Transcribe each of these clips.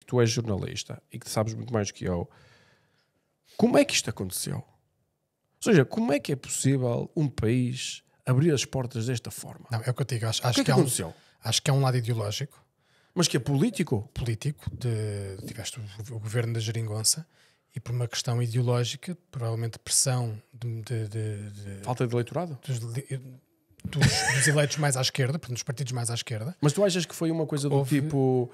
tu és jornalista e que sabes muito mais que eu, como é que isto aconteceu? Ou seja, como é que é possível um país abrir as portas desta forma? Não, é o que eu digo. Acho O que é que aconteceu? Acho que é um lado ideológico. Mas que é político? Tiveste o governo da Geringonça e por uma questão ideológica, provavelmente pressão Falta de eleitorado? dos eleitos mais à esquerda, portanto, dos partidos mais à esquerda. Mas tu achas que foi uma coisa do tipo...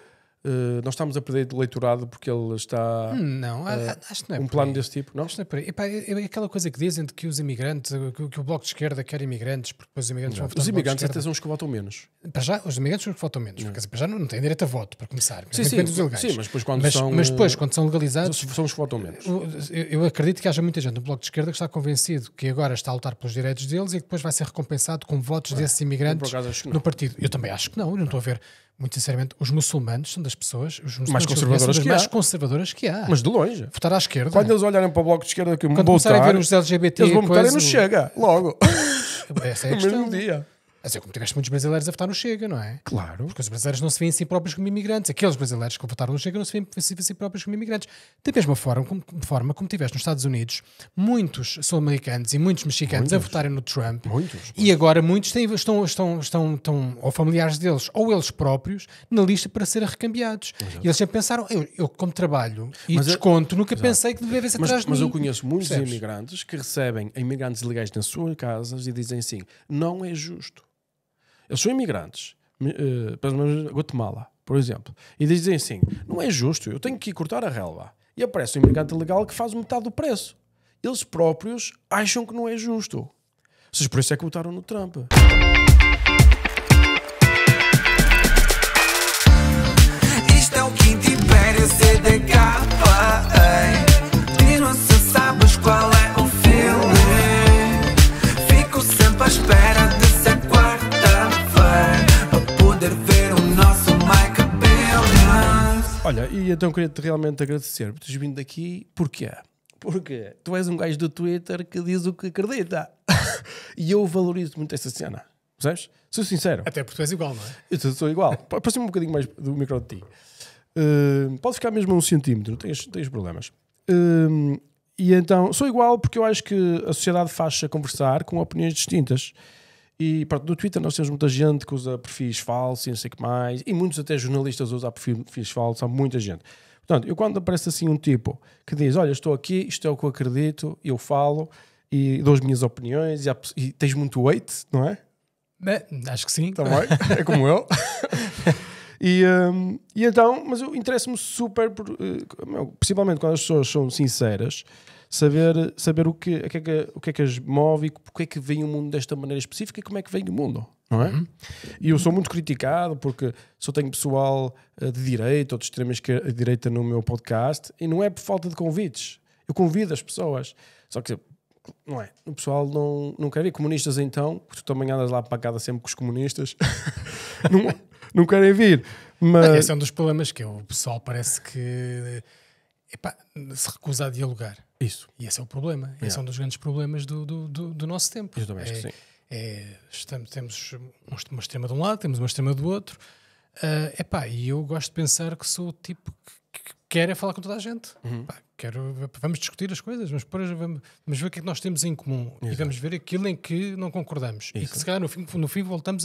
nós estamos a perder de eleitorado porque ele está... Não, acho que não é um por plano aí. desse tipo, não? Acho que não é por aí. Epá, é aquela coisa que dizem de que os imigrantes, que o Bloco de Esquerda quer imigrantes, porque depois os imigrantes vão votar Os no Bloco de imigrantes Esquerda. até são os que votam menos. Para já, os imigrantes são os que votam menos. Porque para já não têm direito a voto, para começar. Sim, Os ilegais. sim, mas depois quando Mas depois, quando são legalizados, são os que votam menos. eu acredito que haja muita gente no Bloco de Esquerda que está convencido que agora está a lutar pelos direitos deles e que depois vai ser recompensado com votos desses imigrantes por acaso acho que não. no partido. Eu também acho que não. Eu não estou a ver, muito sinceramente, os muçulmanos são das pessoas Mais conservadoras que há. mais conservadoras que há. Mas de longe. Votar à esquerda. Quando eles olharem para o Bloco de Esquerda que Quando começarem a ver os LGBT, eles vão votar e não coisa, chega. Logo. essa é a No questão. mesmo dia. Assim como tiveste muitos brasileiros a votar no Chega, não é? Claro. Porque os brasileiros não se veem a si próprios como imigrantes. Aqueles brasileiros que votaram no Chega não se veem a si próprios como imigrantes. Da mesma forma como tiveste nos Estados Unidos, muitos sul-americanos e muitos mexicanos a votarem no Trump. Muitos. E agora muitos estão ou familiares deles, ou eles próprios, na lista para serem recambiados. E eles sempre pensaram, eu como trabalho e desconto, nunca pensei que devia ser atrás de mim. Mas eu conheço muitos Percebes? imigrantes que recebem imigrantes ilegais nas suas casas e dizem assim, não é justo. Eles são imigrantes, Guatemala, por exemplo, e dizem assim, não é justo, eu tenho que ir cortar a relva. E aparece um imigrante ilegal que faz metade do preço. Eles próprios acham que não é justo. Ou seja, por isso é que votaram no Trump. Isto é o Quinto Império CDK. Diz não se sabes qual é o filme. Fico sempre à espera de ser quarta-feira para poder ver o nosso Mike Billions. Olha, e então queria-te realmente agradecer por teres vindo aqui. Porquê? Porque tu és um gajo do Twitter que diz o que acredita. E eu valorizo muito essa cena. Percebes? Sou sincero. Até porque tu és igual, não é? Eu sou igual. Aproxima um bocadinho mais do micro de ti. Pode ficar mesmo a 1 centímetro, não tens problemas. E então, sou igual porque eu acho que a sociedade faz-se a conversar com opiniões distintas. E pronto, no Twitter nós temos muita gente que usa perfis falsos e não sei o que mais. E muitos até jornalistas usam perfis falsos. Há muita gente. Portanto, eu quando aparece assim um tipo que diz, olha, estou aqui, isto é o que eu acredito, eu falo e dou as minhas opiniões e tens muito weight, não é? Acho que sim. Também, é como eu. E então, mas eu interesso-me super, principalmente quando as pessoas são sinceras, saber o que é que as move e porque é que vem o mundo desta maneira específica e como é que vem o mundo, não é? E eu sou muito criticado porque só tenho pessoal de direita ou de extrema direita no meu podcast e não é por falta de convites. Eu convido as pessoas, só que não é, o pessoal não quer ver comunistas então, porque tu também andas lá pagada sempre com os comunistas, não querem vir. Mas... Esse é um dos problemas que o pessoal parece que se recusa a dialogar. Isso. E esse é o problema. Esse é um dos grandes problemas do nosso tempo. Eu também acho que sim. Temos uma extrema de um lado, temos uma extrema do outro. E eu gosto de pensar que sou o tipo que quer falar com toda a gente. Vamos discutir as coisas, vamos ver o que é que nós temos em comum. Exato. E vamos ver aquilo em que não concordamos. Isso. E que se calhar no fim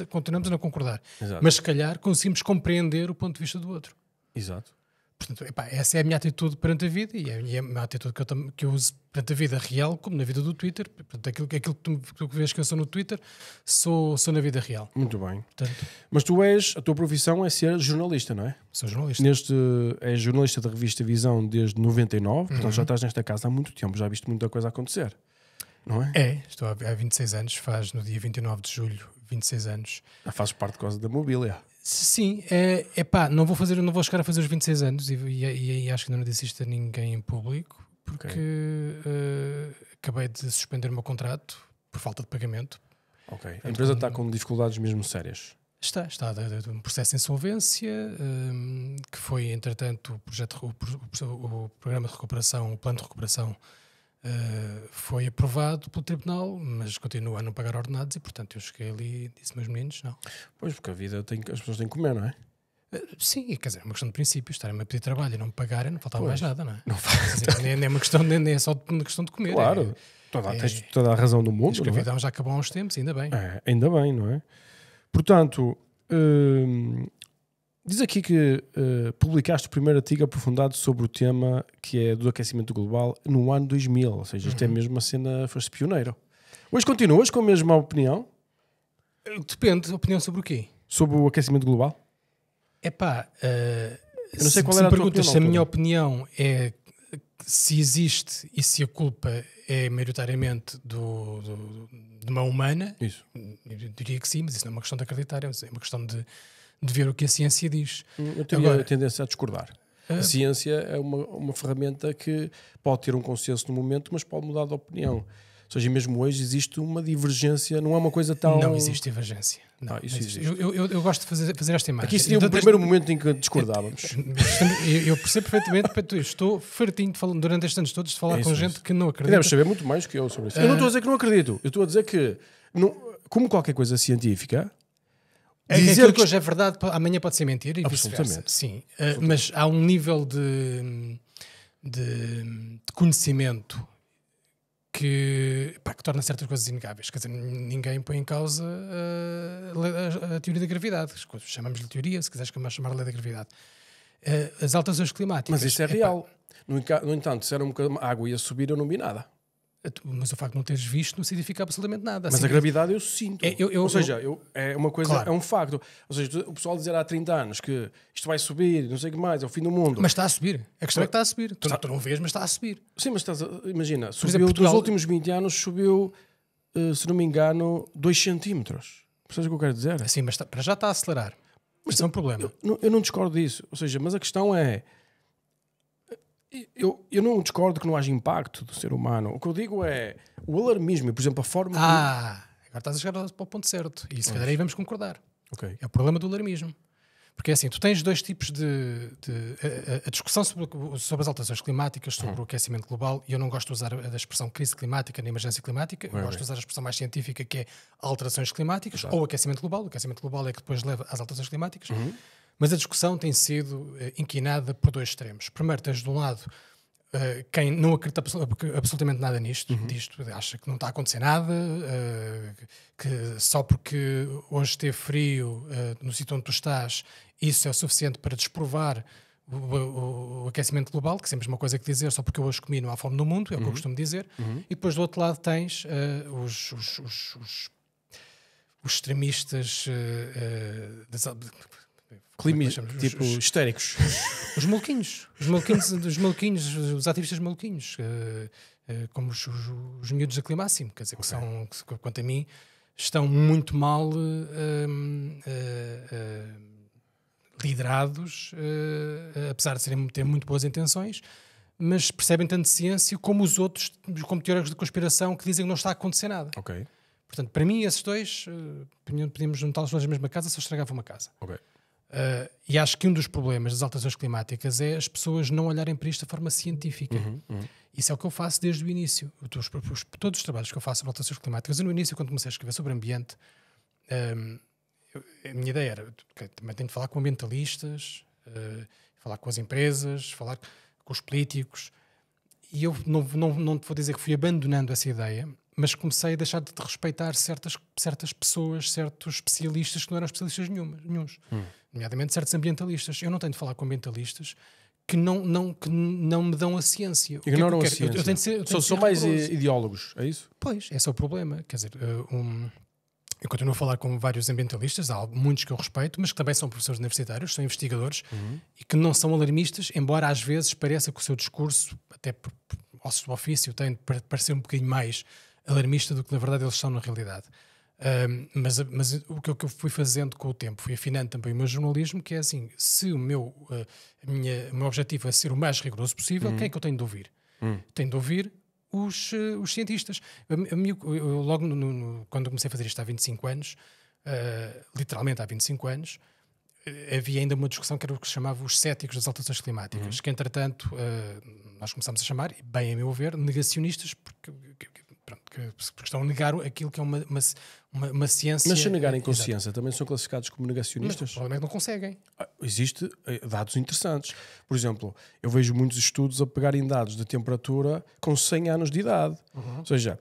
continuamos a não concordar. Exato. Mas se calhar conseguimos compreender o ponto de vista do outro. Exato. Portanto, essa é a minha atitude perante a vida e é a minha atitude que eu uso perante a vida real como na vida do Twitter. Portanto, aquilo que tu vês que eu sou no Twitter, sou na vida real. Muito bem. Portanto, mas a tua profissão é ser jornalista, não é? Sou jornalista. És jornalista da revista Visão desde 99, portanto já estás nesta casa há muito tempo, já viste muita coisa acontecer, não é? Estou há 26 anos, faz no dia 29 de julho, 26 anos. Já fazes parte quase da mobília. Sim, não vou chegar a fazer os 26 anos e acho que ainda não disse isto a ninguém em público porque acabei de suspender o meu contrato por falta de pagamento. Ok. A empresa está com dificuldades mesmo sérias. Está um processo de insolvência que foi, entretanto, o programa de recuperação, o plano de recuperação foi aprovado pelo tribunal, mas continua a não pagar ordenados e, portanto, eu cheguei ali e disse, meus meninos, não. Pois, porque a vida as pessoas têm que comer, não é? Sim, quer dizer, é uma questão de princípios. Estarem-me a pedir trabalho e não me pagarem, não faltava Pois. mais nada, não é? Não faz. Quer dizer, nem é uma questão, nem é só uma questão de comer. Claro, tens toda a razão do A mundo. Não é? escravidão já acabou há uns tempos, ainda bem. Ainda bem, não é? Portanto, diz aqui que publicaste o primeiro artigo aprofundado sobre o tema que é do aquecimento global no ano 2000, ou seja, isto é mesmo uma cena, foste pioneiro. Hoje continuas com a mesma opinião Depende, opinião sobre o quê? sobre o aquecimento global? Epá, Eu não sei qual se era me a tua perguntas opinião se a na minha altura. opinião é se existe e se a culpa é maioritariamente de uma humana, Isso. eu diria que sim, mas isso não é uma questão de acreditar, é uma questão de ver o que a ciência diz. Eu tenho Agora- a tendência a discordar. A ciência é uma ferramenta que pode ter um consenso no momento, mas pode mudar de opinião. Ou seja, mesmo hoje existe uma divergência, não é uma coisa tão... Não existe divergência. Não, isso não existe. existe. Eu gosto de fazer esta imagem. Aqui seria o Eu- primeiro momento em que discordávamos. Eu percebo perfeitamente, Pedro, eu estou fartinho de falar, durante estes anos todos de falar É isso, com é gente isso. que não E acredita. deves saber muito mais que eu sobre isso. Eu não estou a dizer que não acredito. Eu estou a dizer que, como qualquer coisa científica, dizer Aquilo que que... hoje é verdade, amanhã pode ser mentira e vice-versa. Absolutamente. Sim, mas há um nível de conhecimento que torna certas coisas inegáveis. Quer dizer, ninguém põe em causa a teoria da gravidade. Chamamos-lhe teoria, se quiseres chamar a lei da gravidade. As alterações climáticas. Mas isso é real. No entanto, disseram-me que a água ia subir, eu não vi nada. Mas o facto de não teres visto não significa absolutamente nada. Mas Assim, a gravidade eu sinto. Eu- Ou seja, é uma coisa, Claro. é um facto. Ou seja, o pessoal dizer há 30 anos que isto vai subir, não sei o que mais, é o fim do mundo. Mas está a subir. A questão é que está a subir. Tu não vês, mas está a subir. Sim, mas imagina, subiu exemplo, Portugal- dos últimos 20 anos, subiu, se não me engano, 2 centímetros. Percebes o que eu quero dizer? Assim, mas para já está a acelerar. Isso é um problema. Eu não discordo disso. Ou seja, mas a questão é... Eu não discordo que não haja impacto do ser humano. O que eu digo é o alarmismo, por exemplo, a forma... Agora estás a chegar ao ponto certo. E se calhar aí vamos concordar. Ok. É o problema do alarmismo. Porque é assim, tu tens dois tipos a discussão sobre as alterações climáticas, sobre o aquecimento global, e eu não gosto de usar a expressão crise climática nem emergência climática, eu gosto de usar a expressão mais científica, que é alterações climáticas ou aquecimento global. O aquecimento global é que depois leva às alterações climáticas. Mas a discussão tem sido inquinada por dois extremos. Primeiro, tens de um lado quem não acredita absolutamente nada disto, acha que não está a acontecer nada, que só porque hoje esteve frio no sítio onde tu estás, isso é o suficiente para desprovar o aquecimento global, que sempre é uma coisa que dizer, só porque eu hoje comi não há fome no mundo, é o que eu costumo dizer. E depois do outro lado tens os extremistas tipo histéricos. os maluquinhos, os ativistas maluquinhos, como os miúdos da Climáximo, quer dizer, que são, que, quanto a mim, estão muito mal liderados, apesar de ter muito boas intenções, mas percebem tanto ciência como os outros, como teóricos de conspiração, que dizem que não está a acontecer nada. Ok. Portanto, para mim, esses dois, podíamos juntá-los todos na mesma casa, só estragavam uma casa. Ok. E acho que um dos problemas das alterações climáticas é as pessoas não olharem para isto de forma científica. Isso é o que eu faço desde o início. Todos os trabalhos que eu faço sobre alterações climáticas, eu no início, quando comecei a escrever sobre ambiente, a minha ideia era que também tenho de falar com ambientalistas, falar com as empresas, falar com os políticos, e eu não te vou dizer que fui abandonando essa ideia, mas comecei a deixar de respeitar certas pessoas, certos especialistas que não eram especialistas nenhuns. Nomeadamente certos ambientalistas. Eu não tenho de falar com ambientalistas que não me dão a ciência. Ignoram a ciência. Eu tenho de ser, São mais ideólogos, é isso? Pois, esse é o problema. Quer dizer, eu continuo a falar com vários ambientalistas, há muitos que eu respeito, mas que também são professores universitários, são investigadores e que não são alarmistas, embora às vezes pareça que o seu discurso, até ao seu ofício, tem de parecer um bocadinho mais alarmista do que na verdade eles são na realidade. Mas o que eu fui fazendo com o tempo, fui afinando também o meu jornalismo, que é assim, se o meu objetivo é ser o mais rigoroso possível, quem é que eu tenho de ouvir? Tenho de ouvir os cientistas. Eu logo quando comecei a fazer isto há 25 anos, literalmente há 25 anos, havia ainda uma discussão que era o que se chamava os céticos das alterações climáticas, que entretanto nós começámos a chamar, bem a meu ver, negacionistas, porque Pronto, porque estão a negar aquilo que é uma ciência. Mas se negarem Exato. consciência, também são classificados como Mas negacionistas? o problema é que não conseguem. Existe dados interessantes. Por exemplo, eu vejo muitos estudos a pegarem dados de temperatura com 100 anos de idade. Ou seja,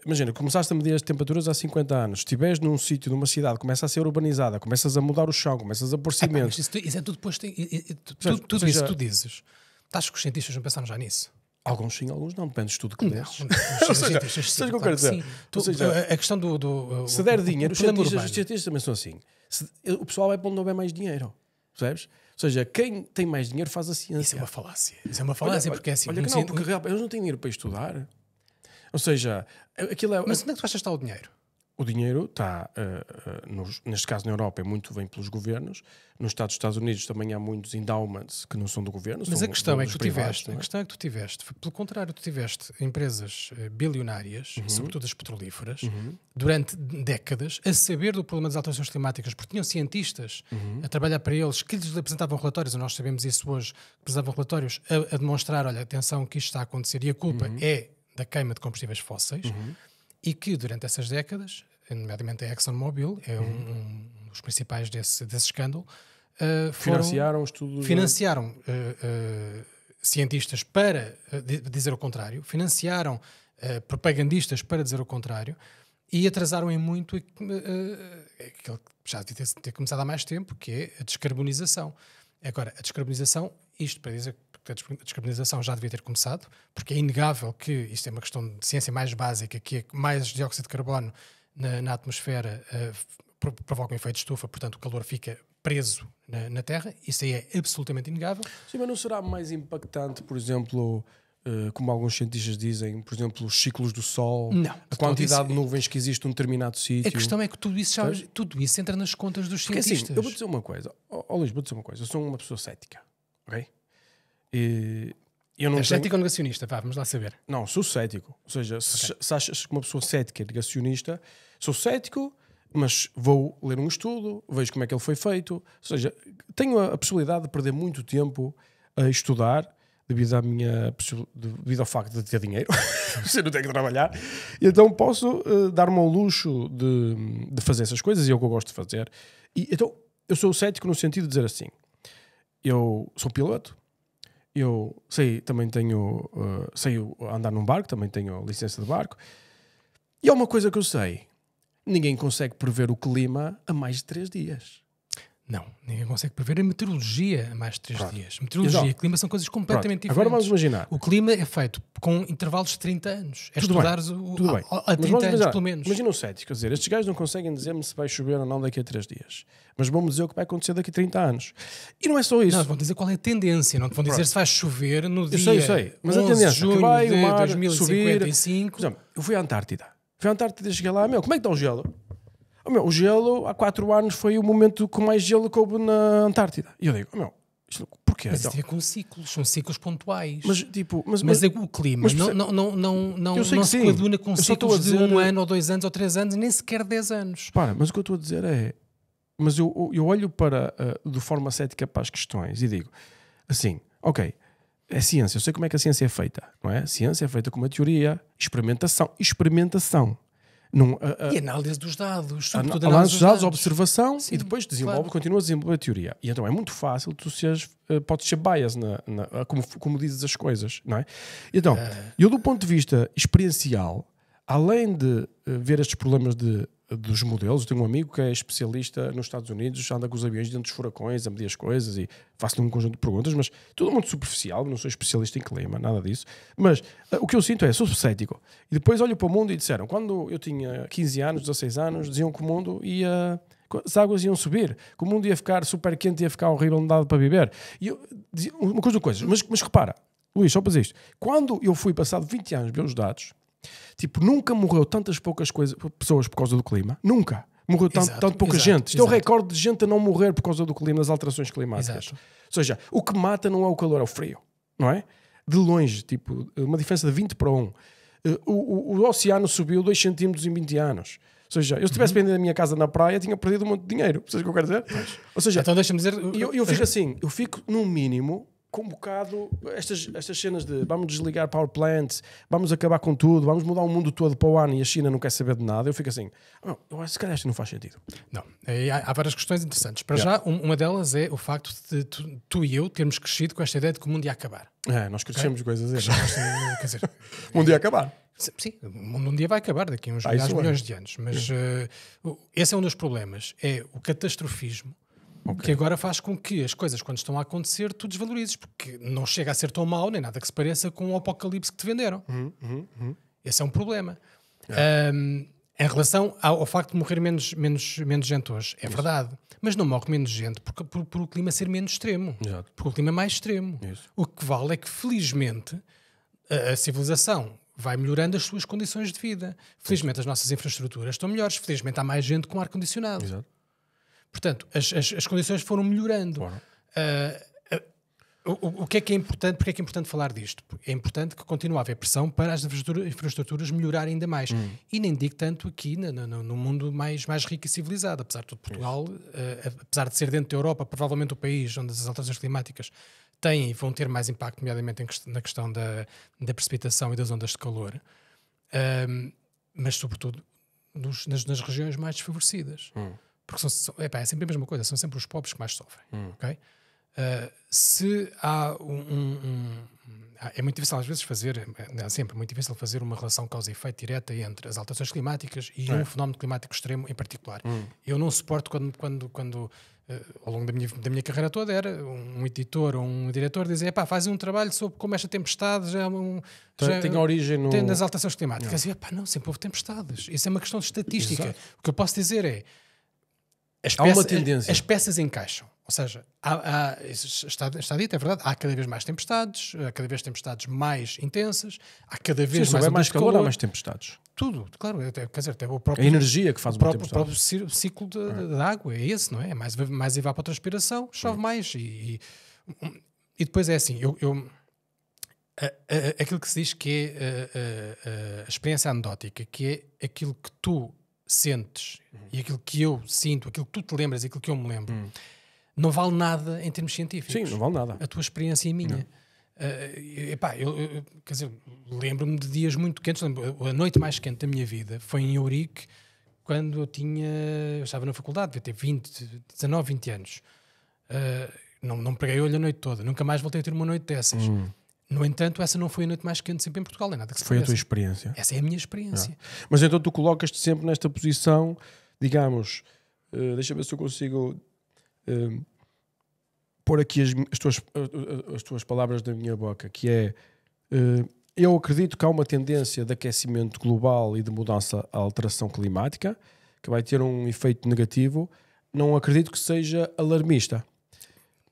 imagina, começaste a medir as temperaturas há 50 anos, estiveres num sítio, numa cidade, começa a ser urbanizada, começas a mudar o chão, começas a pôr cimentos. Isso é tudo posto. Tudo seja- isso que tu dizes. Estás que os cientistas não pensaram já nisso? Alguns sim, alguns não, depende do estudo que lês. Os cientistas, sabes o que eu claro quero dizer? sim. Ou seja, A questão do Se der dinheiro, os problema cientistas, urbano. também são assim. O pessoal vai para onde houver mais dinheiro. Percebes? Ou seja, quem tem mais dinheiro faz a ciência. Isso é uma falácia. Isso é uma falácia, porque é assim. Olha que não, porque eles não têm dinheiro para estudar. Ou seja, aquilo é. Mas onde é que tu achas que está o dinheiro? O dinheiro está, neste caso na Europa, vem pelos governos. Nos Estados Unidos também há muitos endowments que não são do governo. Mas são a questão é que dos tu privados, tiveste, não é? a questão é que tu tiveste, pelo contrário, tu tiveste empresas bilionárias, Uhum. sobretudo as petrolíferas, durante décadas, a saber do problema das alterações climáticas, porque tinham cientistas Uhum. a trabalhar para eles, que lhes apresentavam relatórios, e nós sabemos isso hoje, apresentavam relatórios a demonstrar, olha, atenção que isto está a acontecer e a culpa Uhum. é da queima de combustíveis fósseis, e que durante essas décadas, nomeadamente a ExxonMobil, é um dos principais desse escândalo, Financiaram estudos. financiaram cientistas para dizer o contrário, financiaram propagandistas para dizer o contrário e atrasaram em muito aquilo que já devia ter começado há mais tempo, que é a descarbonização. Agora, a descarbonização, isto para dizer que a descarbonização já devia ter começado, porque é inegável que isto é uma questão de ciência mais básica, que é mais dióxido de carbono na atmosfera provoca um efeito de estufa, portanto o calor fica preso na Terra, isso aí é absolutamente inegável. Sim, mas não será mais impactante, por exemplo, como alguns cientistas dizem, por exemplo, os ciclos do Sol, Não, a quantidade isso- de nuvens que existe num determinado sítio? A questão é que tudo isso entra nas contas dos Porque cientistas. assim, eu vou dizer uma coisa, Luís, vou dizer uma coisa, eu sou uma pessoa cética, ok? E eu não É tenho... cético ou negacionista? Vá, vamos lá saber. Não, sou cético. Ou seja, se achas que uma pessoa cética é negacionista, sou cético, mas vou ler um estudo, vejo como é que ele foi feito. Ou seja, tenho a possibilidade de perder muito tempo a estudar devido ao facto de ter dinheiro, você não tem que trabalhar, e então posso dar-me ao luxo de fazer essas coisas, e é o que eu gosto de fazer. E então eu sou cético no sentido de dizer assim: eu sou piloto, eu sei, também tenho sei andar num barco, também tenho licença de barco, e há uma coisa que eu sei: ninguém consegue prever o clima a mais de 3 dias. Não, ninguém consegue prever a meteorologia a mais de 3 Pronto. dias. Meteorologia Exato. e clima são coisas completamente Pronto, agora diferentes. vamos imaginar. O clima é feito com intervalos de 30 anos. É Tudo bem, estudares tudo bem. há Mas 30 vamos anos, imaginar, pelo menos. Imagina um cético, quer dizer, estes gajos não conseguem dizer-me se vai chover ou não daqui a 3 dias. Mas vão-me dizer o que vai acontecer daqui a 30 anos. E não é só isso. Não, vão dizer qual é a tendência, não te vão dizer Pronto. se vai chover no dia Eu sei. Mas a 11 tendência de junho que vai de o mar 2055. Por exemplo, eu fui à Antártida. Cheguei lá, como é que está o gelo? O gelo, há 4 anos, foi o momento com mais gelo que houve na Antártida. E eu digo, porquê? Mas Então? isso é com ciclos, são ciclos pontuais. Mas, tipo, Mas o clima mas não eu sei que se sim. coaduna com Eu só estou a ciclos de dizer- 1 ano, ou 2 anos, ou 3 anos, nem sequer 10 anos. Para, mas o que eu estou a dizer é... Mas eu olho de forma cética para as questões e digo assim, ok, é ciência, eu sei como é que a ciência é feita, não é? A ciência é feita com uma teoria, experimentação. Não, E análise dos dados, sobretudo análise dos dados, dados. observação, Sim, e depois claro. continua a desenvolver a teoria. E então é muito fácil tu podes ser bias como dizes as coisas, não é? Então, eu do ponto de vista experiencial, além de ver estes problemas dos modelos, eu tenho um amigo que é especialista nos Estados Unidos, anda com os aviões dentro dos furacões, a medir as coisas e faço-lhe um conjunto de perguntas, mas tudo muito superficial, não sou especialista em clima, nada disso. Mas o que eu sinto sou cético. E depois olho para o mundo e disseram, quando eu tinha 15 anos, 16 anos, diziam que o mundo as águas iam subir, que o mundo ia ficar super quente, ia ficar horrível, não dava para viver. E eu dizia uma coisa, mas repara, Luís, só para isto, quando eu fui passado 20 anos ver os dados, tipo, nunca morreu tantas pessoas por causa do clima. Nunca. Morreu tanto pouca gente. Isto é o recorde de gente a não morrer por causa do clima, das alterações climáticas. Exato. Ou seja, o que mata não é o calor, é o frio. Não é? De longe, tipo, uma diferença de 20 para 1. O oceano subiu 2 centímetros em 20 anos. Ou seja, eu se tivesse vendido a minha casa na praia, tinha perdido um monte de dinheiro. Percebes o que eu quero dizer? Ou seja, Então deixa-me dizer... eu fico assim, eu fico no mínimo com um bocado estas cenas de vamos desligar power plants, vamos acabar com tudo, vamos mudar o mundo todo para o ano e a China não quer saber de nada. Eu fico assim, eu acho que se calhar isto não faz sentido. Não, há várias questões interessantes. Para já, uma delas é o facto de tu e eu termos crescido com esta ideia de que o mundo ia acabar. Nós crescemos coisas assim. Quer dizer, O mundo ia acabar. sim, o mundo um dia vai acabar daqui a uns milhões de anos. Mas esse é um dos problemas. É o catastrofismo. Que agora faz com que as coisas, quando estão a acontecer, tu desvalorizes, porque não chega a ser tão mau, nem nada que se pareça com o apocalipse que te venderam. Esse é um problema. Em relação ao facto de morrer menos gente hoje, é verdade. Mas não morre menos gente por o clima ser menos extremo. Exato. Porque o clima é mais extremo. Isso. O que vale é que, felizmente, a civilização vai melhorando as suas condições de vida. Felizmente, as nossas infraestruturas estão melhores. Felizmente, há mais gente com ar-condicionado. Exato. Portanto, as condições foram melhorando. O que é importante? Porque é que é importante falar disto? É importante que continue a haver pressão para as infraestruturas melhorarem ainda mais. E nem digo tanto aqui no mundo mais rico e civilizado. Apesar de tudo, Portugal, apesar de ser dentro da Europa, provavelmente o país onde as alterações climáticas têm e vão ter mais impacto, nomeadamente na questão da precipitação e das ondas de calor, mas sobretudo nas regiões mais desfavorecidas. Porque é sempre a mesma coisa, são sempre os pobres que mais sofrem. Okay? Se há é muito difícil às vezes fazer, é sempre muito difícil fazer uma relação causa e efeito direta entre as alterações climáticas e um fenómeno climático extremo em particular. Eu não suporto quando ao longo da minha carreira toda era um editor ou um diretor dizer, faz um trabalho sobre como esta tempestade já tem origem nas alterações climáticas. Não, sempre houve tempestades. Isso é uma questão de estatística. Exato. O que eu posso dizer é há uma tendência. As peças encaixam. Ou seja, está dito, é verdade, há cada vez mais tempestades, há cada vez tempestades mais intensas, há cada vez mais calor, há mais tempestades. Tudo, claro, quer dizer, até o próprio, a energia que faz o próprio ciclo da água é esse, não é? É mais evapotranspiração, chove mais e depois é assim, aquilo que se diz que é a experiência anedótica, que é aquilo que tu sentes e aquilo que eu sinto, aquilo que tu te lembras e aquilo que eu me lembro, não vale nada em termos científicos. Sim, não vale nada. A tua experiência e a minha. Quer dizer, lembro-me de dias muito quentes. A noite mais quente da minha vida foi em Eurique, quando eu estava na faculdade, devia ter 19, 20 anos. Não preguei olho a noite toda. Nunca mais voltei a ter uma noite dessas. No entanto, essa não foi a noite mais quente sempre em Portugal. Nem nada que se foi pareça. A tua experiência. Essa é a minha experiência. Mas então tu colocas-te sempre nesta posição, digamos, deixa-me ver se eu consigo pôr aqui as tuas palavras na minha boca, que é, eu acredito que há uma tendência de aquecimento global e de mudança à alteração climática, que vai ter um efeito negativo. Não acredito que seja alarmista.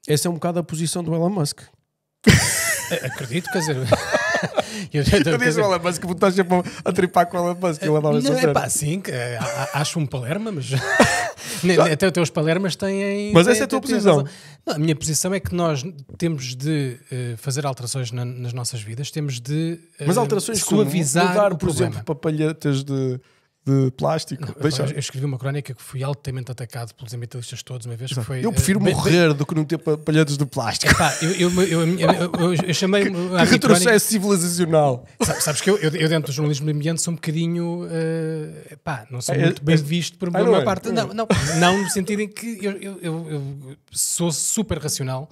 Essa é um bocado a posição do Elon Musk. Acredito, quer dizer... Eu disse o Elon Musk, porque estás sempre a tripar com o Elon Musk. Sim, acho um palerma, mas... Até os teu palermas têm... Mas essa é a tua posição. Não, a minha posição é que nós temos de fazer alterações nas nossas vidas, temos de mas alterações suavizar como mudar, o por exemplo, para palhetas de plástico. Eu escrevi uma crónica que fui altamente atacado pelos ambientalistas todos uma vez. Que foi, eu prefiro morrer do que não ter palhetas de plástico. Eu chamei que retrocesso civilizacional. Sabes que eu dentro do jornalismo de ambiente sou um bocadinho não sou muito bem visto por uma parte. Não no sentido em que eu sou super racional.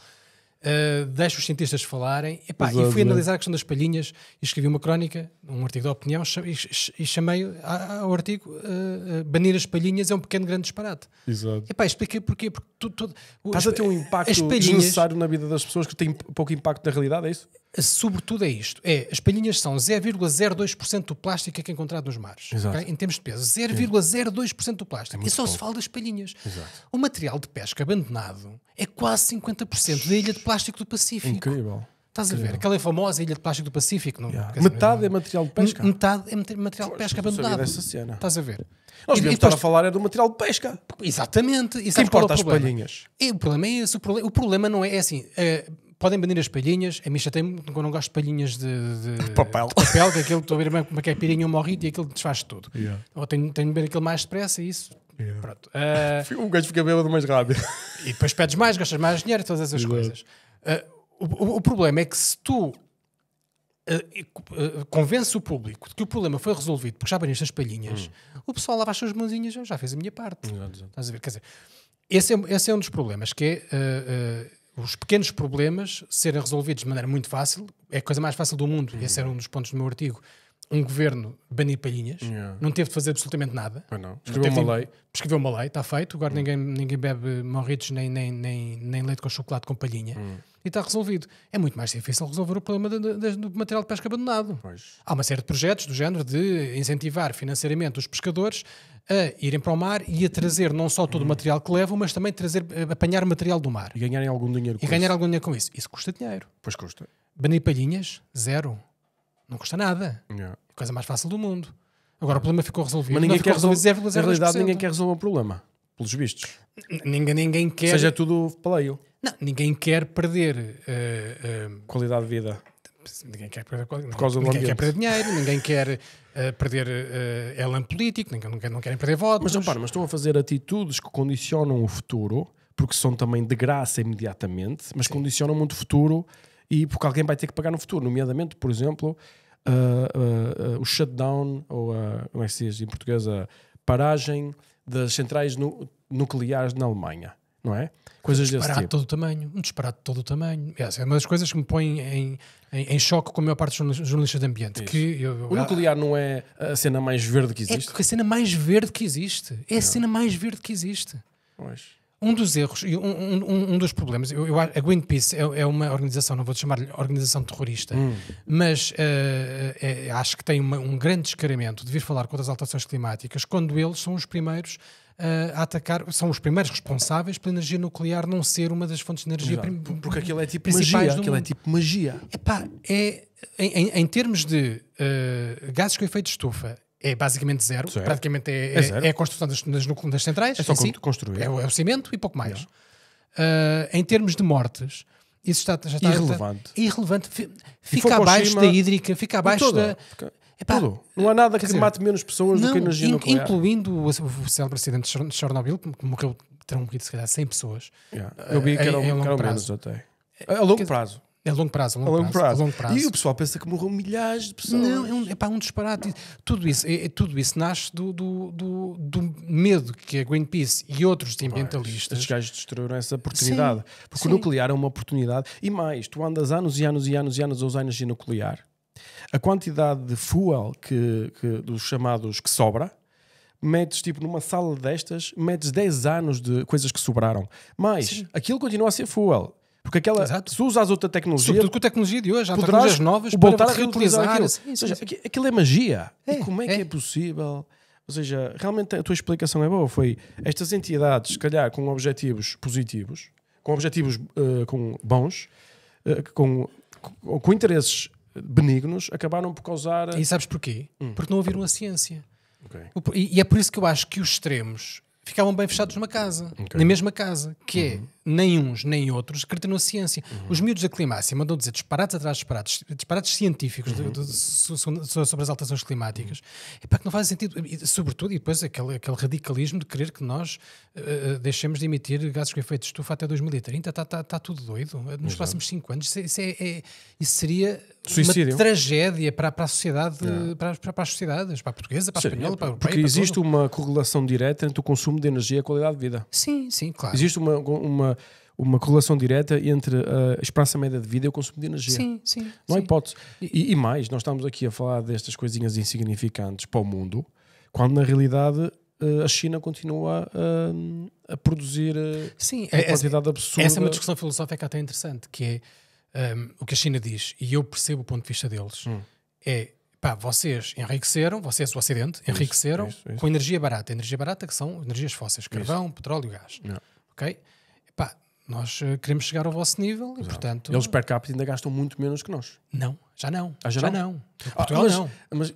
Deixo os cientistas falarem e fui analisar a questão das palhinhas e escrevi uma crónica, um artigo de opinião e chamei ao artigo banir as palhinhas é um pequeno grande disparate. Exato. Expliquei porquê, porque estás a ter um impacto desnecessário na vida das pessoas que tem pouco impacto na realidade, é isso? Sobretudo é isto, as palhinhas são 0,02% do plástico que é encontrado nos mares, okay? Em termos de peso, 0,02% do plástico, e só se fala das palhinhas. Exato. O material de pesca abandonado é quase 50% da ilha de plástico do Pacífico. Incrível. Estás a ver? Aquela famosa ilha de plástico do Pacífico. Metade é material de pesca. Metade é material de pesca abandonado. Dessa cena. Estás a ver? Nós devíamos estar a falar é do material de pesca. Exatamente. Que importa as palhinhas? O problema é esse. O problema não é assim... podem banir as palhinhas. A mim chateia-me quando eu não gosto de palhinhas de papel. Que aquilo, estou a ver como é que é pirinha ou morrito e aquilo desfaz tudo. Ou tenho de beber aquilo mais depressa e isso... Pronto. Um gajo fica bêbado mais rápido. E depois pedes mais, gastas mais dinheiro, todas essas coisas. O problema é que se tu convence o público de que o problema foi resolvido porque já baniste as palhinhas, o pessoal lava as suas mãozinhas, eu já fiz a minha parte. Estás a ver? Quer dizer, esse é um dos problemas, que é os pequenos problemas serem resolvidos de maneira muito fácil, é a coisa mais fácil do mundo, e esse era um dos pontos do meu artigo. Um governo banir palhinhas, não teve de fazer absolutamente nada. Escreveu uma lei, está feito. Agora ninguém bebe morritos nem leite com chocolate com palhinha. E está resolvido. É muito mais difícil resolver o problema do material de pesca abandonado. Pois. Há uma série de projetos do género de incentivar financeiramente os pescadores a irem para o mar e a trazer não só todo o material que levam, mas também apanhar material do mar. E ganharem algum dinheiro com isso. Isso custa dinheiro. Pois custa. Banir palhinhas, zero. Não custa nada. A coisa mais fácil do mundo. Agora o problema ficou resolvido. Mas ninguém quer resolver. 0,02%. Na realidade, ninguém quer resolver o problema. Pelos vistos. Ninguém quer. Seja tudo paleio. Não, ninguém quer perder qualidade de vida. Ninguém quer perder por causa do ninguém ambiente. quer perder dinheiro, ninguém quer perder elan político, não querem perder votos. Mas repara, mas estão a fazer atitudes que condicionam o futuro, porque são também de graça imediatamente, mas condicionam muito o futuro e porque alguém vai ter que pagar no futuro, nomeadamente, por exemplo, o shutdown, ou como é que se diz em português, a paragem das centrais nucleares na Alemanha, não é? Coisas desse tipo. Um disparate de todo o tamanho. Essa é uma das coisas que me põe em choque com a maior parte dos jornalistas de ambiente. O nuclear não é a cena mais verde que existe? É a cena mais verde que existe. É a cena mais verde que existe. Pois. Um dos erros, um dos problemas, a Greenpeace é uma organização, não vou chamar-lhe organização terrorista, mas acho que tem um grande descaramento de vir falar contra as alterações climáticas, quando eles são os primeiros a atacar, são os primeiros responsáveis pela energia nuclear não ser uma das fontes de energia porque aquilo é tipo principais magia. do Aquilo mundo. é tipo magia. Em termos de gases com efeito de estufa, é basicamente zero. Praticamente zero. É a construção das centrais. É só construir. É o cimento e pouco mais. Em termos de mortes, isso já está irrelevante. Fica abaixo da hídrica, fica abaixo da... Tudo. Não há nada que mate menos pessoas do que a energia nuclear. Incluindo o célebre acidente de Chernobyl, que morreu, terão morrido se calhar 100 pessoas. Eu vi que eram menos até. A longo prazo. É a longo prazo. E o pessoal pensa que morreu milhares de pessoas. Não, é um disparate. Tudo isso nasce do medo que a Greenpeace e outros ambientalistas... Estes gajos destruíram essa oportunidade. Sim, porque o nuclear é uma oportunidade. E mais, tu andas anos e anos a usar energia nuclear. A quantidade de fuel dos chamados que sobra, metes tipo numa sala destas, metes 10 anos de coisas que sobraram. Mas aquilo continua a ser fuel. Porque se tu usas outra tecnologia... Sobretudo com a tecnologia de hoje, há tecnologias novas voltar para a reutilizar reutilizar. Aquilo. Ou seja, aquilo é magia. E como é que é possível? Ou seja, realmente a tua explicação é boa. Foi estas entidades, se calhar, com objetivos positivos, com objetivos bons, com interesses benignos, acabaram por causar... E sabes porquê? Porque não ouviram a ciência. E é por isso que eu acho que os extremos ficavam bem fechados numa casa, na mesma casa, que é nem uns nem outros acreditam na ciência. Os miúdos da climácia mandam dizer disparates atrás de disparates científicos sobre as alterações climáticas. É para que não faz sentido. E, sobretudo, e depois aquele radicalismo de querer que nós deixemos de emitir gases com efeito de estufa até 2030. Está tudo doido. Nos próximos 5 anos. Isso seria suicídio. Uma tragédia para a sociedade, para as sociedades, para a portuguesa, para a espanhola, para a europeia. Porque existe uma correlação direta entre o consumo de energia e a qualidade de vida. Sim, claro. Existe uma correlação direta entre a esperança média de vida e o consumo de energia. Sim. Não há hipótese. E mais, nós estamos aqui a falar destas coisinhas insignificantes para o mundo, quando na realidade a China continua a produzir uma quantidade absurda. Essa é uma discussão filosófica até interessante, que é o que a China diz, e eu percebo o ponto de vista deles, vocês enriqueceram, vocês, o Ocidente, enriqueceram isso. com energia barata. Energia barata que são energias fósseis, carvão, petróleo e gás. Ok? Nós queremos chegar ao vosso nível e, portanto... Eles per capita ainda gastam muito menos que nós. Não, já não. Portugal não.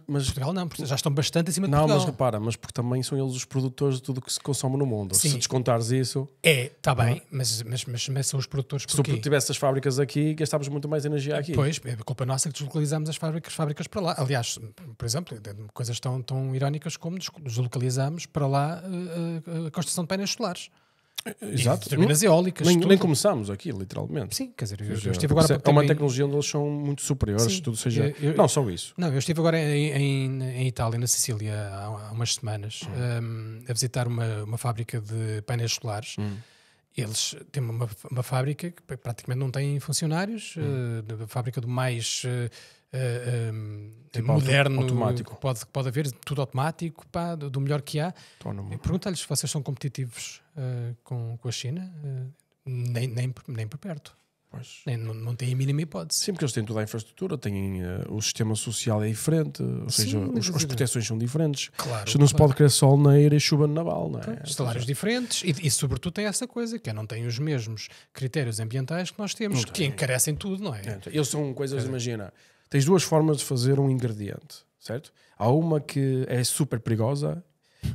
Mas Portugal não, porque já estão bastante acima de Portugal. Mas repara, porque também são eles os produtores de tudo que se consome no mundo. Sim. Se descontares isso... Está bem, mas são os produtores porquê? Se tu tivesse as fábricas aqui, gastávamos muito mais energia aqui. Pois, é culpa nossa que deslocalizamos as fábricas para lá. Aliás, por exemplo, coisas tão irónicas como deslocalizamos para lá a construção de painéis solares. Exato. E turbinas eólicas. Nem começámos aqui, literalmente. Sim, quer dizer, eu Seja, estive agora... é uma tecnologia onde eles são muito superiores, Sim, tudo seja... eu- não, só isso. Não, eu estive agora em Itália, na Sicília, há umas semanas, a visitar uma fábrica de painéis solares. Eles têm uma fábrica que praticamente não tem funcionários, a fábrica do mais Tipo moderno automático. que pode haver, tudo automático, pá, do melhor que há. Autónomo. Pergunta-lhes se vocês são competitivos com a China. Nem por perto. Pois. Não tem a mínima hipótese. Sim, porque eles têm toda a infraestrutura, têm, o sistema social é diferente, ou seja, as proteções são diferentes. Claro, Isto não se claro. pode querer sol na eira e chuva no naval, não é? Salários diferentes e sobretudo tem essa coisa que não tem os mesmos critérios ambientais que nós temos, que encarecem tudo, não é? Eles são coisas, imagina, tens duas formas de fazer um ingrediente, certo? Há uma que é super perigosa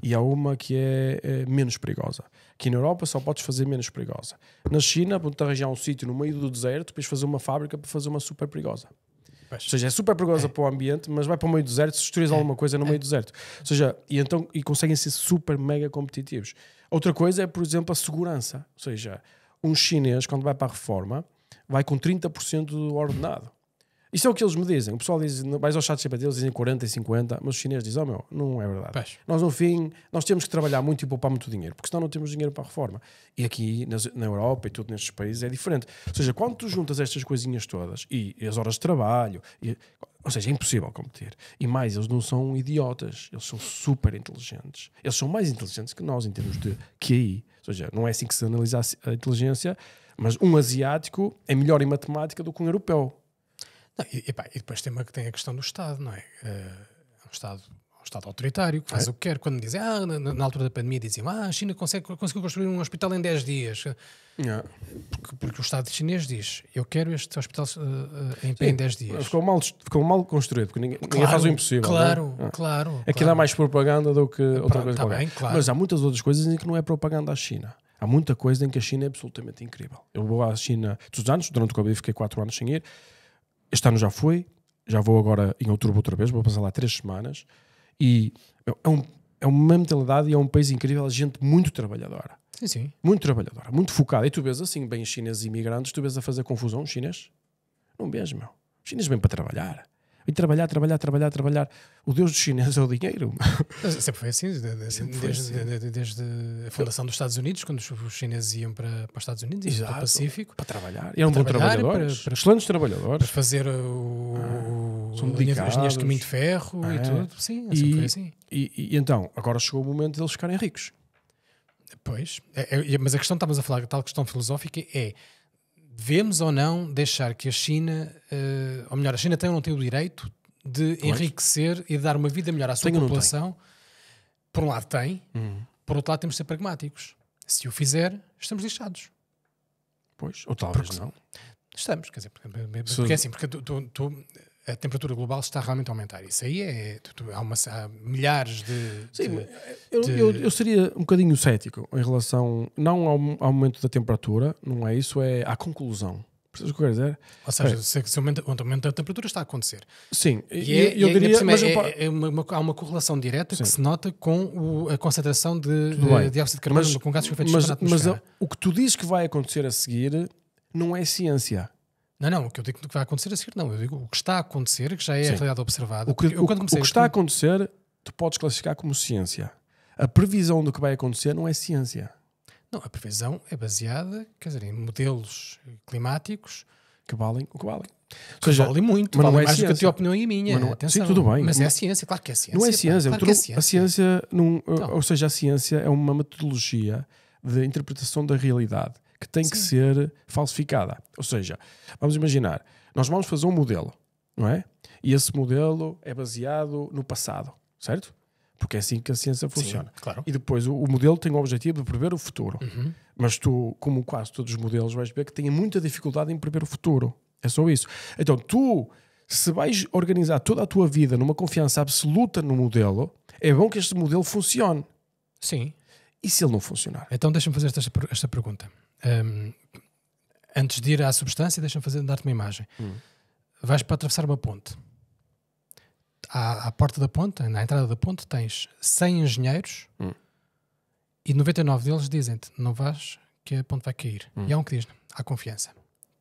e há uma que é menos perigosa. Aqui na Europa só podes fazer menos perigosa. Na China, vão-te arranjar um sítio no meio do deserto, depois fazer uma fábrica para fazer uma super perigosa. Pois. Ou seja, é super perigosa para o ambiente, mas vai para o meio do deserto, se destruís alguma coisa no meio do deserto. Ou seja, e conseguem ser super mega competitivos. Outra coisa é, por exemplo, a segurança. Ou seja, um chinês, quando vai para a reforma, vai com 30% do ordenado. Isto é o que eles me dizem. O pessoal diz, vais ao chat GPT, eles dizem 40 e 50, mas os chineses dizem, não é verdade. Pois. Nós, no fim, nós temos que trabalhar muito e poupar muito dinheiro, porque senão não temos dinheiro para a reforma. E aqui, na Europa e tudo nestes países, é diferente. Ou seja, quando tu juntas estas coisinhas todas, e as horas de trabalho, ou seja, é impossível competir. E mais, eles não são idiotas, eles são super inteligentes. Eles são mais inteligentes que nós em termos de QI. Ou seja, não é assim que se analisa a inteligência, mas um asiático é melhor em matemática do que um europeu. Não, e depois tem a questão do Estado, não é? Um Estado autoritário que faz o que quer. Quando dizem, na altura da pandemia, diziam, a China conseguiu construir um hospital em 10 dias. Porque o Estado chinês diz, eu quero este hospital em pé em 10 dias. Ficou mal construído, porque ninguém faz o impossível. Claro, não é? claro. Aqui dá mais propaganda do que outra coisa tá qualquer. bem, claro. Mas há muitas outras coisas em que não é propaganda à China. Há muita coisa em que a China é absolutamente incrível. Eu vou à China todos os anos, durante o Covid fiquei 4 anos sem ir. Este ano já fui, já vou agora em outubro outra vez, vou passar lá 3 semanas. E é uma mentalidade e é um país incrível, a gente muito trabalhadora. Sim. Muito trabalhadora, muito focada. E tu vês assim, bem chineses imigrantes, tu vês a fazer confusão, os chineses? Não vês, meu. Os chineses vêm para trabalhar. Vêm trabalhar. O Deus dos chineses é o dinheiro. Sempre foi assim, desde a fundação dos Estados Unidos, quando os chineses iam para os Estados Unidos e para o Pacífico. Para trabalhar. E eram bons trabalhadores. Excelentes trabalhadores. Para fazer as linhas de caminho de ferro e tudo. Sim, sempre foi assim. E então, agora chegou o momento de eles ficarem ricos. Pois, mas a questão, estamos a falar, a tal questão filosófica é, devemos ou não deixar que a China, ou melhor, a China tem ou não tem o direito de enriquecer e de dar uma vida melhor à sua população? Por um lado tem, por outro lado temos de ser pragmáticos. Se o fizer, estamos lixados. Pois, ou talvez não. Estamos, quer dizer, porque é assim, porque a temperatura global está realmente a aumentar. Isso aí há milhares de... Sim, eu seria um bocadinho cético em relação, não ao aumento da temperatura, não é isso, é à conclusão. Percebes o que eu quero dizer? Ou seja, se o aumento da temperatura está a acontecer. Sim, eu diria... há uma correlação direta que se nota com a concentração de dióxido de carbono com gases com efeito de estufa na atmosfera. Mas o que tu dizes que vai acontecer a seguir não é ciência. Não, o que eu digo que vai acontecer a seguir, não. Eu digo o que está a acontecer, que já é a realidade observada. O que está a acontecer, tu podes classificar como ciência. A previsão do que vai acontecer não é ciência. Não, a previsão é baseada, quer dizer, em modelos climáticos que valem o que valem. Que valem muito, mas valem não é mais ciência. do que a tua opinião e a minha. Sim, tudo bem. Mas é a ciência, claro que é ciência. Não é ciência. Claro que é ciência. A ciência ou seja, a ciência é uma metodologia de interpretação da realidade que tem que ser falsificada. Ou seja, vamos imaginar, nós vamos fazer um modelo, não é? E esse modelo é baseado no passado, certo? Porque é assim que a ciência funciona. Sim, claro. E depois o modelo tem o objetivo de prever o futuro. Mas tu, como quase todos os modelos, vais ver que têm muita dificuldade em prever o futuro. É só isso. Então tu, se vais organizar toda a tua vida numa confiança absoluta no modelo, é bom que este modelo funcione. Sim. E se ele não funcionar? Então deixa-me fazer esta pergunta. Antes de ir à substância, deixa-me dar-te uma imagem. Vais para atravessar uma ponte. À porta da ponte, na entrada da ponte, tens 100 engenheiros E 99 deles dizem-te, não vais, que a ponte vai cair. E há um que diz, há confiança.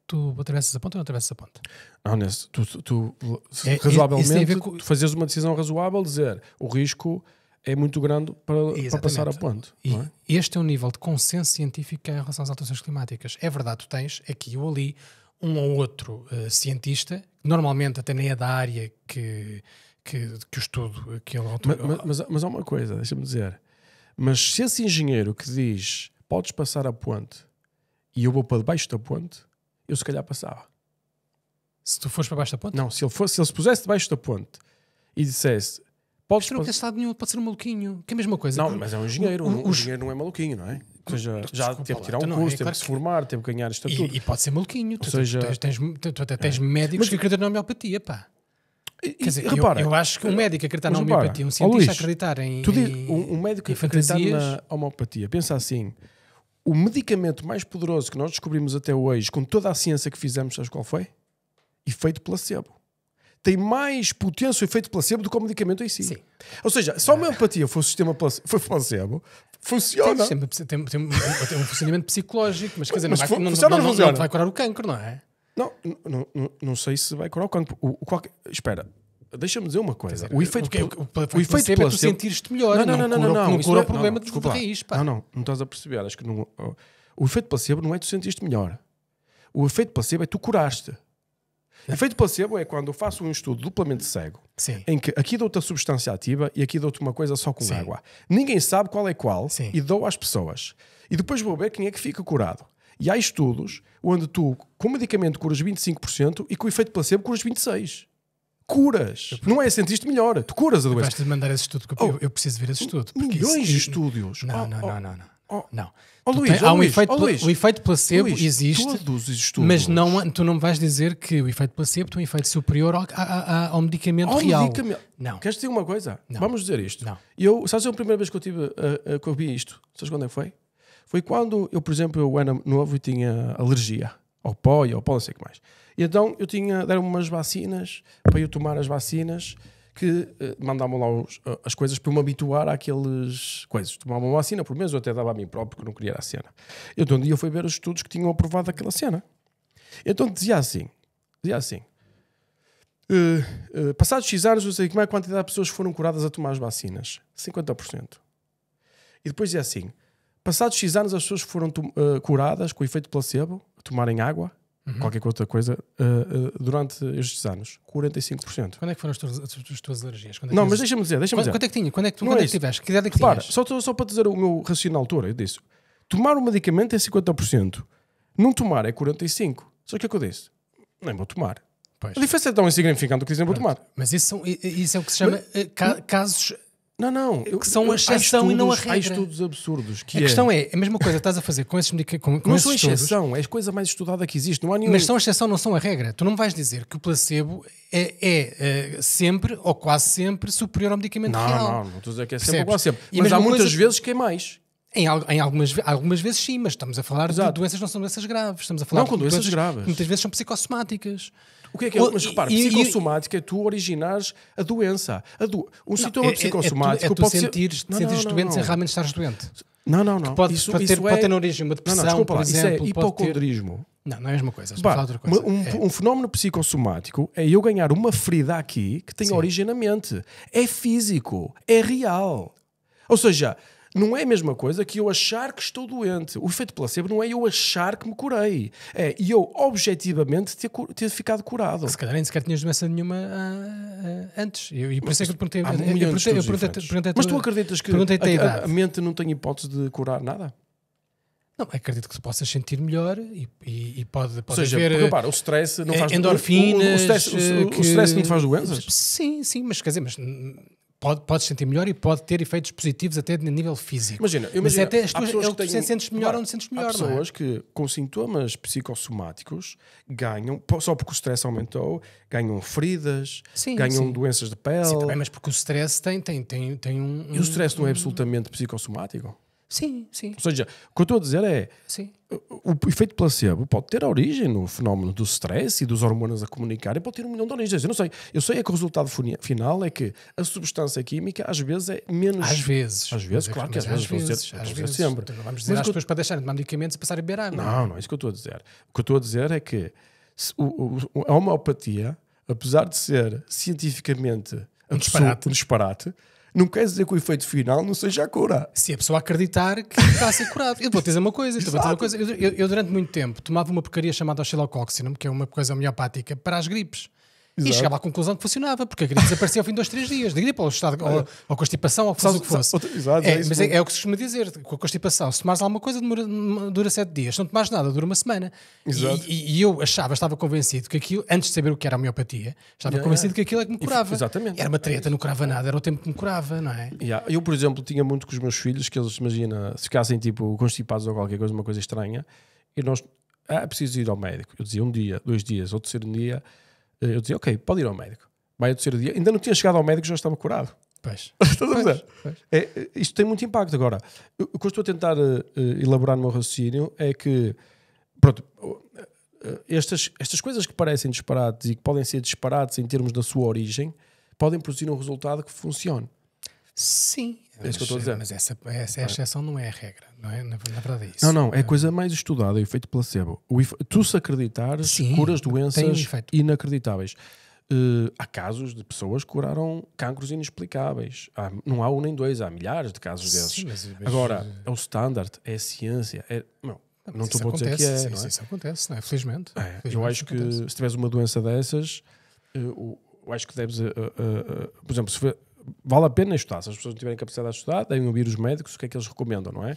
Tu atravessas a ponte ou não atravessas a ponte? Não, nesse, tu isso tem a razoavelmente, ver com- tu fazes uma decisão razoável, dizer o risco é muito grande para Exatamente. passar a ponte. E Não é? este é o nível de consenso científico em relação às alterações climáticas. É verdade, tu tens aqui ou ali um ou outro cientista, normalmente até nem é da área que o estudo, que ele Mas há uma coisa, deixa-me dizer. Mas se esse engenheiro que diz podes passar a ponte e eu vou para debaixo da ponte, eu se calhar passava. Se tu fores para baixo da ponte, Não, se ele se pusesse debaixo da ponte e dissesse podes isto não tem passar. estado nenhum, pode ser um maluquinho, que é a mesma coisa. Não, mas é um engenheiro. Um engenheiro não é maluquinho, não é? Ou seja, já Desculpa teve lá, que tirar um então não, curso, é teve claro que se que- formar, teve que ganhar estatuto. E pode ser maluquinho. Tu, seja- tu até tens médicos Mas- que acreditam na homeopatia, pá. E Quer dizer, repara, eu acho que um médico acreditar na mas repara, homeopatia, um ó, cientista Luís, acreditar em. tu diz, em- um médico em acreditar fantasias. na homeopatia, pensa assim: o medicamento mais poderoso que nós descobrimos até hoje, com toda a ciência que fizemos, sabes qual foi? Efeito placebo. Tem mais potência o efeito placebo do que o medicamento em si. Sim. Ou seja, se a homeopatia for sistema placebo, Tem, funciona. tem um funcionamento psicológico, mas quer dizer, Mas não vai, funciona ou não funciona? não te vai curar o cancro, não é? Não sei se vai curar o cancro. Espera, deixa-me dizer uma coisa. Quer dizer, o efeito o efeito placebo é tu sentires-te melhor, não isso cura é- o problema de desculpa lá. raiz, pá. Não estás a perceber. Acho que o efeito placebo não é tu sentiste melhor. O efeito placebo é tu curaste. O efeito placebo é quando eu faço um estudo duplamente cego, Sim. em que aqui dou-te a substância ativa e aqui dou-te uma coisa só com Sim. água. Ninguém sabe qual é qual Sim. e dou às pessoas. E depois vou ver quem é que fica curado. E há estudos onde tu, com medicamento, curas 25% e com o efeito placebo curas 26%. Curas. Não é sentiste melhor. Tu curas a doença. Vais-te mandar esse estudo, que eu preciso ver esse estudo. porque Milhões isso- de estúdios. Não. oh. Não. Oh, Tu Luís, tens- há um Luís, efeito, Luís. o efeito placebo Luís, existe, todos os estudos. mas tu não me vais dizer que o efeito placebo tem um efeito superior ao medicamento Ao real. medicamento. Não. Queres dizer uma coisa? Não. Vamos dizer isto. Não. Sabes a primeira vez que eu tive que eu vi isto? Sabes quando é que foi? Foi quando eu, por exemplo, eu era novo e tinha alergia ao pó e ao pó, não sei o que mais. E então deram-me umas vacinas para eu tomar as vacinas que mandavam lá as coisas para eu me habituar àqueles coisas. Tomava uma vacina por mês, eu até dava a mim próprio porque eu não queria a cena. Então um dia eu fui ver os estudos que tinham aprovado aquela cena. Então dizia assim, passados X anos, eu sei como é a quantidade de pessoas que foram curadas a tomar as vacinas. 50%. E depois dizia assim, passados X anos as pessoas que foram curadas com o efeito placebo, a tomarem água, qualquer outra coisa, durante estes anos. 45%. Quando é que foram as tuas alergias? Quando é que Não, tinhas- mas deixa-me dizer. Quanto é que tinha? Quando é que Não é isso. tiveste? Que idade é que Repara, tinhas? só para dizer o meu raciocínio na altura, eu disse, tomar um medicamento é 50%, não tomar é 45%. Só que o que eu disse? Nem vou tomar. Pois. A diferença é tão insignificante que dizem vou tomar. Mas isso é o que se chama casos. Não. Que são a exceção e não a regra. Há estudos absurdos. A questão é a mesma coisa que estás a fazer com esses medicamentos. Não são exceção, é a coisa mais estudada que existe. Não há nenhum... Mas são a exceção, não são a regra. Tu não me vais dizer que o placebo é sempre ou quase sempre superior ao medicamento real. Não estou a dizer que é Percebes? sempre igual a sempre. E Mas há mesma muitas coisa- vezes que é mais. Em algumas vezes sim, mas estamos a falar de Exato. doenças que não são doenças graves. Estamos a falar Não, com de doenças graves. que muitas vezes são psicossomáticas. O que é que é? Mas repara, psicossomática é tu originares a doença. Um sintoma psicossomático tu pode ser... sentires doente sem realmente estares doente. Não. Pode é... ter na origem uma depressão, desculpa por lá, exemplo. isso é pode ter- hipocondrismo. Não é a mesma coisa. Estou a falar de outra coisa. Um fenómeno psicossomático é eu ganhar uma ferida aqui que tem Sim. origem na mente. É físico, é real. Ou seja, não é a mesma coisa que eu achar que estou doente. O efeito placebo não é eu achar que me curei. É eu, objetivamente, ter ficado curado. Se calhar nem sequer tinhas doença nenhuma antes. E por isso é que eu te perguntei. Há eu milhões de perguntei- estudos eu diferentes. perguntei- Mas tu acreditas que perguntei-te a idade. a mente não tem hipótese de curar nada? Não, acredito que te possas sentir melhor e pode Ou seja, haver porque, repara, o stress não faz... endorfinas. O stress não te faz doenças? Sim, mas quer dizer, podes sentir melhor e pode ter efeitos positivos até de nível físico. Imagina, mas até há pessoas que têm... sentes melhor ou não sentes melhor, Há não é? pessoas que com sintomas psicossomáticos ganham, só porque o stress aumentou, ganham feridas, Sim, ganham sim. doenças de pele. Sim, também, mas porque o stress tem um... E o stress não é absolutamente psicossomático? Sim. Ou seja, o que eu estou a dizer é Sim. o efeito placebo pode ter origem no fenómeno do stress e dos hormonas a comunicarem, pode ter 1 milhão de origens. Eu não sei. Eu sei é que o resultado final é que a substância química às vezes é menos... Às vezes, claro que às vezes. Sempre. Então, não vamos dizer às pessoas para deixarem de tomar medicamentos e passarem a beber água. Não é isso que eu estou a dizer. O que eu estou a dizer é que a homeopatia, apesar de ser cientificamente um disparate, não quer dizer que o efeito final não seja a cura. Se a pessoa acreditar que está a ser curado. Eu vou-te dizer uma coisa. Eu durante muito tempo tomava uma porcaria chamada Oscillococcinum, que é uma coisa homeopática para as gripes. Exato. E chegava à conclusão que funcionava, porque a gripe desaparecia ao fim de 2, 3 dias. De gripe ou estado, ou constipação, ou fosse o que fosse. Exato, Mas é o que se costuma dizer. Com a constipação, se tomares alguma coisa, dura 7 dias. Se não tomares nada, dura uma semana. Exato. E eu estava convencido que aquilo, antes de saber o que era a homeopatia, estava convencido que aquilo é que me curava. Exatamente. Era uma treta, não curava nada, era o tempo que me curava, não é? Eu, por exemplo, tinha muito com os meus filhos que eles, imagina, se ficassem tipo constipados ou qualquer coisa, uma coisa estranha, e nós, preciso ir ao médico. Eu dizia 1 dia, 2 dias, ou terceiro dia, eu dizia, ok, pode ir ao médico. Vai ao terceiro dia, ainda não tinha chegado ao médico, já estava curado. Pois. Estás a dizer? Isto tem muito impacto. Agora, o que eu estou a tentar elaborar no meu raciocínio é que, pronto, estas coisas que parecem disparates e que podem ser disparates em termos da sua origem, podem produzir um resultado que funcione. Sim. É isso que eu estou a dizer. Mas essa exceção não é a regra, não é? Na verdade é isso. Não, é a coisa mais estudada, o efeito placebo. Tu se acreditares, Sim, curas tem um doenças efeito. inacreditáveis. Há casos de pessoas que curaram cancros inexplicáveis. Não há 1 nem 2, há milhares de casos desses. Sim, mas Agora, é o standard, é a ciência. Não isso estou a dizer que é. sim, Não é? Isso acontece, não é? Felizmente. Eu acho que se tiveres uma doença dessas, eu acho que deves, por exemplo, vale a pena estudar. Se as pessoas não tiverem capacidade de estudar, devem ouvir os médicos o que é que eles recomendam, não é?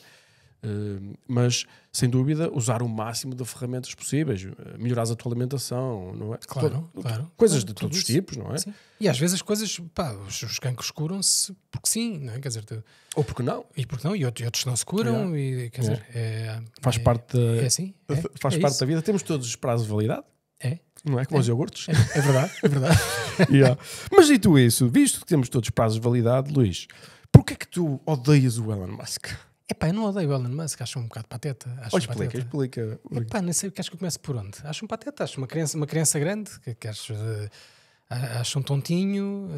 Mas, sem dúvida, usar o máximo de ferramentas possíveis, melhorar a tua alimentação, não é? Claro. Coisas de todos os tipos, não é? Sim. E às vezes as coisas, os cancros curam-se porque sim, não é? Quer dizer, Ou porque não? e porque não, e outros não se curam, e quer dizer, Faz parte da, é assim, faz é parte isso. da vida. Temos todos os prazos de validade, É. não é? Como os iogurtes. É verdade, é verdade. Yeah. Mas dito isso, visto que temos todos os prazos de validade, Luís, porquê é que tu odeias o Elon Musk? Epá, eu não odeio o Elon Musk, acho um bocado pateta. Explica. Epá, nem sei, queres que eu comece por onde? Acho um pateta, acho uma criança grande, que acho um tontinho,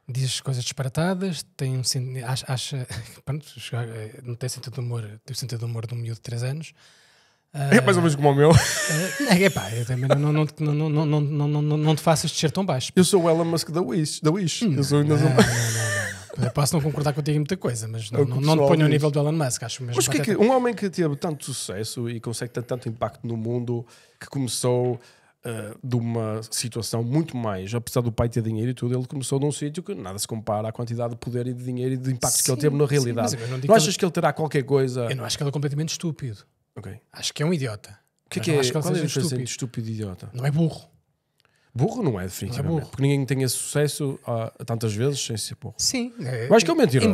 diz coisas disparatadas, tem acha pronto, não tem sentido de humor, tem o sentido de humor de um miúdo de 3 anos. É mais ou menos como o meu. Epá, eu também não te faças descer tão baixo. Eu sou o Elon Musk da Wish. Eu sou ainda Não. Eu posso não concordar contigo em muita coisa, mas não te ponho ao nível do Elon Musk, acho mesmo. Mas que um homem que teve tanto sucesso e consegue ter tanto impacto no mundo, que começou de uma situação muito mais, apesar do pai ter dinheiro e tudo, ele começou num sítio que nada se compara à quantidade de poder e de dinheiro e de impacto que ele teve na realidade. Não achas que ele terá qualquer coisa? Eu não acho que ele é completamente estúpido. Okay. Acho que é um idiota. O que é? Qual é a diferença entre estúpido e idiota? Não é burro. Burro não é, definitivamente. Não é burro. Porque ninguém tem esse sucesso tantas vezes sem ser burro. Sim. Eu acho que é um mentiroso.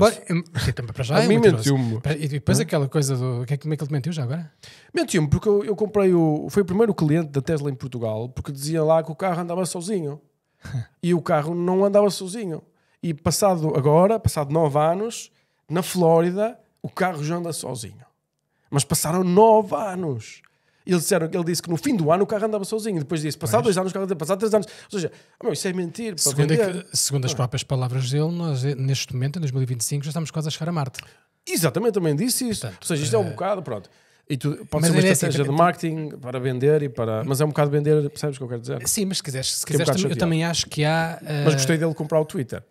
Para já A mim mentiroso. mentiu-me. E depois aquela coisa do... Como é que ele te mentiu já agora? Mentiu-me, porque eu comprei foi o primeiro cliente da Tesla em Portugal, porque dizia lá que o carro andava sozinho. E o carro não andava sozinho. E passado 9 anos, na Flórida, o carro já anda sozinho. Mas passaram 9 anos. Ele disse que no fim do ano o carro andava sozinho. Depois disse, passado 2 anos o carro andava, passado 3 anos. Ou seja, isso é mentir. Segundo as próprias palavras dele, nós neste momento, em 2025, já estamos quase a chegar a Marte. Exatamente, também disse isso. Ou seja, isto é um bocado, pronto. E pode ser uma estratégia de marketing para vender e para... Mas é um bocado vender, percebes o que eu quero dizer? Sim, mas se quiseres eu também acho que há... Mas gostei dele comprar o Twitter.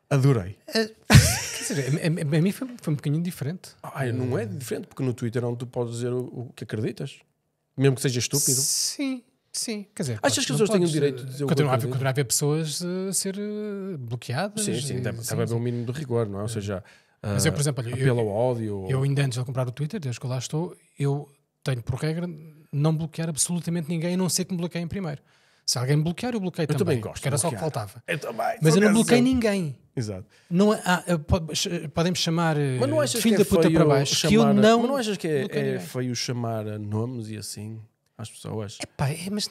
Adorei. Quer dizer, a mim foi um bocadinho diferente. Não é diferente, porque no Twitter é onde tu podes dizer o que acreditas. Mesmo que seja estúpido. Sim. Quer dizer, achas que as pessoas têm o direito de dizer o que acreditam? Continua a haver pessoas a ser bloqueadas. Sim, deve haver um mínimo de rigor, não é? Ou seja, mas eu, por exemplo, apelo ao ódio. Eu ainda antes de comprar o Twitter, desde que eu lá estou, eu tenho por regra não bloquear absolutamente ninguém, a não ser que me bloqueiem primeiro. Se alguém me bloquear, eu bloqueio também. Eu também gosto. Que era só o que faltava. Eu também. Mas eu não bloqueei ninguém. Exato. Podem-me chamar filho da puta para baixo. Que eu mas não. não achas que é feio chamar nomes e assim às pessoas? Mas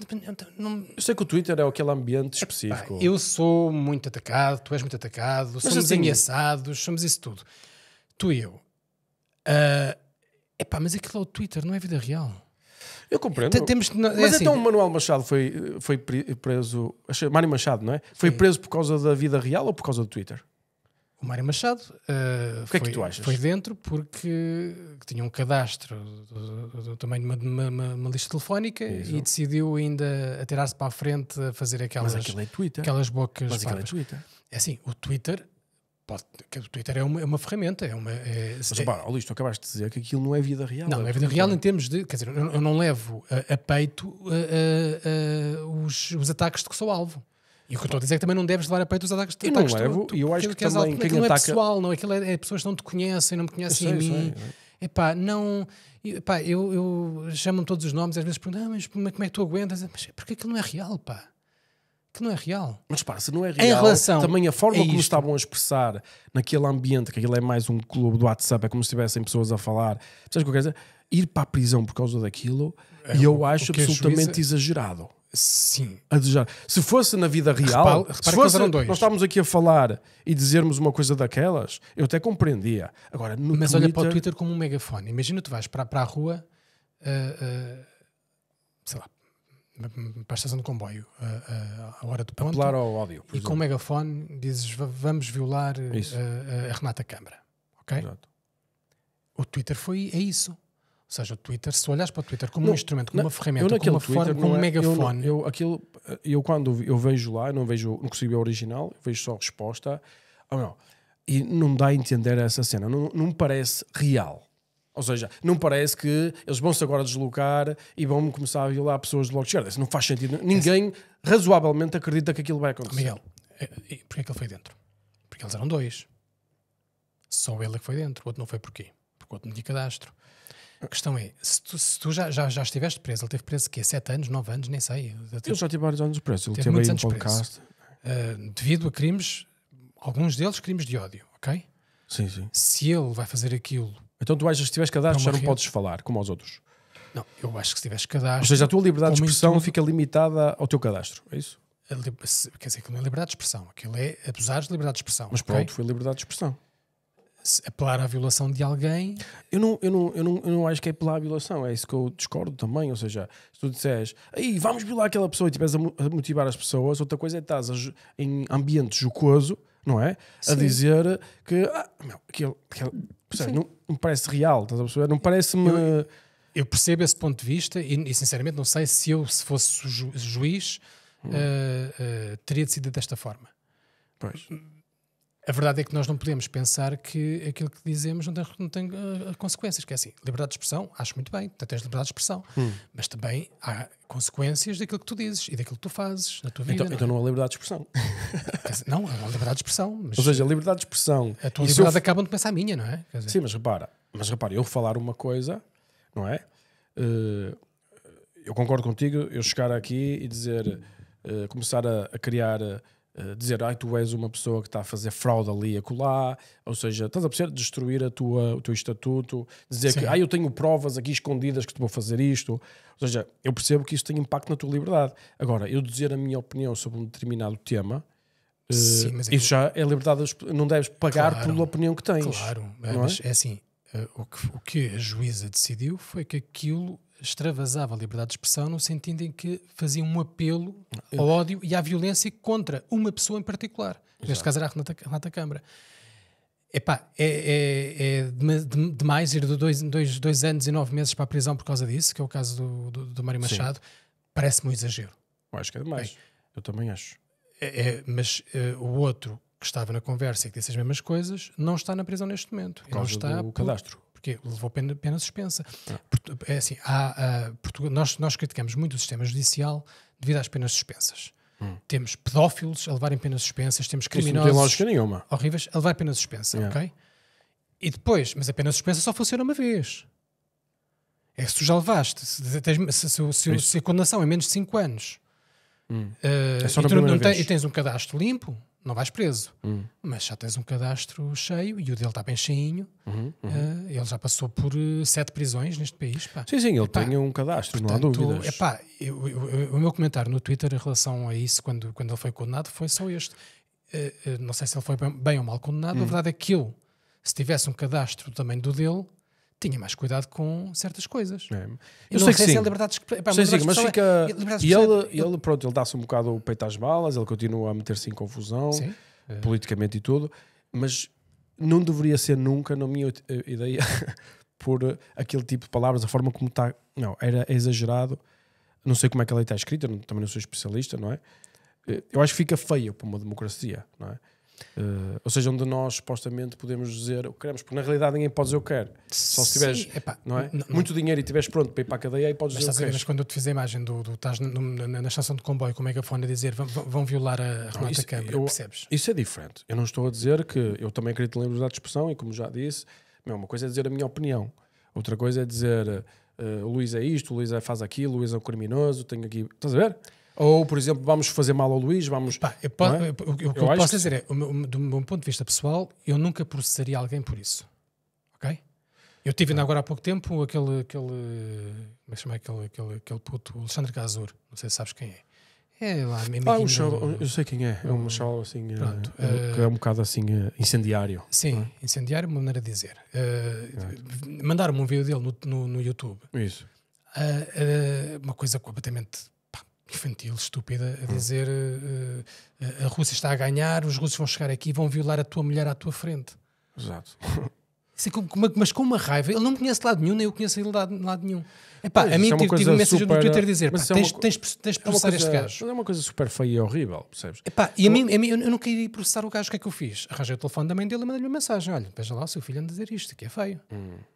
não. Eu sei que o Twitter é aquele ambiente específico. Eu sou muito atacado, tu és muito atacado, somos ameaçados, somos isso tudo. Tu e eu. Epá, mas aquilo é o Twitter, não é vida real. Eu compreendo. Mas assim, então o Manuel Machado foi preso... Mário Machado, não é? Foi preso por causa da vida real ou por causa do Twitter? O Mário Machado que é que tu achas? foi dentro porque tinha um cadastro do tamanho de uma lista telefónica e decidiu ainda atirar-se para a frente a fazer aquelas, Mas aquilo é Twitter. aquelas bocas. Mas aquilo é Twitter. É assim, o Twitter é uma ferramenta. Mas repara, Luís, tu acabaste de dizer que aquilo não é vida real. Não é vida real em termos de... Quer dizer, eu não levo a peito os ataques de que sou alvo. E o que eu estou a dizer é que também não deves levar a peito os ataques de Eu não levo, e eu acho que também quem não ataca... é pessoal, não. Aquilo é pessoas que não te conhecem, não me conhecem a mim. Epá, não... Epá, eu chamo-me todos os nomes, às vezes pergunto, mas como é que tu aguentas? Mas porque aquilo não é real, pá. Que não é real. Mas repara, se não é real, também a forma como estavam a expressar naquele ambiente, que aquilo é mais um clube do WhatsApp, é como se tivessem pessoas a falar. Sabes o que eu quero dizer? Ir para a prisão por causa daquilo, e eu acho absolutamente exagerado. Sim. Se fosse na vida real, se fosse, dois. nós estávamos aqui a falar e dizermos uma coisa daquelas, eu até compreendia. Agora, no mas Twitter... olha para o Twitter como um megafone. Imagina tu vais para a rua, sei lá, para a estação de comboio, a hora do ponto, apelar ao ódio, e com um megafone dizes vamos violar a Renata Câmara. Ok? Exato. O Twitter é isso. Ou seja, o Twitter, se olhares para o Twitter como um instrumento, como uma ferramenta, como uma forma, como um megafone... Eu quando eu vejo lá, não consigo ver o original, vejo só a resposta, e não dá a entender essa cena, não me parece real. Ou seja, não parece que eles vão-se agora deslocar e vão começar a violar pessoas de bloco de esquerda. Isso não faz sentido. Ninguém razoavelmente acredita que aquilo vai acontecer. Miguel, porquê é que ele foi dentro? Porque eles eram dois. Só ele é que foi dentro. O outro não foi porquê? Porque o outro não tinha cadastro. A questão é, se tu já estiveste preso, ele teve preso quê? 7 anos, 9 anos, nem sei. Ele já teve vários anos preso. Ele teve teve aí um podcast. Devido a crimes, alguns deles crimes de ódio, ok? Sim, sim. Se ele vai fazer aquilo... Então tu achas que se tiveres cadastro já não podes falar, como aos outros? Não, eu acho que se tiveres cadastro... Ou seja, a tua liberdade de expressão fica limitada ao teu cadastro, é isso? Quer dizer, aquilo não é liberdade de expressão. Aquilo é abusar de liberdade de expressão. Mas pronto, foi liberdade de expressão. Se apelar à violação de alguém... Eu não acho que é apelar à violação, é isso que eu discordo também. Ou seja, se tu disseres, aí vamos violar aquela pessoa e estiveres a motivar as pessoas, outra coisa é estás em ambiente jocoso, não é? Sim. A dizer que aquilo não me parece real, estás a perceber? Não parece-me... Eu percebo esse ponto de vista e sinceramente não sei se fosse juiz teria decidido desta forma. Pois. A verdade é que nós não podemos pensar que aquilo que dizemos não tem consequências. Que é assim, liberdade de expressão, acho muito bem, tu tens liberdade de expressão, mas também há consequências daquilo que tu dizes e daquilo que tu fazes na tua vida. Então não há liberdade de expressão. Não, há liberdade de expressão. Mas ou seja, a liberdade de expressão... A tua liberdade acaba de pensar a minha, não é? Quer dizer, sim, mas repara, eu falar uma coisa, não é? Eu concordo contigo, eu chegar aqui e dizer, começar a criar... dizer, tu és uma pessoa que está a fazer fraude ali e acolá, ou seja, estás a perceber, destruir o teu estatuto, dizer que eu tenho provas aqui escondidas que te vou fazer isto, ou seja, eu percebo que isto tem impacto na tua liberdade. Agora, eu dizer a minha opinião sobre um determinado tema, sim, mas isso já é liberdade, não deves pagar pela opinião que tens. Claro, mas é assim, o que a juíza decidiu foi que aquilo extravasava a liberdade de expressão no sentido em que fazia um apelo ao ódio e à violência contra uma pessoa em particular. Exato. Neste caso era a Renata Câmara. Epá, é demais ir de 2 anos e 9 meses para a prisão por causa disso, que é o caso do Mário Machado. Sim. Parece-me um exagero. Eu acho que é demais. Eu também acho. Mas o outro que estava na conversa e que disse as mesmas coisas não está na prisão neste momento. Por causa do cadastro. Porque levou pena suspensa. É assim, nós criticamos muito o sistema judicial devido às penas suspensas. Temos pedófilos a levarem penas suspensas, temos criminosos não tem lógica nenhuma. Horríveis a levar pena suspensa, ok? E depois, mas a pena suspensa só funciona uma vez. É se tu já levaste, se a condenação é menos de 5 anos é só na primeira vez. E tens um cadastro limpo, não vais preso, mas já tens um cadastro cheio e o dele está bem cheinho. Ele já passou por 7 prisões neste país. Pá. Sim, ele tem um cadastro, portanto, não há dúvidas. O meu comentário no Twitter em relação a isso, quando ele foi condenado, foi só este. Não sei se ele foi bem ou mal condenado. A verdade é que se tivesse um cadastro do tamanho do dele, tinha mais cuidado com certas coisas. É. Eu sei não que sei sim. se é liberdade de expressão. Sei sim, mas fica... liberdade de E expressão ele, pronto, ele dá-se um bocado o peito às balas, ele continua a meter-se em confusão, Sim. politicamente e tudo, mas não deveria ser nunca, na minha ideia, por aquele tipo de palavras, a forma como está... Não, era exagerado. Não sei como é que a lei está escrita, também não sou especialista, não é? Eu acho que fica feio para uma democracia, não é? Ou seja, onde nós supostamente podemos dizer o que queremos, porque na realidade ninguém pode dizer o que quer. Só se tiveres não é? Muito dinheiro e estiveres pronto para ir para a cadeia e podes dizer o que queres. Mas quando eu te fiz a imagem do estás na estação de comboio com o megafone a dizer vão violar a Renata Câmara, percebes? Isso é diferente. Eu não estou a dizer que eu também acredito na liberdade de expressão e, como já disse, uma coisa é dizer a minha opinião, outra coisa é dizer o Luís é isto, o Luís faz aquilo, o Luís é um criminoso, tenho aqui. Estás a ver? Ou, por exemplo, vamos fazer mal ao Luís, vamos... O que eu posso dizer é, do meu ponto de vista pessoal, eu nunca processaria alguém por isso. Ok? Eu tive ainda agora há pouco tempo aquele como é que se chama aquele puto, o Alexandre Casur, não sei se sabes quem é. É lá, eu sei quem é. É um chaval assim, que é um bocado assim incendiário. Sim, incendiário, uma maneira de dizer. Mandaram-me um vídeo dele no YouTube. Isso. Uma coisa completamente infantil, estúpida, a dizer a Rússia está a ganhar, os russos vão chegar aqui e vão violar a tua mulher à tua frente. Exato. Mas com uma raiva, ele não me conhece de lado nenhum, nem eu conheço ele de lado nenhum. Epá, a mim tive uma mensagem no Twitter a dizer tens de processar este gajo. É uma coisa super feia e horrível, percebes? Epá, e a mim eu não queria processar o gajo, o que é que eu fiz? Arranjei o telefone da mãe dele e mandei-lhe uma mensagem: olha, veja lá o seu filho anda a dizer isto, que é feio.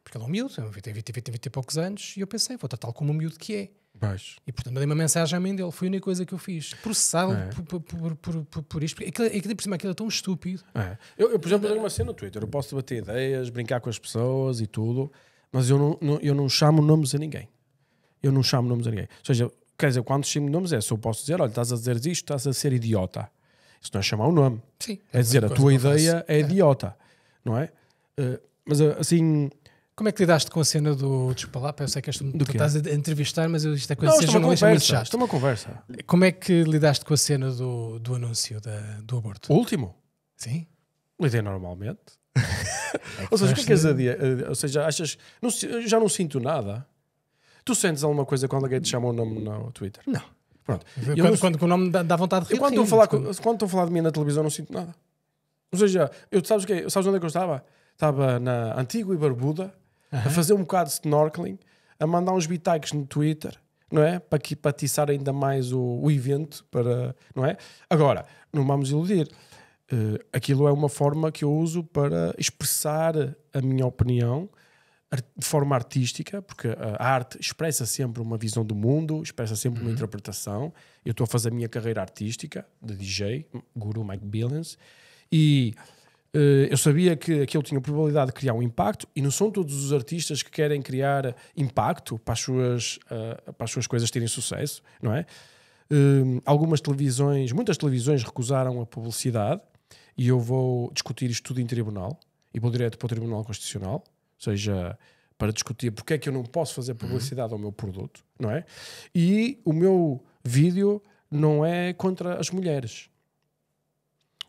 Porque ele é um miúdo, tem 20 e poucos anos, e eu pensei, vou tratá-lo como um miúdo que é. Baixo. E portanto mandei uma mensagem à mãe dele, foi a única coisa que eu fiz, processá-lo por isto, aquilo por cima aquilo é tão estúpido. Eu, por exemplo, tenho uma cena no Twitter, eu posso debater ideias, brincar com as pessoas e tudo, mas eu não chamo nomes a ninguém. Eu não chamo nomes a ninguém. Ou seja, quer dizer, quando chamo nomes se eu posso dizer, olha, estás a dizer isto, estás a ser idiota. Isso não é chamar o nome. Sim, é dizer, a tua ideia é idiota, não é? Mas assim... Como é que lidaste com a cena do... Desculpa lá, eu sei que tu estás a entrevistar, mas isto é coisa não, de ser jornalista muito chato. Estou uma conversa. Como é que lidaste com a cena do anúncio do aborto? O último? Sim. Lidei normalmente. Ou seja, o que é que dia? Ou seja, achas... eu já não sinto nada. Tu sentes alguma coisa quando alguém te chama o nome no Twitter? Não. Pronto. Quando o nome dá vontade de rir. Quando estou a falar de mim na televisão não sinto nada. Ou seja, sabes onde é que eu estava? Estava na Antigua e Barbuda, a fazer um bocado de snorkeling, a mandar uns bitites no Twitter, não é? Para atiçar ainda mais o evento, não é? Agora, não vamos iludir. Aquilo é uma forma que eu uso para expressar a minha opinião de forma artística, porque a arte expressa sempre uma visão do mundo, expressa sempre uma interpretação. Eu estou a fazer a minha carreira artística de DJ, Guru Mike Billings, e eu sabia que aquilo tinha a probabilidade de criar um impacto, e não são todos os artistas que querem criar impacto para as suas coisas terem sucesso, não é? Muitas televisões recusaram a publicidade, e eu vou discutir isto tudo em tribunal, e vou direto para o Tribunal Constitucional, ou seja, para discutir porque é que eu não posso fazer publicidade ao meu produto, não é? E o meu vídeo não é contra as mulheres.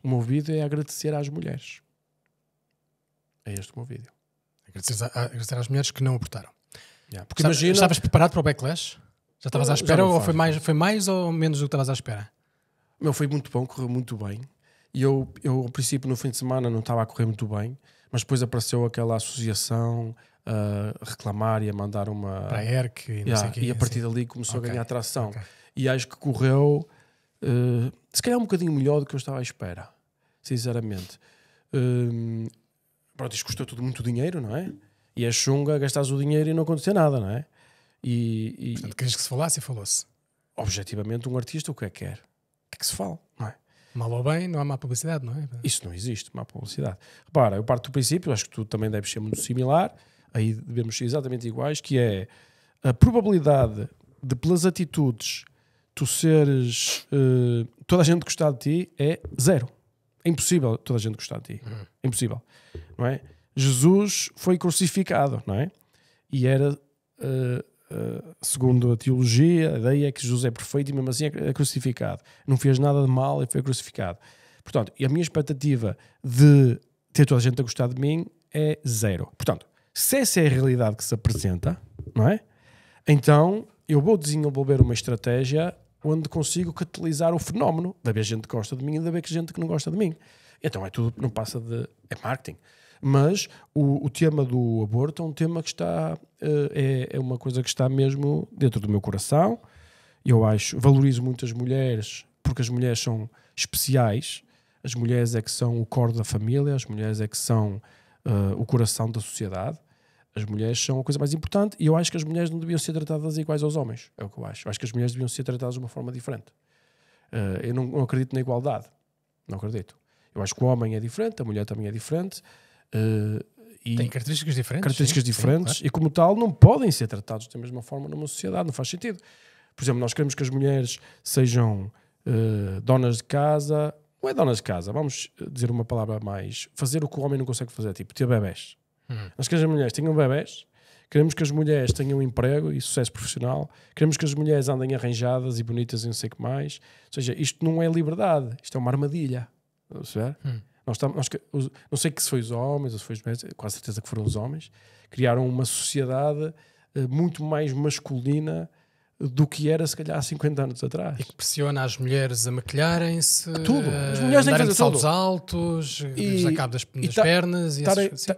O meu vídeo é agradecer às mulheres. É este o meu vídeo. Agradecer às mulheres que não abortaram. Porque imagina... Estavas preparado para o backlash? Já estavas à espera ou foi mais ou menos do que estavas à espera? Foi muito bom, correu muito bem. E eu, ao princípio, no fim de semana, não estava a correr muito bem, mas depois apareceu aquela associação a reclamar e a mandar uma... Para a ERC e não sei o quê. E a partir dali começou a ganhar tração. E acho que correu, se calhar um bocadinho melhor do que eu estava à espera, sinceramente. Pronto, isto custou tudo muito dinheiro, não é? E é chunga, gastares o dinheiro e não acontecer nada, não é? Portanto, querias que se falasse e falou-se. Objetivamente, um artista o que é que quer? O que é que se fala, não é? Mal ou bem, não há má publicidade, não é? Isso não existe, má publicidade. Repara, eu parto do princípio, acho que tu também deves ser muito similar, aí devemos ser exatamente iguais, que é a probabilidade de, pelas atitudes, tu seres... toda a gente gostar de ti é zero. É impossível toda a gente gostar de ti. É impossível. Não é? Jesus foi crucificado, não é? E era... segundo a teologia, a ideia é que Jesus é perfeito e mesmo assim é crucificado. Não fez nada de mal e foi crucificado. Portanto, e a minha expectativa de ter toda a gente a gostar de mim é zero. Portanto, Se essa é a realidade que se apresenta, não é? Então eu vou desenvolver uma estratégia onde consigo catalisar o fenómeno de haver gente que gosta de mim e de haver gente que não gosta de mim. Então é tudo, não passa de... é marketing. Mas o tema do aborto é um tema que está... é uma coisa que está mesmo dentro do meu coração. Eu valorizo muito as mulheres, porque as mulheres são especiais. As mulheres é que são o core da família, as mulheres é que são o coração da sociedade. As mulheres são a coisa mais importante e eu acho que as mulheres não deviam ser tratadas iguais aos homens. É o que eu acho. Eu acho que as mulheres deviam ser tratadas de uma forma diferente. Eu não acredito na igualdade. Não acredito. Eu acho que o homem é diferente, a mulher também é diferente. Tem características diferentes. Características sim, diferentes, claro. e como tal não podem ser tratados da mesma forma numa sociedade. Não faz sentido. Por exemplo, nós queremos que as mulheres sejam donas de casa. Não é donas de casa, vamos dizer uma palavra mais... Fazer o que o homem não consegue fazer, tipo ter bebés. Nós queremos que as mulheres tenham bebés, queremos que as mulheres tenham emprego e sucesso profissional, queremos que as mulheres andem arranjadas e bonitas e não sei o que mais. Ou seja, isto não é liberdade, isto é uma armadilha. Não sei que se foi os homens ou se foi as mulheres, com a certeza que foram os homens, criaram uma sociedade muito mais masculina do que era se calhar há 50 anos atrás. E que pressiona as mulheres a maquilharem-se, tudo. As mulheres têm que fazer saltos tudo. altos, a cabo das pernas.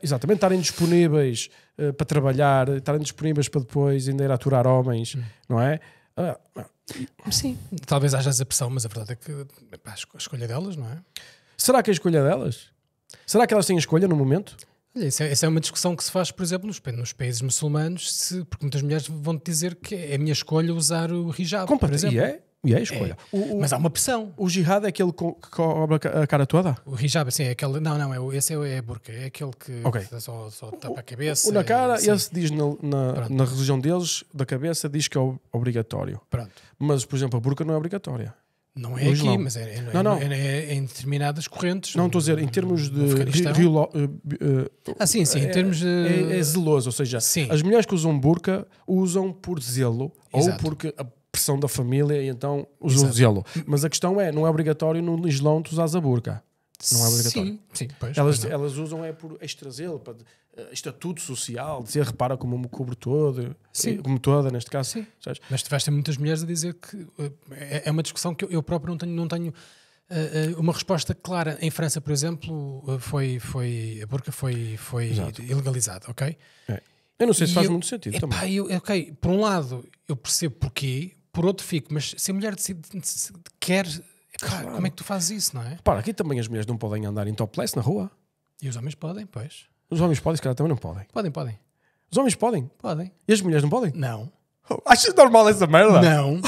Exatamente, estarem disponíveis para trabalhar, estarem disponíveis para depois ainda ir aturar homens, não é? Sim, talvez haja essa pressão, mas a verdade é que a escolha delas, não é? Será que é a escolha delas? Será que elas têm escolha no momento? Olha, essa é uma discussão que se faz, por exemplo, nos países muçulmanos, porque muitas mulheres vão-te dizer que é a minha escolha usar o hijab, por exemplo. E é a escolha. Mas há uma pressão. O jihad é aquele que cobre a cara toda? O hijab, assim, é aquele... Esse é a burca. É aquele que só tapa a cabeça. O na cara, esse diz na religião deles, da cabeça, diz que é obrigatório. Pronto. Mas, por exemplo, a burca não é obrigatória. Não é aqui, mas é em determinadas correntes. Não, estou a dizer, em termos de... sim, em termos de... É zeloso, ou seja, sim. As mulheres que usam burca usam por zelo. Exato. Ou porque a pressão da família e então usam zelo. Mas a questão não é obrigatório no Islão tu usares a burca. Não é obrigatório. Sim, pois. Elas usam por extra zelo, para estatuto social, dizer repara como me cubro todo, como toda neste caso. Sim. Mas tu vais ter muitas mulheres a dizer que é uma discussão que eu próprio não tenho uma resposta clara. Em França, por exemplo, a burca foi ilegalizada, ok? Eu não sei se faz muito sentido também. Ok, por um lado eu percebo porquê, por outro fico, mas se a mulher quer... Claro. Como é que tu fazes isso, não é? Repara, aqui também as mulheres não podem andar em topless na rua. E os homens podem, pois. Os homens podem, se calhar também não podem. Podem. Os homens podem? Podem. E as mulheres não podem? Não. Achas normal essa merda? Não.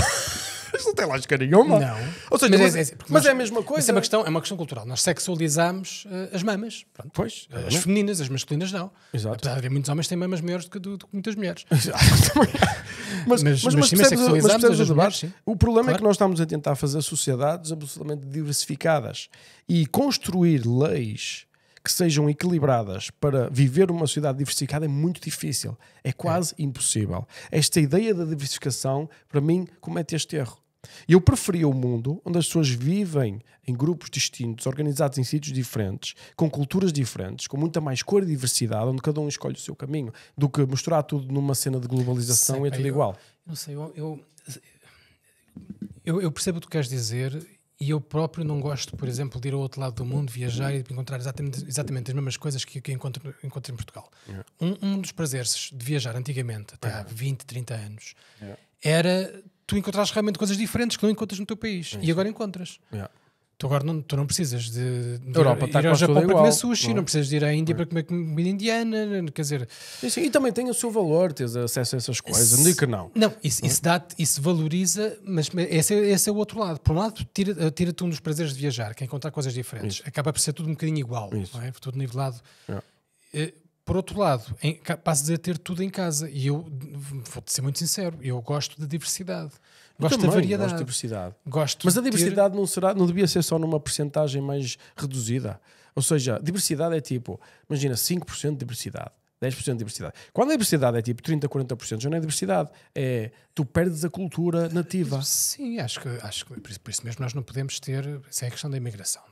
Isto não tem lógica nenhuma. Não. Ou seja, mas é a mesma coisa. Isso é uma questão cultural. Nós sexualizamos as mamas. Pronto. Pois. As femininas, as masculinas não. Exato. Apesar de haver muitos homens que têm mamas maiores do que muitas mulheres. mas sexualizamos as mulheres, sim. O problema é que nós estamos a tentar fazer sociedades absolutamente diversificadas e construir leis que sejam equilibradas para viver uma sociedade diversificada é muito difícil. É quase impossível. Esta ideia da diversificação, para mim, comete este erro. Eu preferia um mundo onde as pessoas vivem em grupos distintos, organizados em sítios diferentes, com culturas diferentes, com muita mais cor e diversidade, onde cada um escolhe o seu caminho, do que misturar tudo numa cena de globalização e tudo igual. Não sei, eu percebo o que tu queres dizer. E eu próprio não gosto, por exemplo, de ir ao outro lado do mundo, viajar e encontrar exatamente as mesmas coisas que encontro em Portugal. Yeah. Um dos prazeres de viajar antigamente, até há 20, 30 anos, era tu encontrares realmente coisas diferentes que não encontras no teu país. E agora encontras. Tu agora não precisas de Europa ir ao Japão para comer sushi, não precisas de ir à Índia para comer comida indiana, quer dizer... Sim, e também tem o seu valor, teres acesso a essas coisas, não digo que não. Não, isso valoriza, mas esse é o outro lado. Por um lado, tira-te um dos prazeres de viajar, que é encontrar coisas diferentes. Isso. Acaba por ser tudo um bocadinho igual, não é? Tudo nivelado. Por outro lado, passas a ter tudo em casa. E eu vou-te ser muito sincero, eu gosto da diversidade. Gosto da variedade. Gosto de diversidade. Gosto mas a diversidade não devia ser só numa percentagem mais reduzida. Ou seja, diversidade é tipo, imagina, 5% de diversidade, 10% de diversidade. Quando a diversidade é tipo 30%, 40%, já não é diversidade. É, tu perdes a cultura nativa. Sim, acho que por isso mesmo nós não podemos ter... Isso é a questão da imigração.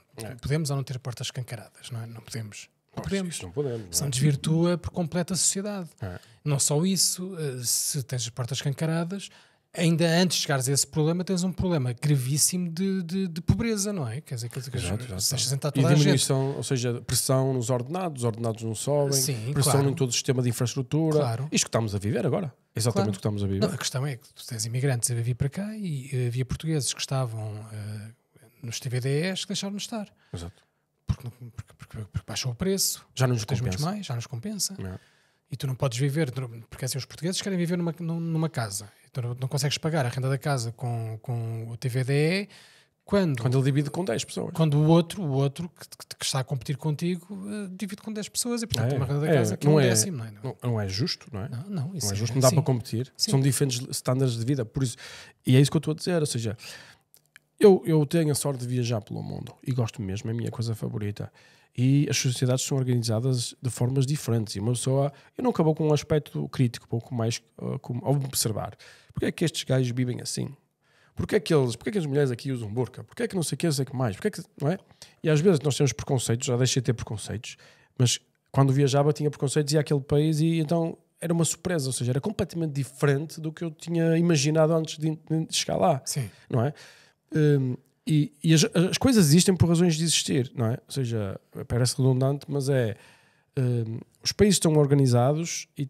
Podemos ou não ter portas escancaradas, não é? Não podemos. podemos. Isso não podemos. Não Senão é? desvirtua por completo a sociedade. É. Não só isso, se tens as portas escancaradas, ainda antes de chegares a esse problema, tens um problema gravíssimo de pobreza, não é? Quer dizer, que deixas sentar E toda a gente. diminuição, ou seja, pressão nos ordenados, os ordenados não sobem, Sim, pressão claro. em todo o sistema de infraestrutura. Claro. Isto que estamos a viver agora. Exatamente Claro. o que estamos a viver. Não, a questão é que tu tens imigrantes a vir para cá e havia portugueses que estavam nos TVDEs que deixaram de estar. Exato. Porque baixou o preço, Já não nos tens muitos compensa. mais, já nos compensa. É. E tu não podes viver, porque assim os portugueses querem viver numa casa. E tu não consegues pagar a renda da casa com o TVDE quando Quando ele divide com 10 pessoas. o outro que está a competir contigo divide com 10 pessoas e portanto uma renda da casa que é não um é, décimo. Não é? não é justo, não é? Não, isso Não é justo, não dá sim. para competir. Sim. São diferentes standards de vida. Por isso, e é isso que eu estou a dizer. Ou seja, eu tenho a sorte de viajar pelo mundo e gosto mesmo, é a minha coisa favorita. E as sociedades são organizadas de formas diferentes. E uma pessoa, eu não acabou com um aspecto crítico, um pouco mais como observar. Porque é que estes gajos vivem assim? Porque é que as mulheres aqui usam burca? Porque é que não sei o que, não sei o que mais? Porque é que, não é? E às vezes nós temos preconceitos, já deixei de ter preconceitos, mas quando viajava tinha preconceitos, ia àquele país e então era uma surpresa, ou seja, era completamente diferente do que eu tinha imaginado antes de chegar lá, Sim. não é? E as coisas existem por razões de existir, não é? Ou seja, parece redundante, mas os países estão organizados e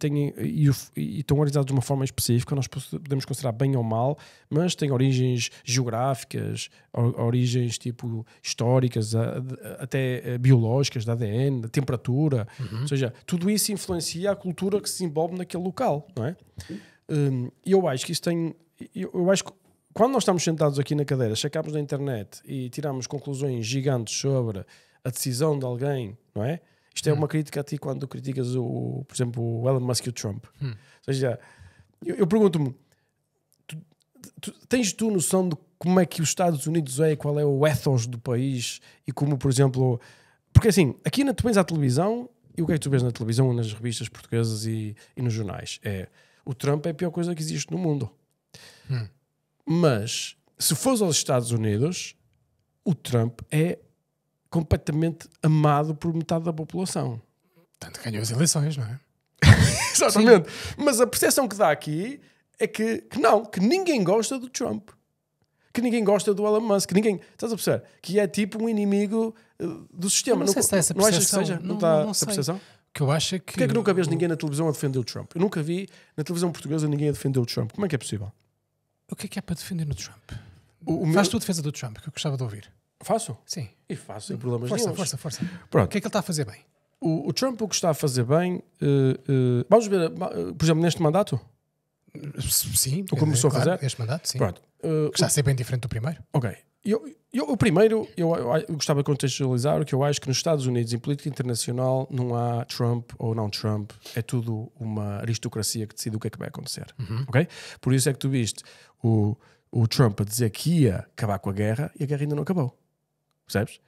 estão organizados de uma forma específica, nós podemos considerar bem ou mal, mas têm origens geográficas, origens tipo históricas, até biológicas, da ADN, da temperatura, ou seja, tudo isso influencia a cultura que se desenvolve naquele local, não é? E eu acho que isso tem... Eu acho que quando nós estamos sentados aqui na cadeira, checamos na internet e tiramos conclusões gigantes sobre a decisão de alguém, não é? Isto é uma crítica a ti quando criticas, por exemplo, o Elon Musk e o Trump. Ou seja, eu pergunto-me, tens tu noção de como é que os Estados Unidos é, qual é o ethos do país e como, por exemplo... Porque assim, aqui tu vens à televisão e o que é que tu vês na televisão, nas revistas portuguesas e nos jornais? O Trump é a pior coisa que existe no mundo. Mas, se fores aos Estados Unidos, o Trump é completamente amado por metade da população. Portanto, ganhou as eleições, não é? Exatamente. Mas a percepção que dá aqui é que ninguém gosta do Trump. Que ninguém gosta do Elon Musk. Estás a perceber? Que é tipo um inimigo do sistema. Não sei se está essa não achas que percepção. seja? Não está Não essa sei. percepção? O que eu acho é que... Porquê é que nunca vês ninguém na televisão a defender o Trump? Eu nunca vi na televisão portuguesa ninguém a defender o Trump. Como é que é possível? O que é para defender no Trump? O Faz tu a defesa do Trump, que eu gostava de ouvir. Faço? Sim. E faço, sem problemas Força, nenhuns. força. Pronto. O que é que ele está a fazer bem? O Trump o que está a fazer bem... vamos ver, por exemplo, neste mandato? Sim. O que começou a fazer? Este mandato, sim. Pronto. Que está a ser bem diferente do primeiro. Ok. O primeiro, eu gostava de contextualizar que eu acho que nos Estados Unidos, em política internacional, não há Trump ou não Trump. É tudo uma aristocracia que decide o que é que vai acontecer. Ok? Por isso é que tu viste o Trump a dizer que ia acabar com a guerra e a guerra ainda não acabou. Percebes?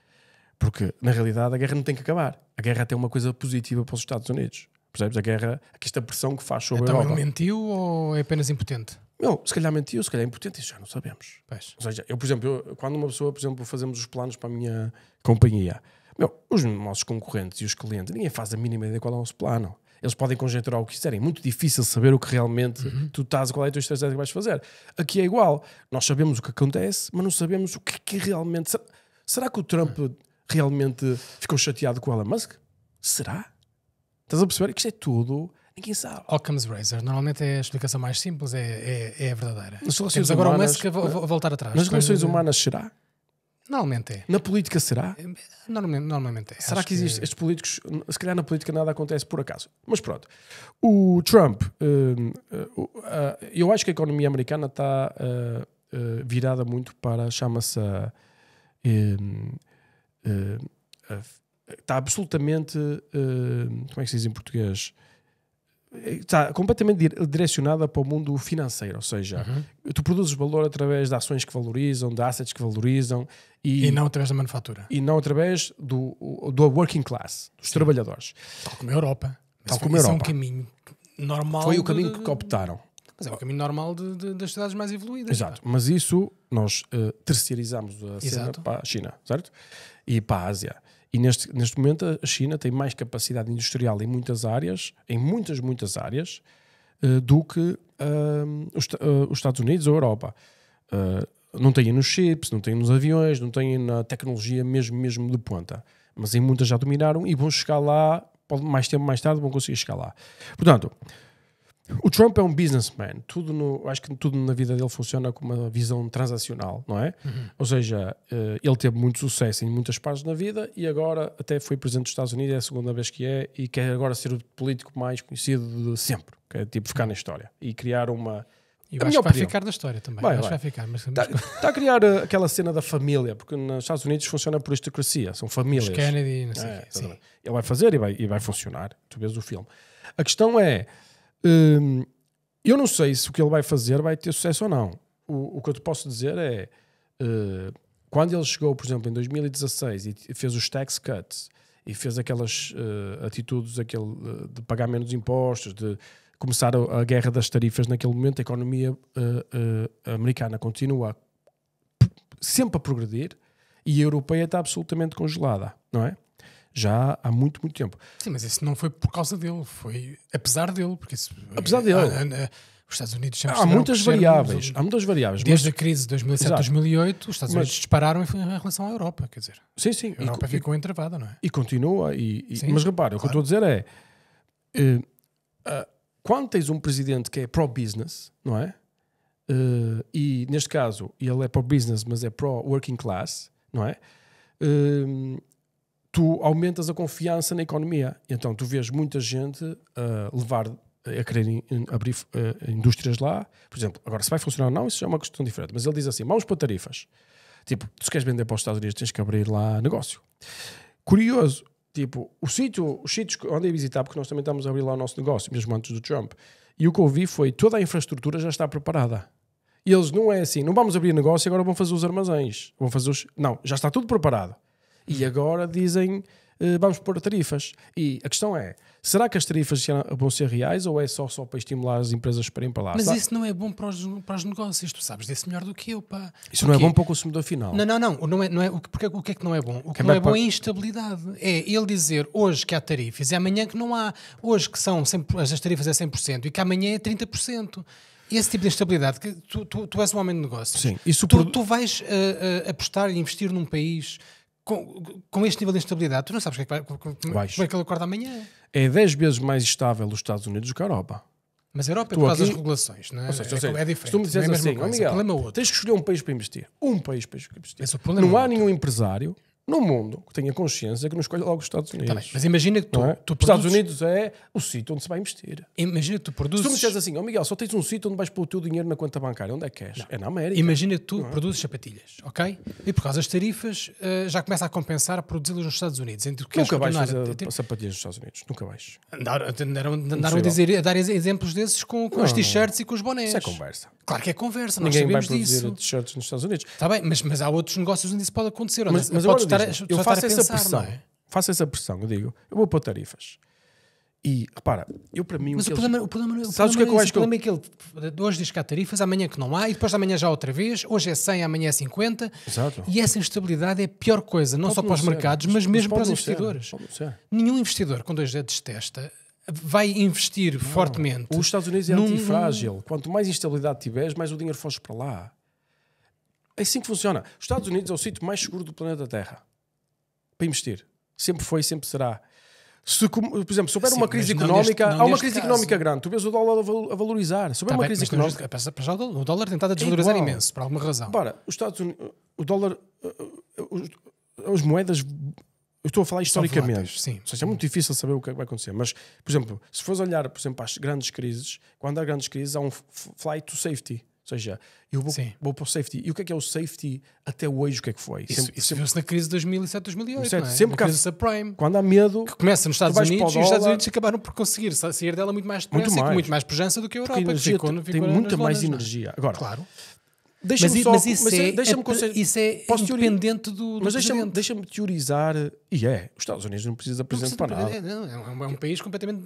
Porque, na realidade, a guerra não tem que acabar. A guerra tem uma coisa positiva para os Estados Unidos. Percebes? A guerra, aqui esta pressão que faz sobre a Então Europa. ele mentiu ou é apenas impotente? Não, se calhar mentiu, se calhar é impotente, isso já não sabemos. Pois. Ou seja, por exemplo, quando uma pessoa, por exemplo, fazemos os planos para a minha companhia, os nossos concorrentes e os clientes, ninguém faz a mínima ideia qual é o nosso plano. Eles podem conjecturar o que quiserem. É muito difícil saber o que realmente tu estás, qual é a tua estratégia que vais fazer. Aqui é igual. Nós sabemos o que acontece, mas não sabemos o que realmente... Será que o Trump realmente ficou chateado com o Elon Musk? Será? Estás a perceber que isto é tudo... Ninguém sabe. Occam's Razor. Normalmente é a explicação mais simples, é a verdadeira. Nas relações Temos agora humanas, o Musk a voltar atrás. Nas relações humanas será? Normalmente é. Na política será? Normalmente é. Será Acho que existe estes políticos? Se calhar na política nada acontece por acaso. Mas pronto. O Trump, eu acho que a economia americana está virada muito para, chama-se... está absolutamente... como é que se diz em português? Está completamente direcionada para o mundo financeiro, ou seja, tu produzes valor através de ações que valorizam, de assets que valorizam e não através da manufatura. E não através do working class, dos trabalhadores. Tal como a Europa. Tal como a Isso é um Europa. caminho normal. Foi o caminho que optaram. Mas é o caminho normal das cidades mais evoluídas. Exato, mas isso nós terciarizamos a cena Exato. para a China, certo? E para a Ásia. E neste momento a China tem mais capacidade industrial em muitas áreas, muitas áreas, do que os Estados Unidos ou a Europa. Não têm nos chips, não têm nos aviões, não têm na tecnologia mesmo de ponta. Mas em muitas já dominaram e vão chegar lá, mais tempo mais tarde vão conseguir chegar lá. Portanto, o Trump é um businessman. Acho que tudo na vida dele funciona com uma visão transacional, não é? Ou seja, ele teve muito sucesso em muitas partes da vida e agora até foi presidente dos Estados Unidos, é a segunda vez que é, e quer agora ser o político mais conhecido de sempre. Que é tipo ficar na história e criar uma... E eu acho que vai ficar da história também. Vai. Vai ficar, mas... Está a criar aquela cena da família, porque nos Estados Unidos funciona por aristocracia, são famílias. Os Kennedy, não sei o quê. Sim. Ele vai fazer e vai funcionar. Tu vês o filme. A questão é, eu não sei se o que ele vai fazer vai ter sucesso ou não. O que eu te posso dizer é, quando ele chegou, por exemplo, em 2016 e fez os tax cuts e fez aquelas atitudes de pagar menos impostos, de começar a guerra das tarifas naquele momento, a economia americana continua sempre a progredir e a europeia está absolutamente congelada, não é? Já há muito tempo. Sim, mas isso não foi por causa dele, foi apesar dele. Porque isso, apesar dele. Os Estados Unidos sempre há muitas variáveis. Desde a crise de 2007-2008, os Estados Unidos dispararam em relação à Europa, quer dizer. Sim. A Europa ficou entravada, não é? E continua. Mas repara, o que eu estou a dizer é... quando tens um presidente que é pro-business, não é? E neste caso ele é pro-business, mas é pro-working class, não é? Tu aumentas a confiança na economia. Então tu vês muita gente a querer abrir indústrias lá. Por exemplo, agora se vai funcionar ou não, isso já é uma questão diferente. Mas ele diz assim, vamos para tarifas. Tipo, se queres vender para os Estados Unidos tens que abrir lá negócio. Curioso. Tipo, os sítios que andei a visitar, porque nós também estamos a abrir lá o nosso negócio, mesmo antes do Trump, e o que eu vi foi toda a infraestrutura já está preparada. E eles não é assim, não vamos abrir negócio e agora vão fazer os armazéns. Não, já está tudo preparado. E agora dizem, vamos pôr tarifas. E a questão é, será que as tarifas vão ser reais ou é só para estimular as empresas para irem para lá? Mas isso não é bom para os negócios, tu sabes disso melhor do que eu, pá. Isso não é bom para o consumidor final. Não é. O que é que não é bom? O que não é bom é a instabilidade. É ele dizer hoje que há tarifas e amanhã que não há. Hoje que são as tarifas é 100% e que amanhã é 30%. Esse tipo de instabilidade, que tu és um homem de negócios. Sim, tu vais apostar e investir num país com este nível de instabilidade, tu não sabes como é que ele acorda amanhã. É 10 vezes mais estável os Estados Unidos do que a Europa. Mas a Europa é por causa das regulações, não é? É diferente. Se tu me dizes assim, Miguel, tens que escolher um país para investir. Não há nenhum empresário no mundo que tenha consciência que não escolhe logo os Estados Unidos. Tá bem, mas imagina que os Estados Unidos é o sítio onde se vai investir. Imagina que tu produzes... Se tu me disseres assim, Miguel, só tens um sítio onde vais pôr o teu dinheiro na conta bancária, onde é que queres? Não. É na América. Imagina que tu produzes sapatilhas, ok? E por causa das tarifas já começa a compensar a produzi-las nos Estados Unidos. Nunca vais fazer sapatilhas nos Estados Unidos, nunca vais. Andaram a dar exemplos desses com as t-shirts e com os bonés. Isso é conversa. Claro que é conversa, ninguém nós sabemos vai disso. produzir t-shirts nos Estados Unidos. Está bem, mas há outros negócios onde isso pode acontecer. Mas agora eu faço essa pressão. Faço essa pressão, eu digo, eu vou pôr tarifas. E, repara, eu para mim... Mas o problema é que ele hoje diz que há tarifas, amanhã que não há, e depois amanhã já outra vez, hoje é 100, amanhã é 50. Exato. E essa instabilidade é a pior coisa, não só para os mercados, mas mesmo para os investidores. Nenhum investidor com 2 dedos de testa vai investir fortemente. Os Estados Unidos é antifrágil. Quanto mais instabilidade tiveres, mais o dinheiro foge para lá. É assim que funciona. Os Estados Unidos é o sítio mais seguro do planeta Terra para investir. Sempre foi, sempre será. Por exemplo, se houver uma crise económica, há uma crise económica grande, tu vês o dólar a valorizar. Se houver uma crise económica... O dólar tem estado a desvalorizar imenso, por alguma razão. Os Estados Unidos, o dólar, as moedas... Eu estou a falar historicamente. Sim. Ou seja, é muito difícil saber o que vai acontecer. Mas, por exemplo, se fores olhar, por exemplo, às grandes crises, quando há grandes crises, há um flight to safety. Ou seja, eu vou para o safety. E o que é o safety até hoje? O que é que foi? Isso viu-se na crise de 2007, 2008. Não é? Sempre na crise subprime. Quando há medo... Que começa nos Estados Unidos e os Estados Unidos acabaram por conseguir sair dela muito mais depressa e com muito mais pujança do que a Europa. Tem muita mais energia. Agora, claro. Deixa-me isso é independente do presidente. Deixa-me teorizar. E os Estados Unidos não precisam de presidente para nada. É um país completamente...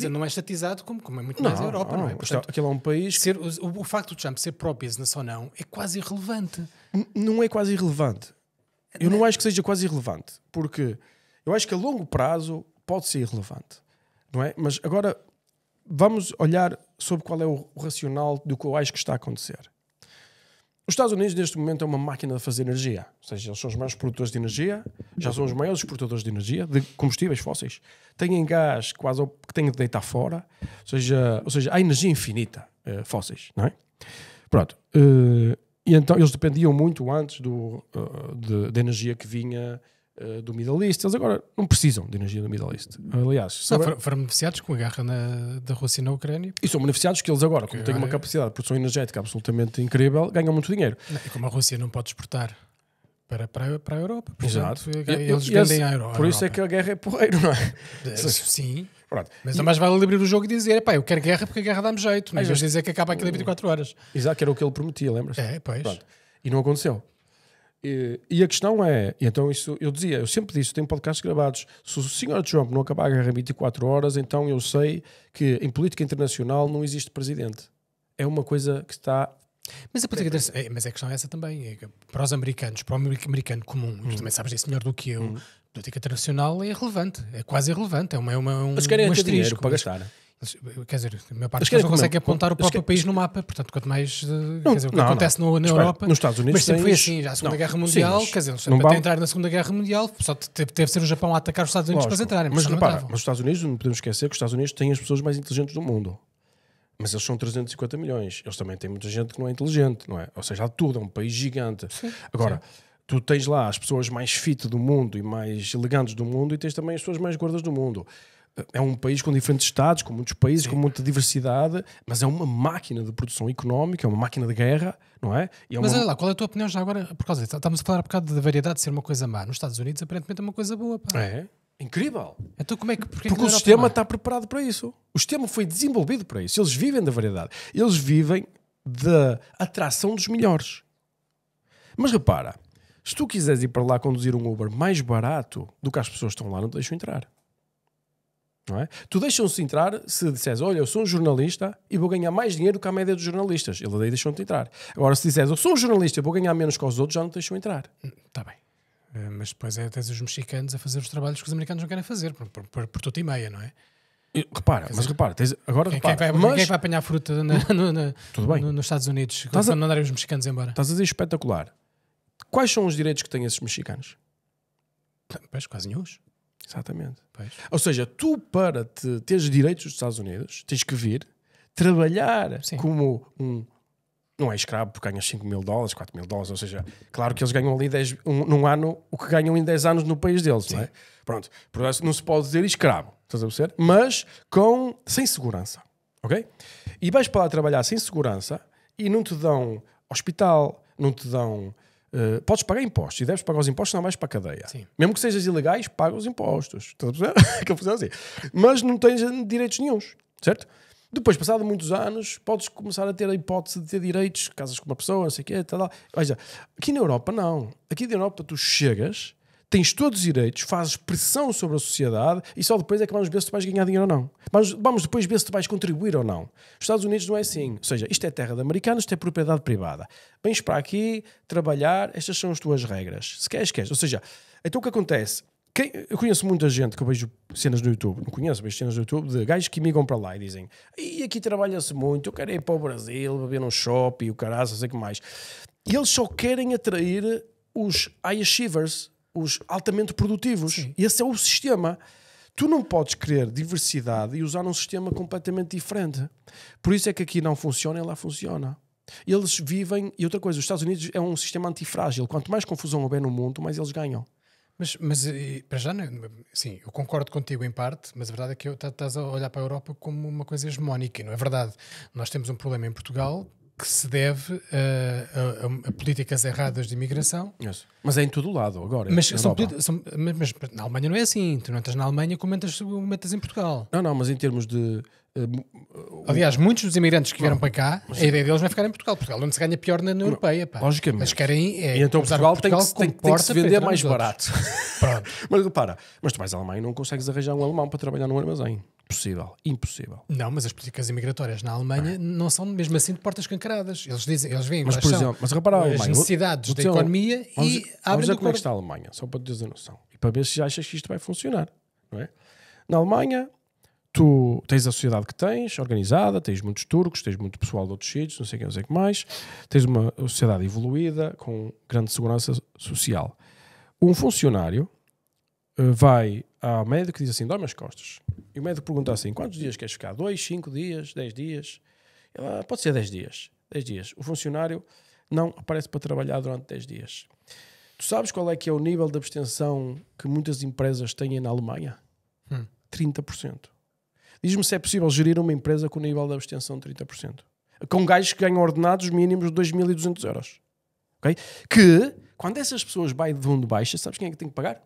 não é estatizado como é muito mais a Europa. Não é? Portanto, aquele é um país... O facto de Trump ser pró-business ou não é quase irrelevante. Não é quase irrelevante. Eu não acho que seja quase irrelevante, porque eu acho que a longo prazo pode ser irrelevante, não é? Mas agora vamos olhar sobre qual é o racional do que eu acho que está a acontecer. Os Estados Unidos, neste momento, é uma máquina de fazer energia. Ou seja, eles são os maiores produtores de energia, já são os maiores exportadores de energia, de combustíveis fósseis. Têm gás quase que têm de deitar fora. Ou seja, há energia infinita, fósseis, não é? Pronto. E então eles dependiam muito antes da energia que vinha do Middle East. Eles agora não precisam de energia do Middle East. Aliás, foram beneficiados com a guerra da Rússia na Ucrânia. E são beneficiados que eles agora, como têm uma capacidade de produção energética absolutamente incrível, ganham muito dinheiro. E como a Rússia não pode exportar para a Europa, exato. Eles vendem à Europa. Por isso é que a guerra é porreiro, não é? Sim. Pronto. Mas mais vale abrir o jogo e dizer, eu quero guerra porque a guerra dá-me jeito. Mas vais dizer que acaba aquilo em 24 horas. Exato, que era o que ele prometia, lembras? Pois. Pronto. E não aconteceu. E a questão é, e então isso eu sempre disse, eu tenho podcasts gravados, se o Sr. Trump não acabar a guerra em 24 horas, então eu sei que em política internacional não existe presidente. É uma coisa que está... Mas a questão é essa também. Para os americanos, para o americano comum, tu também sabes disso melhor do que eu, a política internacional é irrelevante, é quase irrelevante. Eles querem ter dinheiro para gastar. Quer dizer, a maior parte não consegue apontar o próprio país no mapa, portanto, quanto mais o que acontece na Europa, nos Estados Unidos, mas sempre foi assim, já a Segunda Guerra Mundial, quer dizer, para entrar na Segunda Guerra Mundial, só teve de ser o Japão a atacar os Estados Unidos para entrarem. Mas repara, nos Estados Unidos, não podemos esquecer que os Estados Unidos têm as pessoas mais inteligentes do mundo. Mas eles são 350 milhões. Eles também têm muita gente que não é inteligente, não é? Ou seja, há tudo, é um país gigante. Sim, agora, tu tens lá as pessoas mais fit do mundo e mais elegantes do mundo e tens também as pessoas mais gordas do mundo. É um país com diferentes estados, com muitos países, com muita diversidade, mas é uma máquina de produção económica, é uma máquina de guerra, não é? Mas olha lá, qual é a tua opinião já agora? Por causa disso, estamos a falar um bocado da variedade de ser uma coisa má. Nos Estados Unidos, aparentemente, é uma coisa boa. Pá. É? Incrível. Então como é que... Porque o sistema está preparado para isso. O sistema foi desenvolvido para isso. Eles vivem da variedade. Eles vivem da atração dos melhores. Mas repara, se tu quiseres ir para lá conduzir um Uber mais barato do que as pessoas que estão lá, não te deixam entrar. Não é? Tu deixam-se entrar se disseres, olha, eu sou um jornalista e vou ganhar mais dinheiro que a média dos jornalistas. Eles aí deixam-te entrar. Agora, se disseres, eu sou um jornalista e vou ganhar menos que os outros, já não te deixam entrar. Está bem. Mas depois tens os mexicanos a fazer os trabalhos que os americanos não querem fazer, por tudo e meia, não é? Repara, agora quem é que vai apanhar fruta tudo bem. Nos Estados Unidos quando mandarem os mexicanos embora? Estás a dizer espetacular. Quais são os direitos que têm esses mexicanos? Pois, quase nenhum. Exatamente. Pois. Ou seja, tu para teres direitos dos Estados Unidos tens que vir trabalhar como não é escravo porque ganhas $5.000, $4.000, ou seja, claro que eles ganham ali num ano o que ganham em 10 anos no país deles, não é? Pronto, por isso não se pode dizer escravo, estás a perceber? Mas sem segurança, ok? E vais para lá trabalhar sem segurança e não te dão hospital, não te dão... podes pagar impostos e deves pagar os impostos, não vais para a cadeia. Sim. Mesmo que sejas ilegais, paga os impostos. Estás a perceber? Assim. Mas não tens direitos nenhuns, certo? Depois, passado muitos anos, podes começar a ter a hipótese de ter direitos, casas com uma pessoa, não sei o quê, tal. Veja, aqui na Europa não. Aqui na Europa tu chegas, tens todos os direitos, fazes pressão sobre a sociedade e só depois é que vamos ver se tu vais ganhar dinheiro ou não. Vamos depois ver se tu vais contribuir ou não. Os Estados Unidos não é assim. Ou seja, isto é terra de americanos, isto é propriedade privada. Vens para aqui, trabalhar, estas são as tuas regras. Se queres, queres. Ou seja, então o que acontece? Eu conheço muita gente que eu vejo cenas no YouTube, não conheço, vejo cenas no YouTube de gajos que migram para lá e dizem e aqui trabalha-se muito, eu quero ir para o Brasil, beber num shopping, o caralho, não sei o que mais. E eles só querem atrair os high achievers, os altamente produtivos. Sim. E esse é o sistema. Tu não podes querer diversidade e usar um sistema completamente diferente. Por isso é que aqui não funciona e lá funciona. Eles vivem... E outra coisa, os Estados Unidos é um sistema antifrágil. Quanto mais confusão houver no mundo, mais eles ganham. Mas para já, sim, eu concordo contigo em parte, mas a verdade é que estás a olhar para a Europa como uma coisa hegemónica, não é verdade? Nós temos um problema em Portugal que se deve a políticas erradas de imigração. Isso. Mas é em todo o lado agora. Mas na Alemanha não é assim. Tu não entras na Alemanha como entras em Portugal. Não, mas em termos de... Aliás, muitos dos imigrantes que vieram para cá, a ideia deles não é ficar em Portugal. Portugal onde se ganha pior na União Europeia. Pá. Logicamente. Mas querem e então Portugal tem que se vender mais barato. Pronto. Mas repara, mas tu vais à Alemanha e não consegues arranjar um alemão para trabalhar num armazém. Possível, impossível. Não, mas as políticas imigratórias na Alemanha não são mesmo assim de portas escancaradas. Eles veem Mas, quais por são exemplo, mas repara, a as Alemanha, necessidades vou da dizer- economia vamos e ver abrem do como é que está corpo. a Alemanha, só para te dizer noção. E para ver se achas que isto vai funcionar. Não é? Na Alemanha, tu tens a sociedade que tens, organizada, tens muitos turcos, tens muito pessoal de outros sítios, não sei o que mais, tens uma sociedade evoluída, com grande segurança social. Um funcionário vai ao médico e diz assim, dói-me as costas. E o médico pergunta assim, quantos dias queres ficar? 2, 5 dias, 10 dias? Ele, pode ser 10 dias. 10 dias. O funcionário não aparece para trabalhar durante 10 dias. Tu sabes qual é que é o nível de abstenção que muitas empresas têm na Alemanha? 30%. Diz-me se é possível gerir uma empresa com nível de abstenção de 30%. Com gajos que ganham ordenados mínimos de 2.200 euros. Okay? Que, quando essas pessoas vão de baixa, sabes quem é que tem que pagar?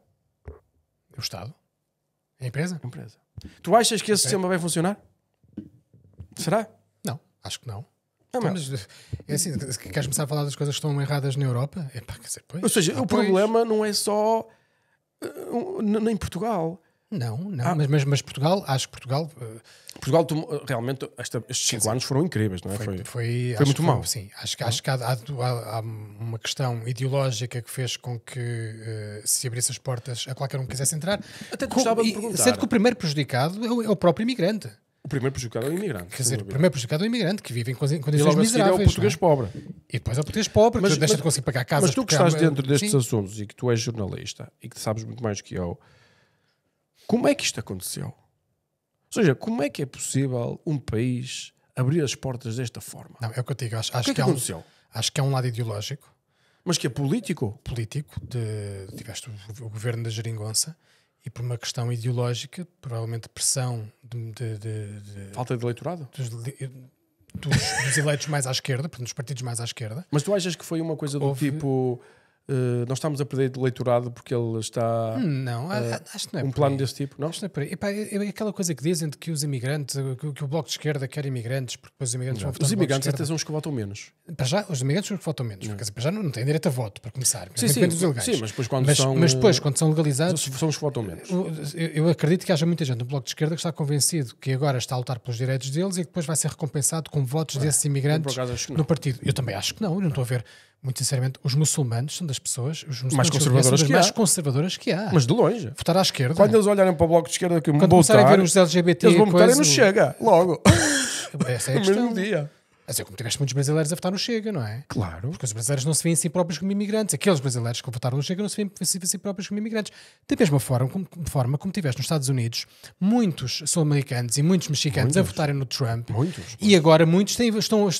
O Estado? A empresa? A empresa. Tu achas que esse sistema vai funcionar? Será? Não, acho que não. Não, Então, mas- mas é assim, queres começar a falar das coisas que estão erradas na Europa? É pá, quer dizer, pois. Ou seja, o pois. problema não é só em Portugal. Não, mas Portugal, acho que Portugal Portugal realmente estes 5 anos foram incríveis, não é? foi muito que mau. Sim, acho que há uma questão ideológica que fez com que se abrisse as portas a qualquer um que quisesse entrar. Até te gostava de perguntar. Sendo que o primeiro prejudicado é o próprio imigrante. O primeiro prejudicado é o imigrante. Quer dizer, o primeiro prejudicado é o imigrante que vive em E condições logo a seguir é miseráveis. o português não é? pobre. E depois é o português pobre, Mas- que deixa mas- de conseguir pagar casas. Mas tu que porque há estás uma- dentro destes Sim. assuntos e que tu és jornalista e que sabes muito mais que eu, como é que isto aconteceu? Ou seja, como é que é possível um país abrir as portas desta forma? Não, é o que eu digo. Acho O que é que que aconteceu? acho que é um lado ideológico, Mas que é político? político, tiveste o governo da geringonça e por uma questão ideológica, provavelmente pressão Falta de eleitorado? dos eleitos mais à esquerda, portanto, dos partidos mais à esquerda. Mas tu achas que foi uma coisa do Houve- tipo nós estamos a perder de eleitorado porque ele está Não, acho que não é um por plano aí. desse tipo? Não? Acho que não é por aí. Epá, é aquela coisa que dizem de que os imigrantes, que o Bloco de Esquerda quer imigrantes, porque depois os imigrantes vão votar Os no Bloco de imigrantes até Esquerda. são os que votam menos. Para já, os imigrantes são os que votam menos. Quer dizer, para já não têm direito a voto, para começar. Sim, Muito sim, menos os ilegais. sim, mas depois quando mas, são, mas depois, quando são legalizados, São os que votam menos. eu acredito que haja muita gente no Bloco de Esquerda que está convencido que agora está a lutar pelos direitos deles e que depois vai ser recompensado com votos desses imigrantes por acaso acho que não. no partido. Eu também acho que não. Eu não estou a ver, muito sinceramente, os muçulmanos são das pessoas os muçulmanos Mais são conservadoras das que mais há. conservadoras que há. Mas de longe. Votar à esquerda. Quando eles olharem para o Bloco de Esquerda que Quando começarem a votar, ver os LGBT, eles vão votar e coisa, não chega. Logo. essa é a No questão. mesmo dia. Assim, como tiveste muitos brasileiros a votar no Chega, não é? Claro. Porque os brasileiros não se veem em si próprios como imigrantes. Aqueles brasileiros que votaram no Chega não se veem em si próprios como imigrantes. Da mesma forma como tiveste nos Estados Unidos, muitos sul-americanos e muitos mexicanos a votarem no Trump. Muitos. E agora muitos estão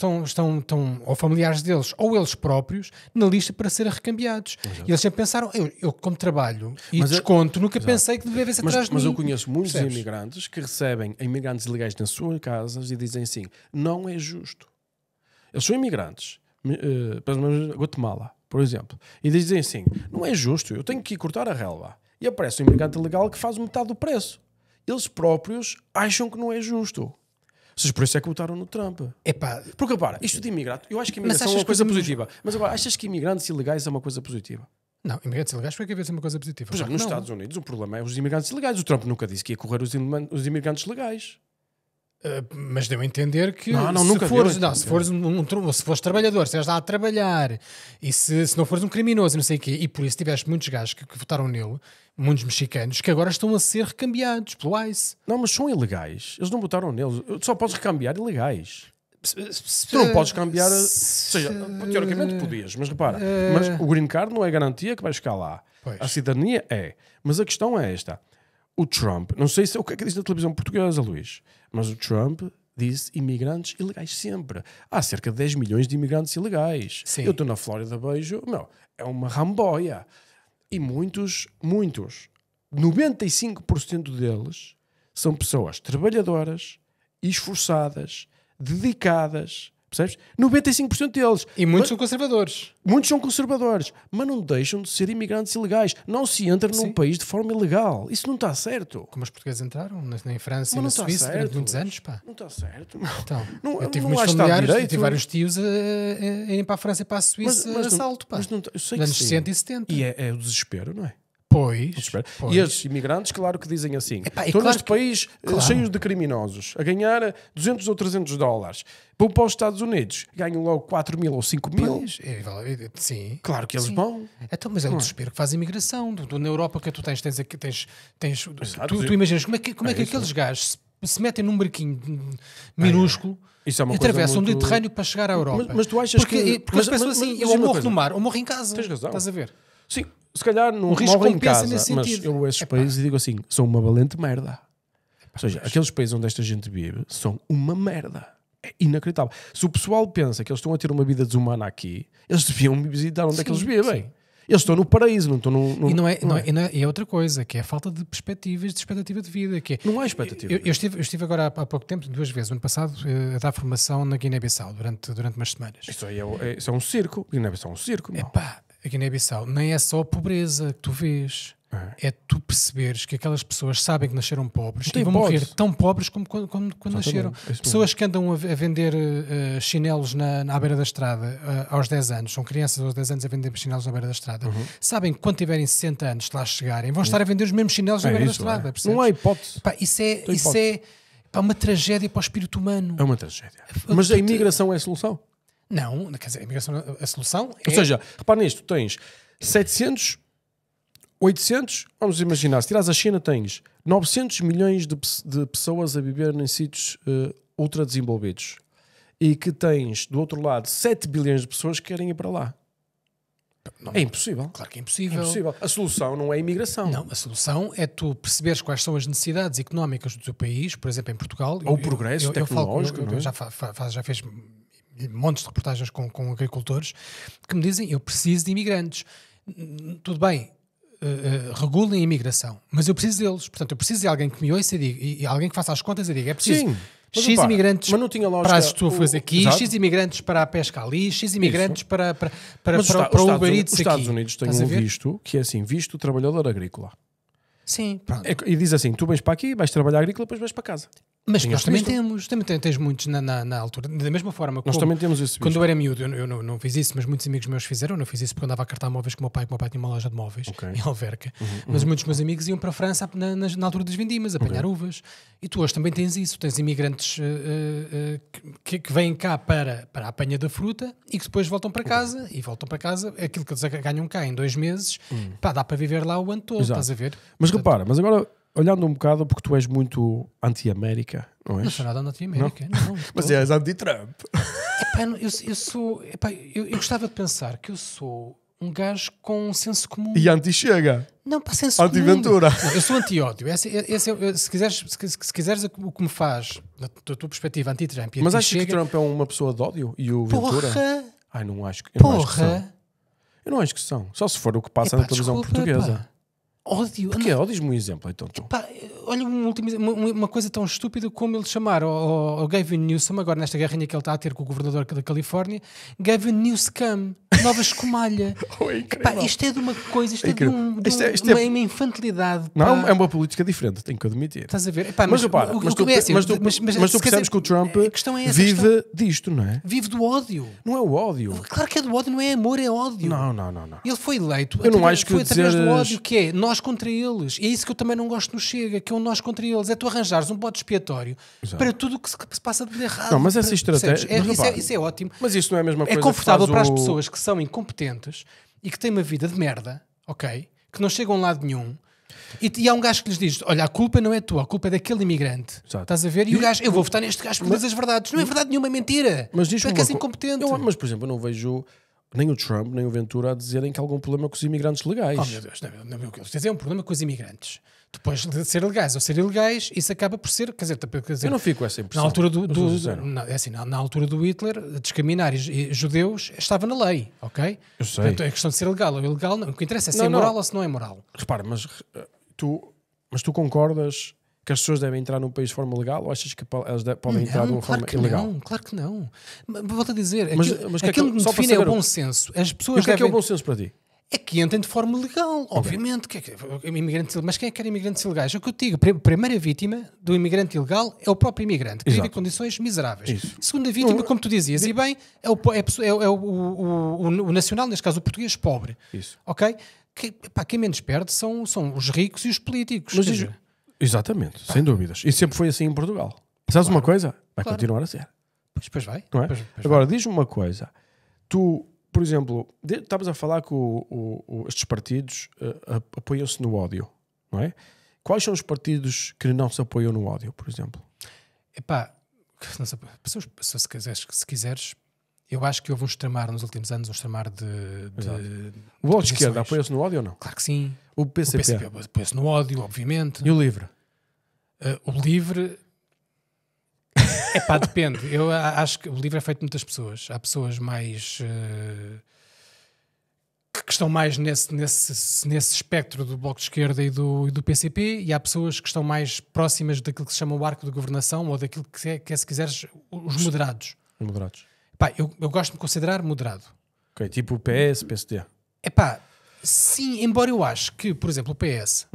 ou familiares deles, ou eles próprios, na lista para serem recambiados. E eles sempre pensaram, eu como trabalho e Mas desconto, nunca pensei que devia ser atrás de Mas mim. eu conheço muitos Percebes? imigrantes que recebem imigrantes ilegais nas suas casas e dizem assim, não é justo. Eles são imigrantes, por exemplo, Guatemala, por exemplo, e dizem assim, não é justo, eu tenho que ir cortar a relva. E aparece um imigrante ilegal que faz metade do preço. Eles próprios acham que não é justo. Ou seja, por isso é que votaram no Trump. Epá, Porque, repara, isto de imigrante, eu acho que a Mas imigração é achas uma coisa que os- positiva. Mas agora, achas que imigrantes ilegais é uma coisa positiva? não, imigrantes ilegais foi que havia de ser uma coisa positiva. Por exemplo, Claro nos que não. Estados Unidos o problema é os imigrantes ilegais. O Trump nunca disse que ia correr os imigrantes legais. Mas deu a entender que Não, se nunca fores, deu a não, se fores se fores trabalhador, se estejas lá a trabalhar e se não fores um criminoso e não sei o quê, e por isso tiveste muitos gajos que votaram nele, muitos mexicanos, que agora estão a ser recambiados pelo ICE. Não, mas são ilegais. Eles não votaram neles. Tu só podes recambiar ilegais. Tu não podes cambiar. Ou seja, teoricamente podias, mas repara, mas o green card não é garantia que vais ficar lá. Pois. A cidadania é. Mas a questão é esta: o Trump, não sei se é o que é que diz na televisão portuguesa, Luís, mas o Trump disse imigrantes ilegais sempre. Há cerca de 10 milhões de imigrantes ilegais. Sim. Eu estou na Flórida, vejo, é uma ramboia. E muitos, 95% deles são pessoas trabalhadoras, esforçadas, dedicadas, percebes? 95% deles. E muitos são conservadores. Muitos são conservadores, mas não deixam de ser imigrantes ilegais. Não se entra num Sim. país de forma ilegal. Isso não está certo. Como os portugueses entraram em França Mas e não na está Suíça durante certo, muitos Luís. anos, pá. Não está certo. Então, Não- eu tive não muitos há Estado de familiares, Direito. tive vários tios a irem para a França e para a Suíça a assalto, pá. mas não, eu sei Nos que anos sim. 60 e 70. E é o desespero, não é? Pois. E estes imigrantes, claro que dizem assim: Epá, estou claro neste que- país cheio de criminosos, a ganhar 200 ou 300 dólares. Vão para os Estados Unidos, ganham logo 4 mil ou 5 mil. Pois, sim. Claro que eles Sim. vão. Então, mas é o desespero que faz a imigração. Na Europa que tu tens aqui, tens Exato. tu imaginas como é que aqueles gajos se metem num barquinho minúsculo Isso é uma e coisa atravessam o muito- Mediterrâneo para chegar à Europa. Mas tu achas porque, que... Porque eles pensam assim, mas eu diz ou uma morro coisa. no mar ou morro em casa. Tens razão. Estás a ver? Sim, se calhar não O risco morrem em compensa casa, nesse mas sentido. eu esses países e digo assim, são uma valente merda. Ou seja, aqueles países onde esta gente vive são uma merda. É inacreditável. Se o pessoal pensa que eles estão a ter uma vida desumana aqui, eles deviam visitar onde é que eles vivem. sim. Eles estão no paraíso, não estão no... E é outra coisa, que é a falta de perspectivas, de expectativa de vida. Que é, Não há expectativa. eu estive agora há pouco tempo, 2 vezes, o ano passado, a dar formação na Guiné-Bissau durante umas semanas. Isso aí isso é um circo. E não é só um circo, meu. Epá, a Guiné-Bissau nem é só a pobreza que tu vês. É tu perceberes que aquelas pessoas sabem que nasceram pobres Não tem e vão morrer hipótese. tão pobres como quando nasceram. É isso mesmo. Pessoas que andam a vender chinelos à beira da estrada aos 10 anos, são crianças aos 10 anos a vender chinelos na beira da estrada, sabem que quando tiverem 60 anos, se lá chegarem, vão estar a vender os mesmos chinelos na beira da estrada. Percebes? Não há hipótese. Pá, isso é uma tragédia para o espírito humano. É uma tragédia. Mas a imigração é a solução. Não, quer dizer, a solução é... Ou seja, repara nisto, tens 700, 800, vamos imaginar, se tirares a China tens 900 milhões de pessoas a viver em sítios ultra desenvolvidos e que tens, do outro lado, 7 bilhões de pessoas que querem ir para lá. Não, É impossível. claro que é É impossível. impossível. A solução não é a imigração. Não, a solução é tu perceberes quais são as necessidades económicas do teu país, por exemplo, em Portugal. Ou o progresso tecnológico, não é? Eu já fiz montes de reportagens com agricultores que me dizem, eu preciso de imigrantes. Tudo bem, regulem a imigração, mas eu preciso deles. Portanto, eu preciso de alguém que me ouça e alguém que faça as contas e diga, é preciso... Sim. Mas X repara, imigrantes mas não tinha lógica, para as estufas aqui, exato. X imigrantes para a pesca ali, X imigrantes para Mas o Uber Eats os aqui. Estados Unidos têm Estás a um ver? visto que é assim, visto trabalhador agrícola. Sim, pronto. E diz assim, tu vais para aqui, vais trabalhar agrícola, depois vais para casa. Mas Tinhas nós também visto? tens muitos na altura. Da mesma forma, Nós como também temos esse quando visto. eu era miúdo, eu não fiz isso, mas muitos amigos meus fizeram. Eu não fiz isso porque eu andava a cartar móveis com o meu pai, tinha uma loja de móveis Ok. em Alverca. Mas muitos meus amigos iam para a França na altura das vindimas, apanhar uvas. E tu hoje também tens isso. Tens imigrantes que vêm cá para a apanha da fruta e que depois voltam para casa. E voltam para casa, aquilo que eles ganham cá em 2 meses, pá, dá para viver lá o ano todo, Exato. estás a ver? Mas Portanto, repara, mas agora, olhando um bocado, porque tu és muito anti-América, não não és? sou nada norte-américa. Não, de Mas todo. és anti-Trump. Epá, eu sou. Epá, eu gostava de pensar que eu sou um gajo com um senso comum. E anti-chega. Não, para senso comum. Anti-Ventura. Não, eu sou anti-ódio. Se quiseres o que me faz, da tua perspectiva, anti-Trump e Mas achas que anti-Chega... Trump é uma pessoa de ódio? E o Ventura? Porra! Ai, não acho que são. Porra! Eu não acho que são. Só se for o que passa Epá, na televisão desculpa, portuguesa. pá. Ódio. Porque é? Diz-me um exemplo, então. Tu. Pá, olha uma coisa tão estúpida como ele chamar ao Gavin Newsom, agora nesta guerrinha que ele está a ter com o governador da Califórnia, Gavin Newscam, nova escumalha. Oh, é incrível. Pá, isto é de uma coisa, isto é de, incrível. Isto é- uma infantilidade. Não, pá. é uma política diferente, tenho que admitir. Estás a ver? Epá, Mas repara, mas tu se percebes que o Trump a questão é essa, vive disto, não é? vive do ódio. Não é o ódio. Claro que é do ódio, não é amor, é ódio. Não. Ele foi eleito Eu não acho que foi através do dizeres- ódio, que é nós contra eles. E é isso que eu também não gosto no Chega, que é um nós contra eles. É tu arranjares um bode expiatório Exato. para tudo o que se passa de errado. Não, mas essa estratégia- Percebes? mas repara, Isso é ótimo. Mas isso não é a mesma É coisa confortável que para faz as o- pessoas que são incompetentes e que têm uma vida de merda, ok? Que não chegam a lado nenhum. E há um gajo que lhes diz: olha, a culpa não é tua, a culpa é daquele imigrante. Exato. Estás a ver? E o gajo, eu vou votar neste gajo por dizer as verdades. Não é verdade nenhuma, é mentira. Mas Tu diz-me é que uma és co- incompetente. Mas, por exemplo, eu não vejo nem o Trump, nem o Ventura a dizerem que há algum problema com os imigrantes legais. Oh meu Deus, não, o que eles dizem é um problema com os imigrantes. Depois de ser legais ou ser ilegais, isso acaba por ser, quer dizer Eu não fico com essa impressão. na altura Eu sou sincero. na altura do Hitler, discriminar judeus estava na lei, ok? Eu sei. Portanto, a questão de ser legal ou ilegal, não. O que interessa é se Não, é não. moral ou se não é moral. Repara, mas tu concordas que as pessoas devem entrar num país de forma legal ou achas que elas podem entrar de uma forma ilegal? Não, claro que não. Mas volto a dizer, Mas aquilo que é que aquilo eu- que me só para define é o saber bom senso. As E pessoas o que é devem... o bom senso para ti? É que entrem de forma legal, obviamente. Imigrantes, mas quem é que quer imigrantes ilegais? É o que eu te digo. A primeira vítima do imigrante ilegal é o próprio imigrante, que vive em Exato. condições miseráveis. Isso. Segunda vítima, Não, como tu dizias, e bem, é o nacional, neste caso o português pobre. Isso. Ok? quem menos perde são os ricos e os políticos. Mas Quer diz- dizer, Exatamente, sem dúvidas. E sempre foi assim em Portugal. E sabes uma coisa? Vai Claro. continuar a ser. Pois vai. Não é? Pois Agora, diz-me uma coisa. Tu, por exemplo, estavas a falar que estes partidos apoiam-se no ódio, não é? Quais são os partidos que não se apoiam no ódio, por exemplo? Epá, não sei, se quiseres, eu acho que houve um extremar nos últimos anos, um extremar de O Bloco de posições. Esquerda apoia-se no ódio ou não? Claro que sim. O O PCP. PCP apoia-se no ódio, obviamente. E o LIVRE? O LIVRE... Epá, depende. Eu acho que o LIVRE é feito de muitas pessoas. Há pessoas mais... que estão mais nesse espectro do Bloco de Esquerda e do PCP, e há pessoas que estão mais próximas daquilo que se chama o arco de governação, ou daquilo que é, se quiseres, os moderados. Os moderados. Epá, eu gosto de me considerar moderado. Ok, tipo o PS, PSD. Epá, sim, embora eu acho que, por exemplo, o PS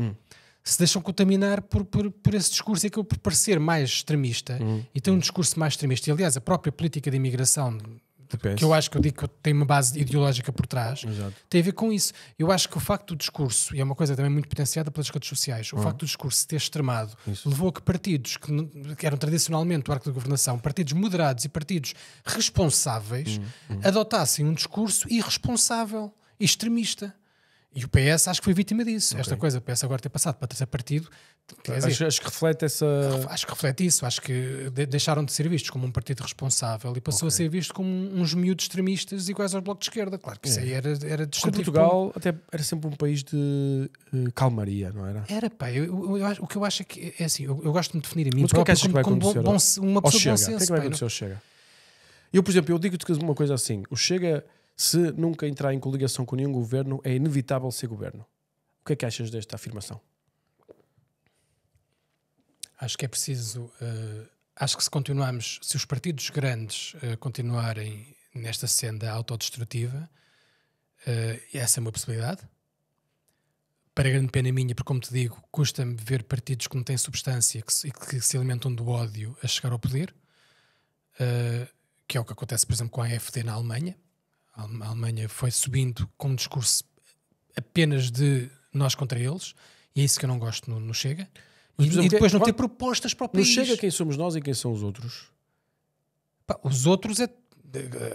se deixam contaminar por esse discurso, e que eu, por parecer mais extremista, e tem um discurso mais extremista, e aliás a própria política de imigração, Do PS. que eu acho que eu digo que tem uma base ideológica por trás, Exato. tem a ver com isso. Eu acho que o facto do discurso, e é uma coisa também muito potenciada pelas redes sociais, o facto do discurso ter extremado levou a que partidos que eram tradicionalmente o arco de governação, partidos moderados e partidos responsáveis, adotassem um discurso irresponsável e extremista. E o PS acho que foi vítima disso. Esta coisa, o PS agora ter passado para terceiro partido, quer dizer, Acho que reflete essa... acho que reflete isso. Acho que deixaram de ser vistos como um partido responsável e passou a ser visto como uns miúdos extremistas iguais ao Bloco de Esquerda. Claro que isso aí era Porque destrutivo. Portugal até era sempre um país de calmaria, não era? Era, pá. O que eu acho é que é assim. Eu gosto de me definir a mim Mas o que é que próprio achas que vai como acontecer uma ao pessoa de Chega? bom O que é senso. que vai pá, acontecer ao Chega? Eu, por exemplo, eu digo-te uma coisa assim. O Chega, se nunca entrar em coligação com nenhum governo, é inevitável ser governo. O que é que achas desta afirmação? Acho que é preciso. Acho que se os partidos grandes continuarem nesta senda autodestrutiva, essa é uma possibilidade. Para grande pena minha, porque como te digo, custa-me ver partidos que não têm substância e que se alimentam do ódio a chegar ao poder, que é o que acontece, por exemplo, com a AfD na Alemanha. A Alemanha foi subindo com um discurso apenas de nós contra eles, e é isso que eu não gosto no Chega. Mas, por exemplo, E depois não qual- ter propostas para o No país. Chega, quem somos nós e quem são os outros? Pá, os outros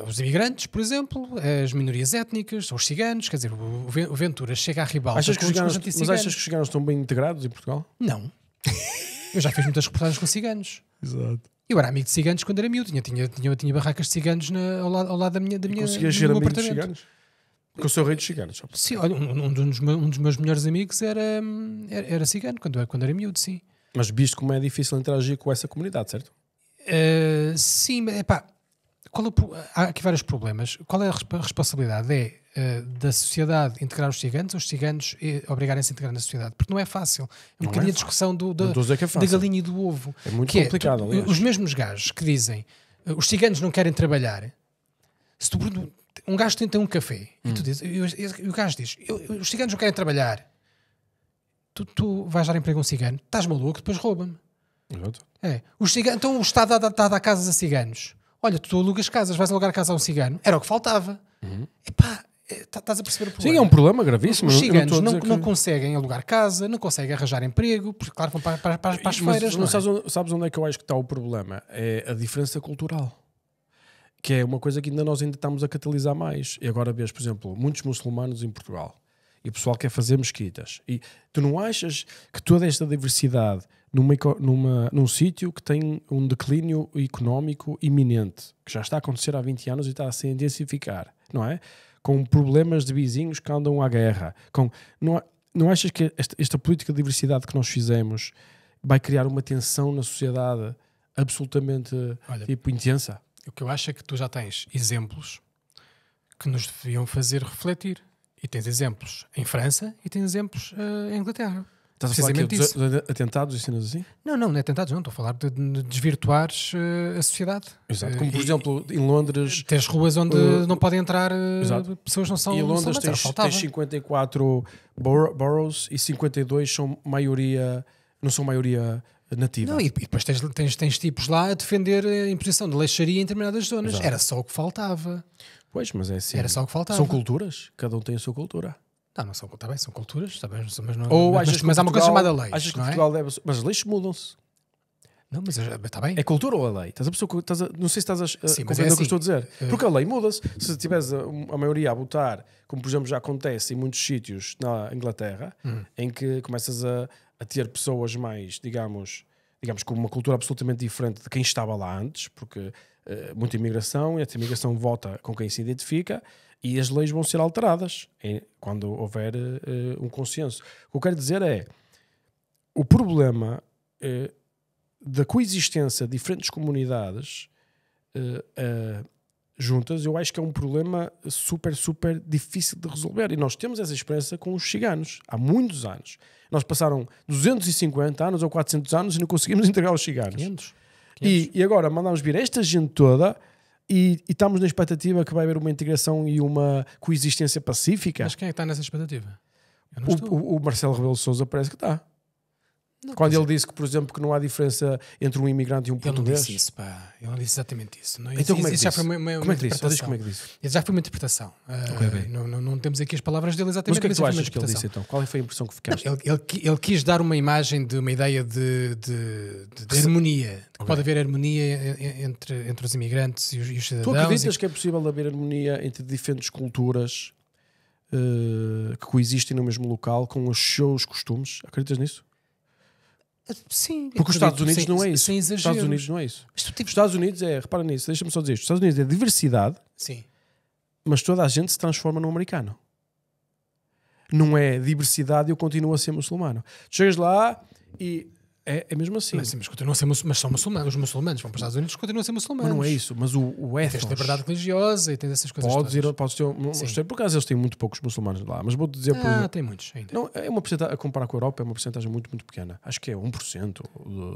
os imigrantes, por exemplo, as minorias étnicas, os ciganos, quer dizer, o Ventura chega a ribalta Achas que com os os ciganos, anti-ciganos. mas achas que os ciganos estão bem integrados em Portugal? Não. Eu já fiz muitas reportagens com ciganos. Exato. Eu era amigo de ciganos quando era miúdo. Tinha barracas de ciganos ao lado da minha Conseguias do ser meu amigo dos apartamento. ciganos? Porque eu sou rei dos ciganos. Só para- Sim, olha, um dos meus melhores amigos era cigano quando era miúdo, sim. Mas visto como é difícil interagir com essa comunidade, certo? Sim, mas, epá, há aqui vários problemas. Qual é a responsabilidade? É da sociedade integrar os ciganos obrigarem-se a integrar na sociedade? Porque não é fácil. É um Não bocadinho é a discussão Não estou a dizer que é da fácil. galinha e do ovo. É muito Que complicado, aliás. Os mesmos gajos que dizem os ciganos não querem trabalhar, se um gajo tenta um café e tu dizes, e o gajo diz os ciganos não querem trabalhar, tu vais dar emprego a um cigano, estás maluco, depois rouba-me. Exato. Os ciganos, então o Estado está a dar casas a ciganos. Olha, tu alugas casas, vais alugar casa a um cigano. Era o que faltava. Epá, estás a perceber o problema. Sim, é um problema gravíssimo. Os Eu não ciganos estou a não, dizer que- não conseguem alugar casa, não conseguem arranjar emprego, porque claro vão para as Mas feiras. não Não é? sabes onde é que eu acho que está o problema? É a diferença cultural. Que é uma coisa que nós ainda estamos a catalisar mais. E agora vês, por exemplo, muitos muçulmanos em Portugal. E o pessoal quer fazer mesquitas. E tu não achas que toda esta diversidade num sítio que tem um declínio económico iminente, que já está a acontecer há 20 anos e está a se intensificar, não é? Com problemas de vizinhos que andam à guerra. Não achas que esta política de diversidade que nós fizemos vai criar uma tensão na sociedade absolutamente Olha, intensa? O que eu acho é que tu já tens exemplos que nos deviam fazer refletir. E tens exemplos em França e tens exemplos em Inglaterra. Estás a falar aqui Precisamente isso. de atentados e cenas assim? Não é tentados, não. Estou a falar de desvirtuares a sociedade. Exato. Como, por E- exemplo, em Londres... Tens ruas onde não podem entrar Exato. pessoas que não são E em Londres muçulmanas. Era o que faltava. tens 54 boroughs e 52 são maioria, não são maioria nativa. Não, e depois tens tipos lá a defender a imposição de lei Sharia em determinadas zonas. Exato. Era só o que faltava. Pois, mas é assim. Era só o que faltava. São culturas, cada um tem a sua cultura. Não são, tá bem, são culturas, tá bem, mas, não, Ou mas há uma coisa chamada lei. Achas que não é? Portugal deve... Mas as leis mudam-se. Não, mas está bem. É cultura ou a lei? Estás a pessoa, não sei se estás a Sim, mas compreender o que eu assim, estou a dizer. Porque a lei muda-se. Se tiveres a maioria a votar, como por exemplo já acontece em muitos sítios na Inglaterra, em que começas a ter pessoas mais, digamos, com uma cultura absolutamente diferente de quem estava lá antes, porque muita imigração, e essa imigração vota com quem se identifica, e as leis vão ser alteradas quando houver um consenso. O que eu quero dizer é, o problema da coexistência de diferentes comunidades juntas, eu acho que é um problema super, super difícil de resolver. E nós temos essa experiência com os ciganos, há muitos anos. Nós passaram 250 anos ou 400 anos e não conseguimos integrar os ciganos. 500. E agora mandamos vir esta gente toda e estamos na expectativa que vai haver uma integração e uma coexistência pacífica. Mas quem é que está nessa expectativa? Eu não estou. O Marcelo Rebelo de Sousa parece que está. Não, Quando quer ele disse que, por exemplo, que não há diferença entre um imigrante e um Ele não português. disse isso, pá. Ele não disse exatamente isso. Não, Então como é que isso já disse? foi uma Como é que disse? interpretação. Diz como é que disse? Isso já foi uma interpretação. Ok. Não temos aqui as palavras dele Mas exatamente. o que é que tu mas foi uma achas que ele disse interpretação. então? Qual foi a impressão que ficaste? Não, ele quis dar uma imagem de uma ideia de harmonia. De que pode haver harmonia entre os imigrantes e os cidadãos. Tu acreditas que é possível haver harmonia entre diferentes culturas que coexistem no mesmo local com os seus costumes? Acreditas nisso? Sim. Porque os Estados Unidos não é isso. Sem Os exageros. Estados Unidos não é isso. Mas tu Os Estados Unidos é, repara nisso, deixa-me só dizer isto. Os Estados Unidos é diversidade, Sim. mas toda a gente se transforma num americano. Não é diversidade e eu continuo a ser muçulmano. Tu chegas lá e é mesmo assim. Mas continuam a ser mas são muçulmanos. Os muçulmanos vão para os Estados Unidos, continuam a ser muçulmanos. Mas não é isso. Mas o Tens ethos... liberdade religiosa e tens essas coisas Podes todas. ter, não sei, por acaso eles têm muito poucos muçulmanos lá, mas vou-te dizer, por exemplo, Tem muitos ainda. não, é uma porcentagem, a comparar com a Europa, é uma porcentagem muito, muito pequena. Acho que é 1%.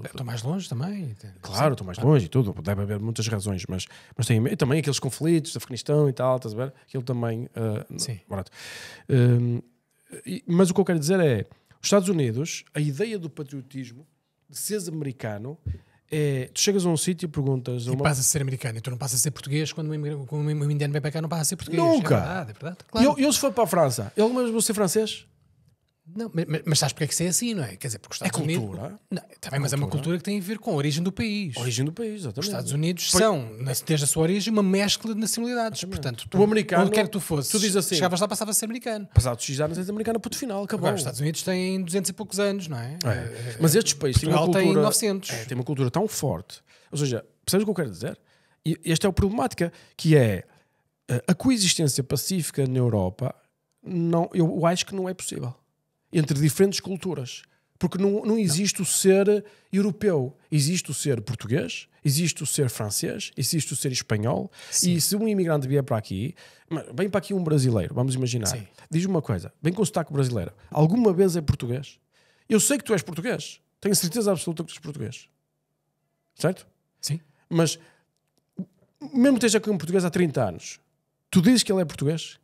Estou mais longe também. Claro, estou mais longe e tudo, deve haver muitas razões, mas tem e também aqueles conflitos de Afeganistão e tal, estás a ver? Aquilo também. Sim. Barato. Mas o que eu quero dizer é: os Estados Unidos, a ideia do patriotismo, de seres americano, é. Tu chegas a um sítio e perguntas. E passa a ser americano, e tu não passas a ser português quando um indiano vem para cá, não passa a ser português. Nunca! É verdade. Claro. Eu se for para a França, eu mesmo vou ser francês? Não, mas sabes porque é que isso é assim, não é? Quer dizer, porque os Estados É Unidos. cultura. Não, tá bem, mas é uma cultura que tem a ver com a origem do país. A origem do país, Os exatamente. Estados Unidos são, desde a sua origem, uma mescla de nacionalidades. Portanto, O americano, onde quer que tu fosses, tu dizes assim, chegavas lá, passavas a ser americano. Passados X anos és americano, ponto final, acabou. Agora, os Estados Unidos têm 200 e poucos anos, não é? Mas estes países têm uma Portugal tem cultura... 900. Tem uma cultura tão forte. Ou seja, percebes o que eu quero dizer? E esta é a problemática, que é a coexistência pacífica na Europa, eu acho que não é possível. Entre diferentes culturas. Porque não existe o ser europeu. Existe o ser português, existe o ser francês, existe o ser espanhol. Sim. E se um imigrante vier para aqui, vem para aqui um brasileiro, vamos imaginar. Sim. Diz-me uma coisa, vem com sotaque brasileiro. Alguma vez é português? Eu sei que tu és português. Tenho certeza absoluta que tu és português. Certo? Sim. Mas, mesmo que esteja aqui um português há 30 anos, tu dizes que ele é português?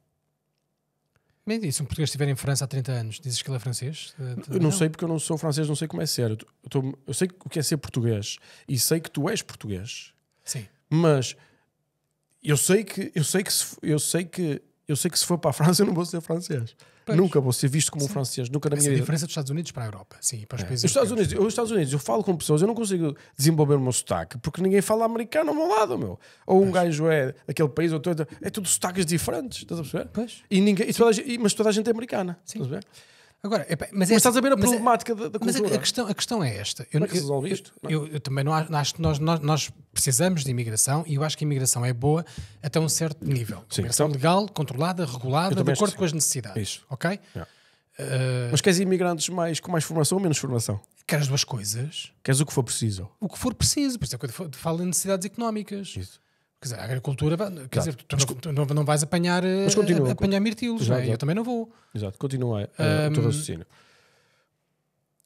Bem, e se um português estiver em França há 30 anos, dizes que ele é francês? Eu não sei porque eu não sou francês, não sei como é ser. Eu sei o que é ser português e sei que tu és português. Sim. Mas eu sei que se for para a França eu não vou ser francês. Pois. Nunca vou ser visto como um francês. Nunca na Essa minha é a vida. diferença dos Estados Unidos para a Europa. Sim, para os países Os Estados Unidos, eu falo com pessoas, eu não consigo desenvolver o meu sotaque porque ninguém fala americano ao meu lado, meu. Ou um gajo é daquele país, ou outro, é tudo sotaques diferentes, estás a perceber? Pois. Mas toda a gente é americana. Estás a ver? Agora, Mas estás a ver a problemática da Mas cultura. a questão é esta. Como é que se resolve isto? Eu também não acho que nós precisamos de imigração e eu acho que a imigração é boa até um certo nível. Sim. Imigração legal, controlada, regulada, de também acho acordo que com as necessidades. Isso. Ok? Yeah. Mas queres imigrantes com mais formação ou menos formação? Quer as duas coisas, Queres o que for preciso? o que for preciso. Por isso é que eu falo em necessidades económicas. Isso. Quer dizer, a agricultura, quer dizer, tu não vais apanhar mirtilos, não é? Exato. Eu também não vou. Exato, continua o teu raciocínio.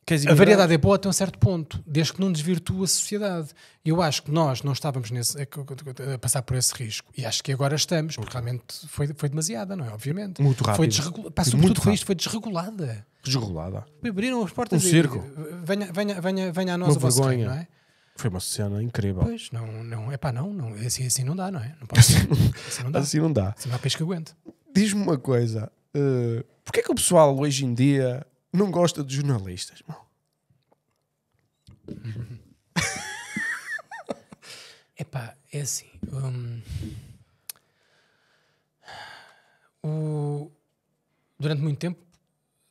Queres A imigrantes? variedade é boa até um certo ponto, desde que não desvirtua a sociedade. E eu acho que nós não estávamos a passar por esse risco. E acho que agora estamos, porque realmente foi demasiada, não é? Obviamente. Muito rápido. Foi desregulada. Muito Sobretudo foi rápido. isto, foi desregulada. Desregulada. Abriram as portas Um e circo. venha a nós Uma o vosso vergonha. reino, não é? Foi uma cena incrível. Pois, assim não dá, não é? Não pode ser. Assim não dá. Assim não dá. Assim não há peixe que aguente. Diz-me uma coisa. Porquê é que o pessoal hoje em dia não gosta de jornalistas? Não. Epá, é assim. Durante muito tempo,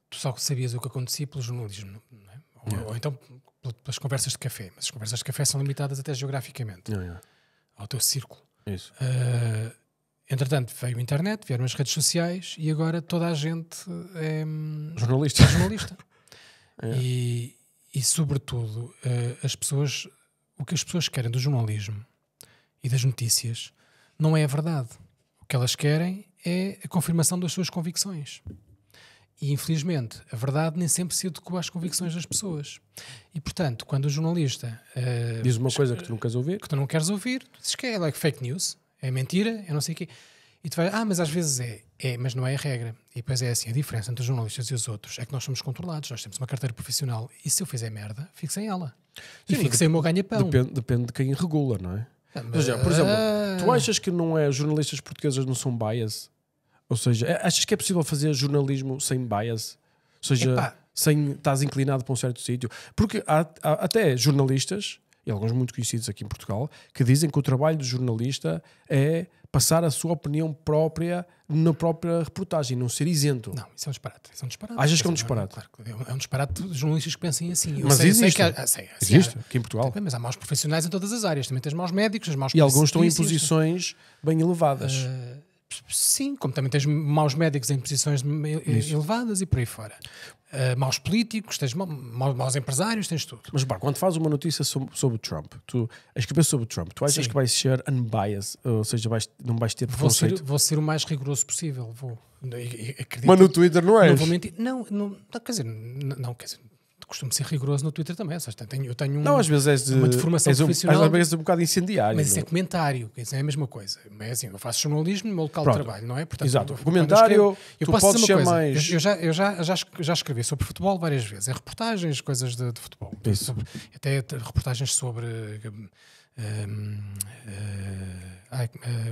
tu só sabias o que acontecia pelo jornalismo, não é? Ou então pelas conversas de café. Mas as conversas de café são limitadas até geograficamente ao teu círculo. Isso. Entretanto, veio a internet, vieram as redes sociais e agora toda a gente é Jornalista. jornalista. E sobretudo, o que as pessoas querem do jornalismo e das notícias não é a verdade. O que elas querem é a confirmação das suas convicções. E, infelizmente, a verdade nem sempre se adequa às convicções das pessoas. E, portanto, quando o jornalista diz uma coisa que tu não queres ouvir, que tu não queres ouvir, tu dizes que é like fake news, é mentira, é não sei o quê. E tu vais, mas às vezes é, mas não é a regra. E depois é assim, a diferença entre os jornalistas e os outros é que nós somos controlados, nós temos uma carteira profissional e se eu fizer merda, fico sem ela. E fico sem o meu ganha-pão. depende de quem regula, não é? Mas, por exemplo, tu achas que não é jornalistas portugueses não são bias? Ou seja, achas que é possível fazer jornalismo sem bias? Ou seja, sem estás inclinado para um certo sítio? Porque há até jornalistas, e alguns muito conhecidos aqui em Portugal, que dizem que o trabalho do jornalista é passar a sua opinião própria na própria reportagem, não ser isento. Não, isso é um disparate. Achas que é um disparate? Claro, é um disparate de jornalistas que pensem assim. Mas existe. Existe, aqui em Portugal. Mas há maus profissionais em todas as áreas. Também tens maus médicos, tens maus e alguns estão em polícias. Posições bem elevadas. Sim, como também tens maus médicos em posições elevadas e por aí fora. Maus políticos, tens maus empresários, tens tudo. Mas quando fazes uma notícia sobre o Trump, tu a escrever sobre o Trump, tu achas que vais ser unbiased, ou seja, não vais ter preconceito? Vou ser o mais rigoroso possível. Mas no Twitter não és? Não vou mentir. Não, quer dizer, costumo ser rigoroso no Twitter também. Seja, eu tenho não, às vezes és uma deformação profissional. Às vezes é um bocado incendiário. Mas isso é comentário, isso é a mesma coisa. Mas assim, eu faço jornalismo no meu local de trabalho, não é? Portanto, exato. Comentário, eu tu posso podes dizer uma ser coisa. mais... Eu já escrevi sobre futebol várias vezes, em reportagens, coisas de futebol. Até reportagens sobre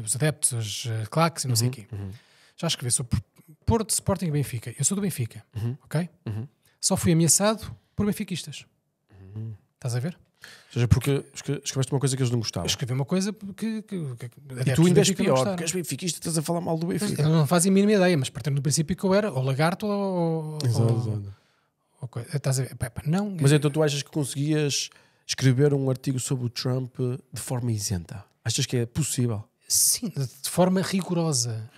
os adeptos, as claques e não sei o quê. Já escrevi sobre Porto, Sporting e Benfica. Eu sou do Benfica, ok? Só fui ameaçado por benfiquistas. Estás a ver? Ou seja, porque escreveste uma coisa que eles não gostavam. Eu escrevi uma coisa que e tu ainda és pior, porque és benfiquista e estás a falar mal do Benfica. Eu não fazia a mínima ideia, mas partindo do princípio que eu era ou lagarto ou estás a ver? Não. Mas então tu achas que conseguias escrever um artigo sobre o Trump de forma isenta? Achas que é possível? Sim, de forma rigorosa.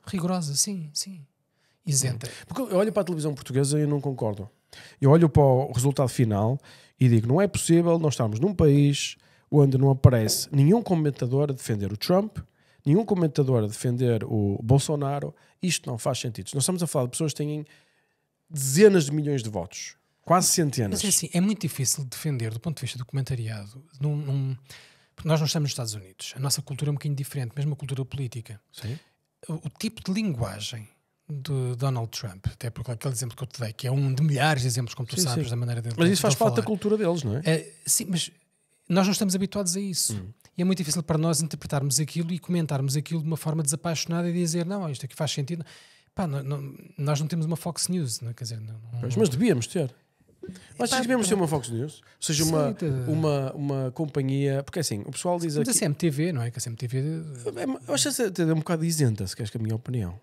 Rigorosa, sim. Isenta. Porque eu olho para a televisão portuguesa e eu não concordo. Eu olho para o resultado final e digo, não é possível nós estarmos num país onde não aparece nenhum comentador a defender o Trump, nenhum comentador a defender o Bolsonaro. Isto não faz sentido. Nós estamos a falar de pessoas que têm dezenas de milhões de votos, quase centenas. Mas é assim, é muito difícil defender do ponto de vista do comentariado porque nós não estamos nos Estados Unidos. A nossa cultura é um bocadinho diferente, mesmo a cultura política. Sim. O tipo de linguagem de Donald Trump, até porque aquele exemplo que eu te dei, que é um de milhares de exemplos, como tu sabes, da maneira dele. Mas isso faz parte da cultura deles, não é? Sim, mas nós não estamos habituados a isso. E é muito difícil para nós interpretarmos aquilo e comentarmos aquilo de uma forma desapaixonada e dizer, não, isto aqui faz sentido. Nós não temos uma Fox News, não é? Quer dizer, mas devíamos ter. Mas acho que devíamos ter uma Fox News, ou seja, uma companhia, porque assim, o pessoal diz aqui... Mas a CMTV, não é? Que a CMTV... Eu acho que é um bocado isenta, se queres que a minha opinião.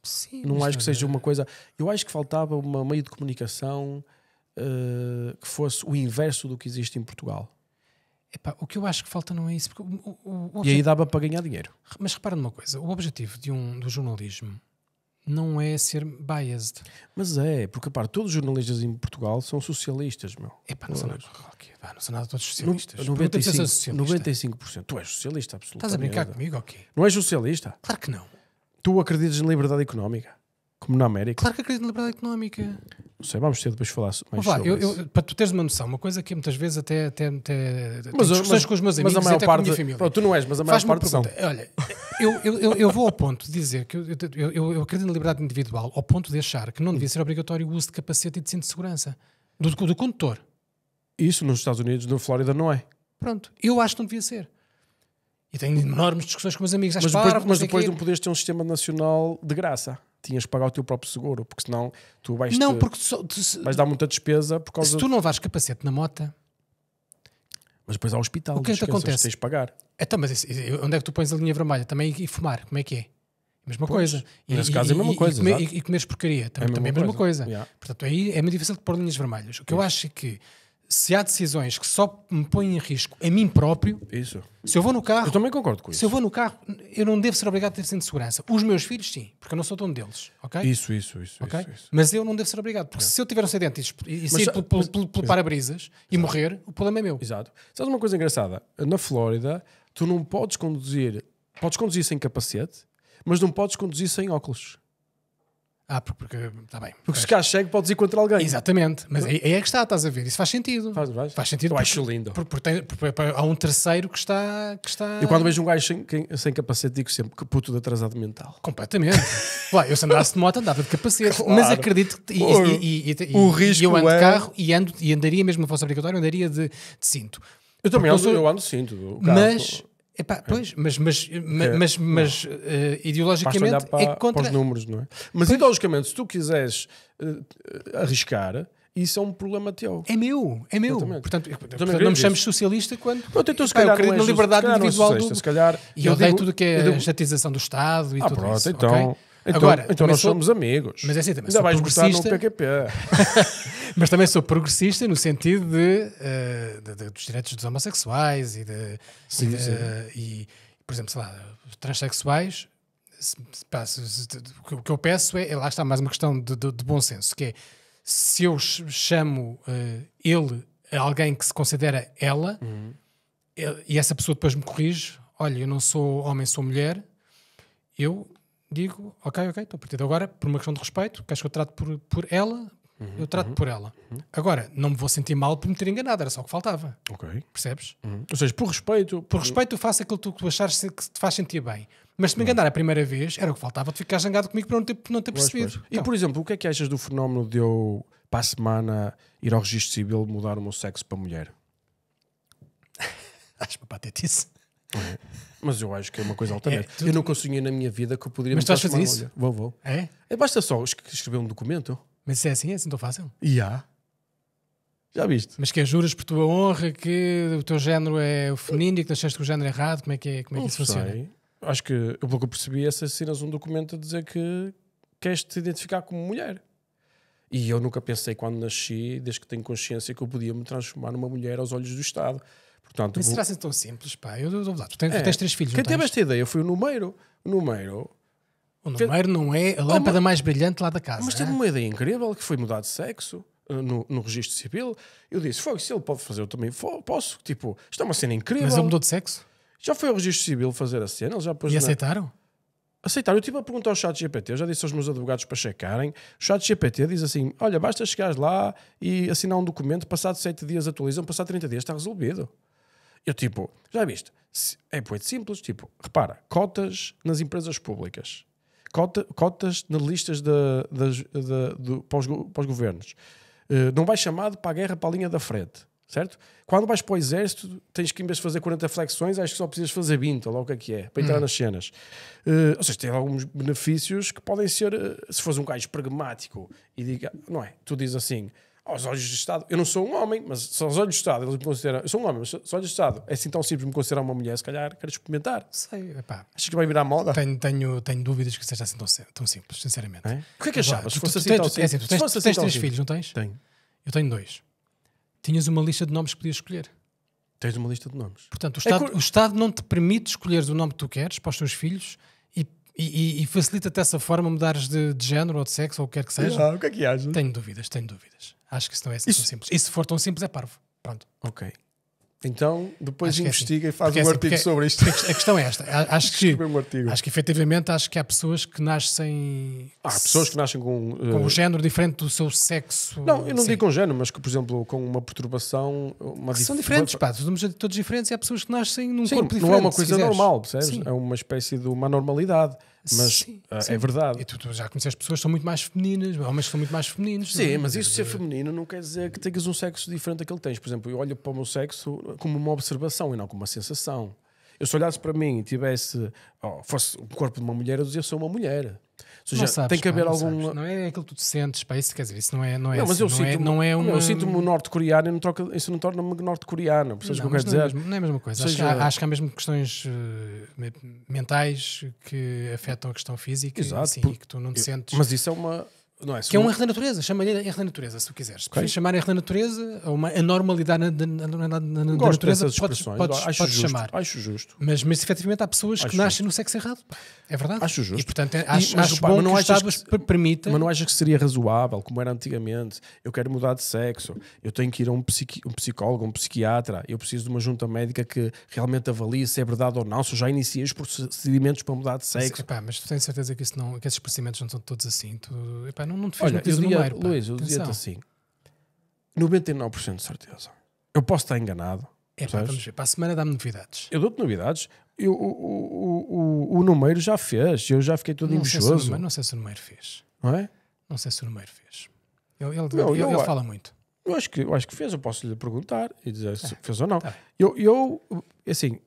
Sim. Não acho que seja uma coisa... Eu acho que faltava uma meio de comunicação que fosse o inverso do que existe em Portugal. O que eu acho que falta não é isso. Porque e aí dava para ganhar dinheiro. Mas repara numa coisa, o objetivo do jornalismo não é ser biased. Mas porque todos os jornalistas em Portugal são socialistas, meu. Não são nada todos socialistas. 95%. Tu és socialista, absolutamente. Estás a brincar comigo, ok? Não és socialista? Claro que não. Tu acreditas na liberdade económica? Como na América? Claro que acredito na liberdade económica. Não sei, vamos ter depois falar mais sobre isso. Para tu teres uma noção, uma coisa que muitas vezes até discussões com os meus amigos, mas a maior até parte com a minha família. Pronto, tu não és, mas a maior parte são. Olha, eu vou ao ponto de dizer que eu acredito na liberdade individual, ao ponto de achar que não devia ser obrigatório o uso de capacete e de cinto de segurança do condutor. Isso nos Estados Unidos, na Flórida, não é. Pronto, eu acho que não devia ser. E tenho enormes discussões com os meus amigos. Mas depois não podes ter um sistema nacional de graça. tinhas que pagar o teu próprio seguro, porque senão tu vais, Não, porque vais dar muita despesa por causa se tu não levares capacete na moto, Mas depois há o hospital, O que é que esqueças, acontece? tens de pagar. então, mas onde é que tu pões a linha vermelha? Também e fumar, como é que é? Mesma Pois, coisa. nesse caso é a mesma coisa, exato. E comeres porcaria, É também é a mesma coisa. Yeah. Portanto, aí é muito difícil de pôr linhas vermelhas. O que eu acho é que se há decisões que só me põem em risco a mim próprio, Isso. se eu vou no carro, Eu também concordo com se isso. eu vou no carro, eu não devo ser obrigado a ter cinto de segurança. Os meus filhos, sim, porque eu não sou dono deles, ok? Isso. Ok? Isso. Mas eu não devo ser obrigado, porque se eu tiver um acidente e sair Mas- pelo para-brisas e morrer, o problema é meu. Exato. Sabes uma coisa engraçada? Na Flórida, tu não podes conduzir sem capacete, mas não podes conduzir sem óculos. Porque está bem. Porque se ficares cego, podes ir contra alguém. Exatamente, mas aí é que está, estás a ver, isso faz sentido. Faz sentido. Eu acho lindo. Porque há um terceiro que está... Eu quando vejo um gajo sem capacete digo sempre que puto de atrasado mental. Completamente. Lá, eu se andasse de moto andava de capacete, Claro. mas acredito que O risco eu ando é- de carro e andaria mesmo, fosse obrigatório, andaria de cinto. Eu também Porque eu ando cinto do carro. Mas, pois, mas Basta ideologicamente olhar para, é contra... para os números, não é? Mas ideologicamente, se tu quiseres arriscar, isso é um problema teu. É meu. Exatamente. Portanto, também não me disso. chames socialista quando Pronto, então, se eu calhar acredito não na és liberdade se calhar não és individual socialista, se calhar e eu odeio tudo o que é eu a digo- estatização do Estado e tudo pronto, isso. então, ok? então, Agora, então também nós sou- somos amigos. Mas é assim, também Ainda sou vais gostar no progressista. PQP. Mas também sou progressista no sentido dos direitos dos homossexuais Sim. e, por exemplo, sei lá, os transexuais. O que eu peço lá está mais uma questão de bom senso, que é se eu chamo ele a alguém que se considera ela e essa pessoa depois me corrige, olha, eu não sou homem, sou mulher, eu digo, ok, então a partir de agora, por uma questão de respeito, queres que eu trate por ela, eu trato por ela. Agora, não me vou sentir mal por me ter enganado, era só o que faltava, Ok. percebes? Ou seja, por respeito. Por respeito, eu faço aquilo que tu achares que te faz sentir bem. Mas se me enganar a primeira vez, era o que faltava, de ficar zangado comigo por não ter percebido. E por exemplo, o que é que achas do fenómeno de eu, para a semana, ir ao registro civil mudar o meu sexo para mulher? Acho uma patetice. Mas eu acho que é uma coisa altamente. tu- Eu nunca sonhei na minha vida que eu poderia Mas me tu vais fazer transformar isso? em mulher. Vou. É? Basta só escrever um documento. Mas isso é assim tão fácil. E há. Já viste? Mas que juras por tua honra que o teu género é o feminino e que nasceste com o género errado? Como é que isso funciona? Sei. Acho que, eu, pelo que eu percebi, assinas um documento a dizer que queres te identificar como mulher. E eu nunca pensei, quando nasci, desde que tenho consciência, que eu podia me transformar numa mulher aos olhos do Estado. Portanto, Mas vou- será assim tão simples, pá? Eu dou lá. Tu tens 3 filhos, Quem não teve tens? esta ideia foi o Numeiro. O Numeiro. O número não é a lâmpada mais brilhante lá da casa. Mas teve uma ideia incrível, que foi mudar de sexo no registro civil. Eu disse, foi, se ele pode fazer, eu também posso. Tipo, isto é uma cena incrível. Mas ele mudou de sexo? Já foi ao registro civil fazer a cena, ele já pôs E na- aceitaram? Aceitaram. Eu estive a perguntar ao chat GPT, eu já disse aos meus advogados para checarem. O chat GPT diz assim, olha, basta chegares lá e assinar um documento, passado 7 dias atualizam, passado 30 dias está resolvido. Eu tipo, já viste? É muito simples, tipo, repara, cotas nas empresas públicas, cotas nas listas para os governos. Não vais chamado para a guerra para a linha da frente, certo? Quando vais para o exército, tens que, em vez de fazer 40 flexões, acho que só precisas fazer 20, ou lá o que é, para entrar nas cenas. Ou seja, tem alguns benefícios que podem ser, se fores um gajo pragmático e diga, não é? Tu dizes assim, aos olhos do Estado, eu não sou um homem, mas se aos olhos do Estado eles me consideram, eu sou um homem, mas se aos olhos do Estado é assim tão simples me considerar uma mulher, se calhar quero experimentar. Sei, pá. Achas que vai virar moda? Tenho dúvidas que seja assim tão simples, sinceramente. É? O que é que Agora, achavas? Se tu fosse assim tens- tão é assim, simples? tu Se tens fosse assim tens tão 3 simples. filhos, não tens? Tenho. Eu tenho 2. Tinhas uma lista de nomes que podias escolher. Tens uma lista de nomes. Portanto, É o Estado não te permite escolheres o nome que tu queres para os teus filhos e facilita-te dessa forma mudares de género ou de sexo ou o que quer que seja. O que é que achas? Tenho dúvidas. Acho que isso não é assim tão simples. E se for tão simples, é parvo. Pronto. Ok. Então, depois Acho que é assim. investiga e faz Porque é um assim, artigo porque sobre isto. A questão é esta. Acho que Escrever um artigo. efetivamente há pessoas que nascem Há pessoas que nascem com um género diferente do seu sexo. não, eu não Sim. digo com género, mas que, por exemplo, com uma perturbação... Que são diferentes, pá. Somos todos diferentes e há pessoas que nascem num Sim, corpo diferente. não é uma se coisa quiseres. normal, percebes? Sim. É uma espécie de uma normalidade. Mas Sim, é sim. verdade. E tu já conheces pessoas que são muito mais femininas, homens que são muito mais femininos. Sim, não é? mas isso ser feminino não quer dizer que tenhas um sexo diferente daquele que tens. Por exemplo, eu olho para o meu sexo como uma observação e não como uma sensação. Eu se olhasse para mim e tivesse, fosse o corpo de uma mulher, eu dizia sou uma mulher. Ou seja, Não sabes, tem que haver não algum. sabes. Não é aquilo que tu sentes, pá, isso quer dizer, isso não é Não, mas assim, eu sinto-me não é uma... eu sinto-me norte-coreano e isso não torna-me norte-coreano. Percebes o que eu mas quero dizer? não é a mesma coisa. Ou seja- Acho que há mesmo questões mentais que afetam a questão física, Exato, sim, porque e que tu não te sentes. Mas isso é uma. Não é? Que é um erro da natureza, chama-lhe erro da natureza, se tu quiseres. Se preferes chamar erro da natureza, ou uma anormalidade na Gosto natureza, dessas expressões. Acho podes justo, chamar. Acho justo. Mas efetivamente há pessoas que Acho nascem no sexo errado. Pá. É verdade. Acho justo. E portanto Mas, acho repara, bom mas não que o achas Estado permita. Mas não achas que seria razoável, como era antigamente? Eu quero mudar de sexo, eu tenho que ir a um psicólogo, um psiquiatra, eu preciso de uma junta médica que realmente avalie se é verdade ou não, se eu já iniciei os procedimentos para mudar de sexo. Epá, mas tu tens certeza que, que esses procedimentos não são todos assim? Epá, não te fez Olha, muito isso eu no dizia, número, pá. Luís, eu dizia-te Atenção. assim, 99% de certeza. Eu posso estar enganado. Epá, percebes? vamos ver. Para a semana dá-me novidades. Eu dou-te novidades. O número já fez, eu já fiquei todo invejoso. Não sei se o número fez. Não é? Não sei se o número fez. Ele eu fala muito. Eu acho que fez, eu posso lhe perguntar e dizer se fez ou não. tá. Assim,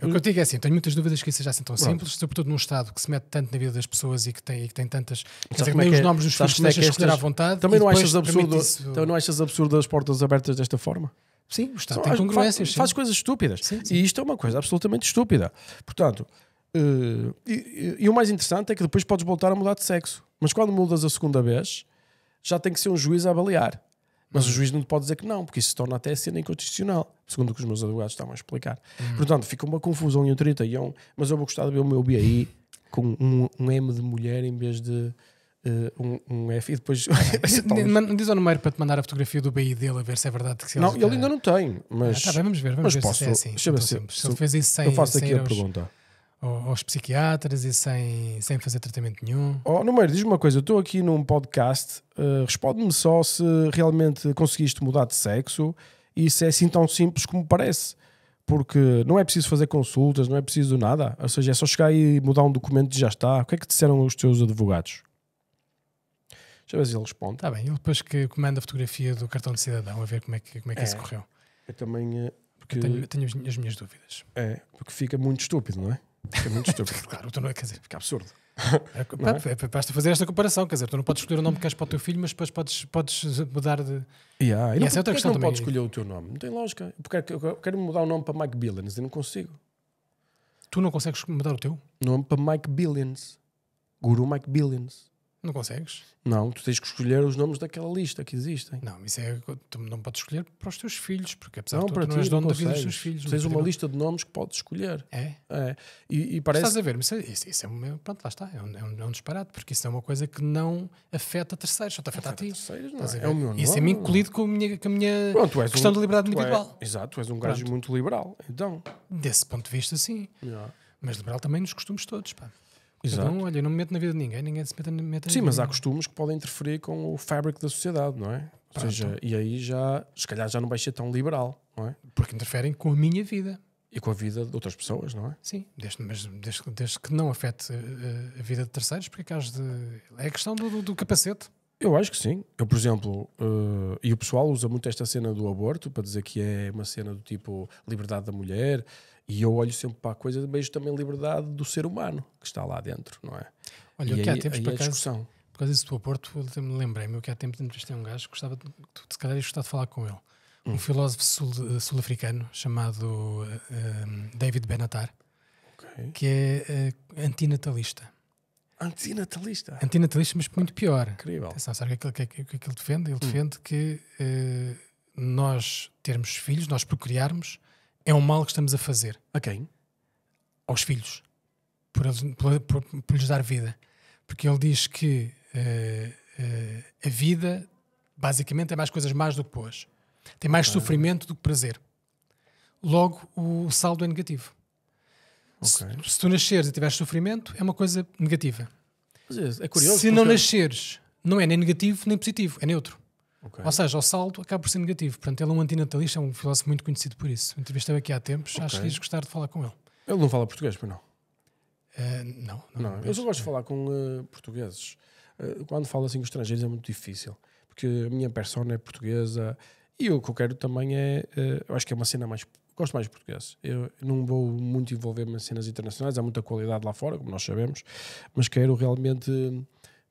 O que eu digo é assim, tenho muitas dúvidas que isso seja assim tão simples, sobretudo num Estado que se mete tanto na vida das pessoas e que tem tantas. Quer dizer, que nem os nomes dos filhos que deixa escolher à vontade. Também e não depois achas absurdo, permite isso. também não achas absurdo as portas abertas desta forma? Sim, o Estado Só tem acho que congruências. sim. faz coisas estúpidas. Sim. E isto é uma coisa absolutamente estúpida. Portanto, e o mais interessante é que depois podes voltar a mudar de sexo. Mas quando mudas a segunda vez, já tem que ser um juiz a avaliar. Mas o juiz não te pode dizer que não, porque isso se torna até cena inconstitucional, segundo o que os meus advogados estavam a explicar. Portanto, fica uma confusão e um 31, mas eu vou gostar de ver o meu BI com um M de mulher em vez de um F e depois... Diz ao número para te mandar a fotografia do BI dele a ver se é verdade. Que Não, ele ainda não tem, mas... Tá bem, vamos ver mas se posso, é assim. deixa eu ver Então, se- simples. se- Se ele fez isso sem, eu faço sem aqui ir a pergunta. aos psiquiatras e sem fazer tratamento nenhum. Número, diz-me uma coisa, eu estou aqui num podcast, responde-me só se realmente conseguiste mudar de sexo e se é assim tão simples como parece. Porque não é preciso fazer consultas, não é preciso nada. Ou seja, é só chegar e mudar um documento e já está. O que é que disseram os teus advogados? Deixa eu ver se ele responde. Está bem, ele depois que manda a fotografia do cartão de cidadão a ver como é que isso correu. Eu também... porque, Tenho as minhas dúvidas. porque fica muito estúpido, não é? Fica muito estúpido. Claro, tu não, quer dizer, Fica absurdo. basta fazer esta comparação, quer dizer, tu não podes escolher o nome que queres para o teu filho, mas depois podes mudar de... E essa é outra porquê questão que não também. podes escolher o teu nome? Não tem lógica. Eu quero mudar o nome para Mike Billions e não consigo. Tu não consegues mudar o teu? Nome para Mike Billions. Guru Mike Billions. Não consegues? Não, tu tens que escolher os nomes daquela lista que existem. Não, isso tu não podes escolher para os teus filhos, porque apesar Não, de tudo, para tu não és ti dono não da vida dos teus consegues. filhos. Tu tens não- uma lista de nomes que podes escolher. É? É. E parece... Estás a ver, mas isso é pronto, lá está, é um disparate, porque isso é uma coisa que não afeta terceiros, só te afeta a ti. terceiros, não Estás a é? ver? É o meu nome. Isso é-me incluído com a minha Pronto, tu és questão de liberdade tu individual. Exato, tu és um gajo muito liberal. Então... Desse ponto de vista, sim. Mas liberal também nos costumes todos, pá. Exato. Então, olha, eu não me meto na vida de ninguém se mete Sim, na mas há vida. costumes que podem interferir com o fabric da sociedade, não é? Ou seja, e aí se calhar já não vais ser tão liberal, não é? Porque interferem com a minha vida. E com a vida de outras pessoas, não é? Sim, desde que não afete a vida de terceiros, porque é a questão do capacete. Eu acho que sim. Eu, por exemplo, e o pessoal usa muito esta cena do aborto para dizer que é uma cena do tipo liberdade da mulher, e eu olho sempre para a coisa e vejo também liberdade do ser humano que está lá dentro, não é? Olha, E o que há aí- tempos, aí por é acaso, discussão. por causa disso do aborto, eu lembrei-me que há tempos entrevistei um gajo que gostava, tu se calhar ias gostar de falar com ele. Um filósofo sul-africano chamado David Benatar, Ok. que é antinatalista. Antinatalista. Antinatalista, mas muito pior. Incrível. Atenção, sabe o que é que ele defende? Ele defende que nós termos filhos, nós procriarmos, é um mal que estamos a fazer A quem? aos filhos, por lhes dar vida. Porque ele diz que a vida, basicamente, é mais coisas más do que boas. Tem mais sofrimento do que prazer. Logo, o saldo é negativo. Se tu nasceres e tiveres sofrimento, é uma coisa negativa. Mas é curioso. Se não porque- nasceres, não é nem negativo nem positivo, é neutro. Ok. Ou seja, o saldo acaba por ser negativo. Portanto, ele é um antinatalista, é um filósofo muito conhecido por isso. Entrevistei-o aqui há tempos, acho que ias gostar de falar com ele. Ele não fala português, pois não? Não. Eu só gosto de falar com portugueses. Quando falo assim com estrangeiros é muito difícil. Porque a minha persona é portuguesa E o que eu quero também eu acho que é uma cena mais... Gosto mais de português. Eu não vou muito envolver-me em cenas internacionais, há muita qualidade lá fora, como nós sabemos, mas quero realmente...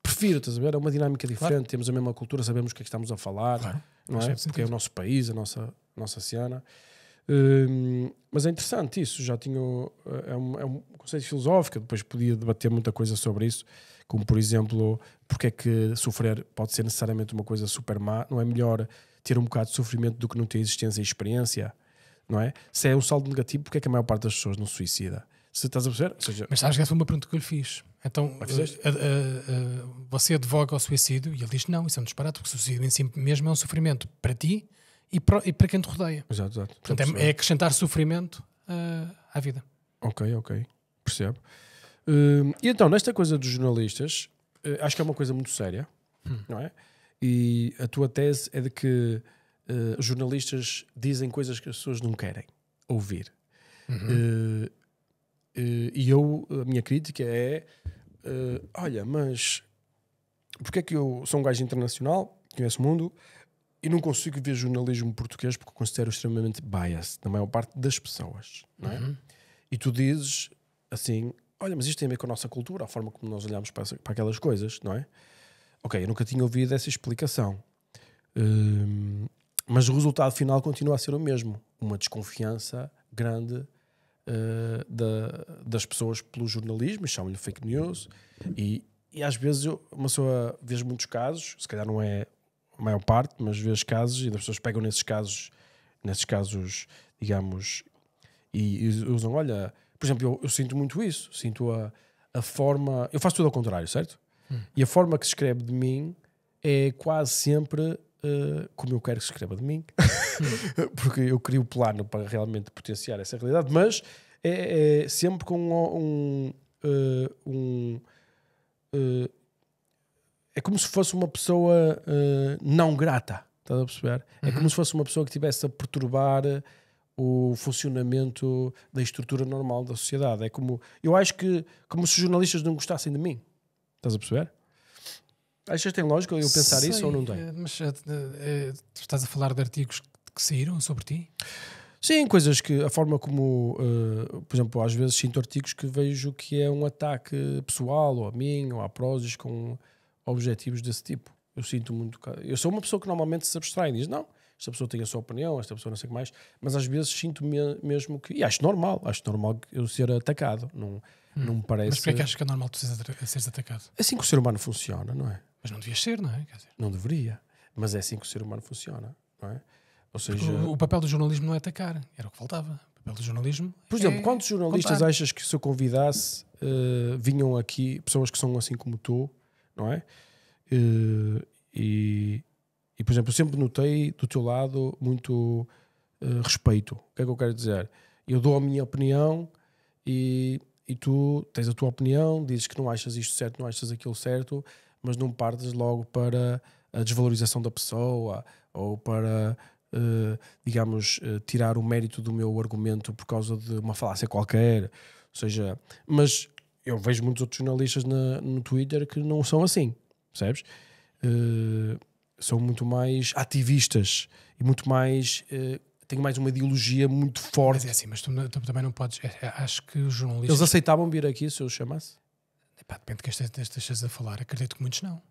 Prefiro, estás a ver? É uma dinâmica diferente, temos a mesma cultura, sabemos o que é que estamos a falar, não é? Porque é o nosso país, a nossa cena. Mas é interessante isso, já tinha... É um conceito filosófico, depois podia debater muita coisa sobre isso, como por exemplo, porque é que sofrer pode ser necessariamente uma coisa super má, não é melhor ter um bocado de sofrimento do que não ter existência e experiência, não é? Se é um saldo negativo, porque é que a maior parte das pessoas não se suicida? Se estás a perceber? Ou seja, Mas sabes que essa foi uma pergunta que eu lhe fiz. Então, você advoga ao suicídio? E ele diz, não, isso é um disparate, porque o suicídio em si mesmo é um sofrimento para ti e para quem te rodeia. Exato. Portanto, é acrescentar sofrimento à vida. Ok, percebo. E então, nesta coisa dos jornalistas, acho que é uma coisa muito séria, não é? E a tua tese é de que os jornalistas dizem coisas que as pessoas não querem ouvir. E a minha crítica é olha, mas porque é que eu sou um gajo internacional, conheço o mundo e não consigo ver jornalismo português porque eu considero extremamente biased na maior parte das pessoas, não é? E tu dizes assim, olha, mas isto tem a ver com a nossa cultura, a forma como nós olhamos para aquelas coisas, não é? Ok, eu nunca tinha ouvido essa explicação, mas o resultado final continua a ser o mesmo, uma desconfiança grande das pessoas pelo jornalismo, chamam-lhe fake news, e às vezes uma pessoa vê muitos casos, se calhar não é a maior parte, mas vê casos e as pessoas pegam nesses casos, digamos, e usam, olha, por exemplo, eu sinto muito isso, sinto a forma, eu faço tudo ao contrário, certo? E a forma que se escreve de mim é quase sempre como eu quero que se escreva de mim, porque eu crio o plano para realmente potenciar essa realidade, mas é sempre com é como se fosse uma pessoa não grata, estás a perceber? É como se fosse uma pessoa que estivesse a perturbar o funcionamento da estrutura normal da sociedade. É como, eu acho que como se os jornalistas não gostassem de mim, estás a perceber? Achas que tem lógica eu pensar isso ou não tem? Mas tu estás a falar de artigos que saíram sobre ti? Sim, coisas que a forma como, por exemplo, às vezes sinto artigos que vejo que é um ataque pessoal ou a mim ou à Prozis com objetivos desse tipo. Eu sinto muito. Eu sou uma pessoa que normalmente se abstrai e diz não, esta pessoa tem a sua opinião, esta pessoa não sei o que mais, mas às vezes sinto mesmo que. E acho normal eu ser atacado. Não me parece. Mas porquê é que achas que é normal tu seres atacado? É assim que o ser humano funciona, não é? Mas não devias ser, não é? Quer dizer, não deveria, mas é assim que o ser humano funciona, não é? Ou seja, o papel do jornalismo não é atacar, era o que faltava. O papel do jornalismo. Por exemplo, quantos jornalistas achas que se eu convidasse vinham aqui pessoas que são assim como tu, não é? E por exemplo, eu sempre notei do teu lado muito respeito. O que é que eu quero dizer? Eu dou a minha opinião e tu tens a tua opinião, dizes que não achas isto certo, não achas aquilo certo, mas não partes logo para a desvalorização da pessoa ou para, digamos, tirar o mérito do meu argumento por causa de uma falácia qualquer. Ou seja, mas eu vejo muitos outros jornalistas no Twitter que não são assim, percebes? São muito mais ativistas e muito mais... têm mais uma ideologia muito forte. Mas é assim, mas tu também não podes... acho que os jornalistas... Eles aceitavam vir aqui se eu os chamasse? Epá, depende de quem estejas a falar. Acredito que muitos não.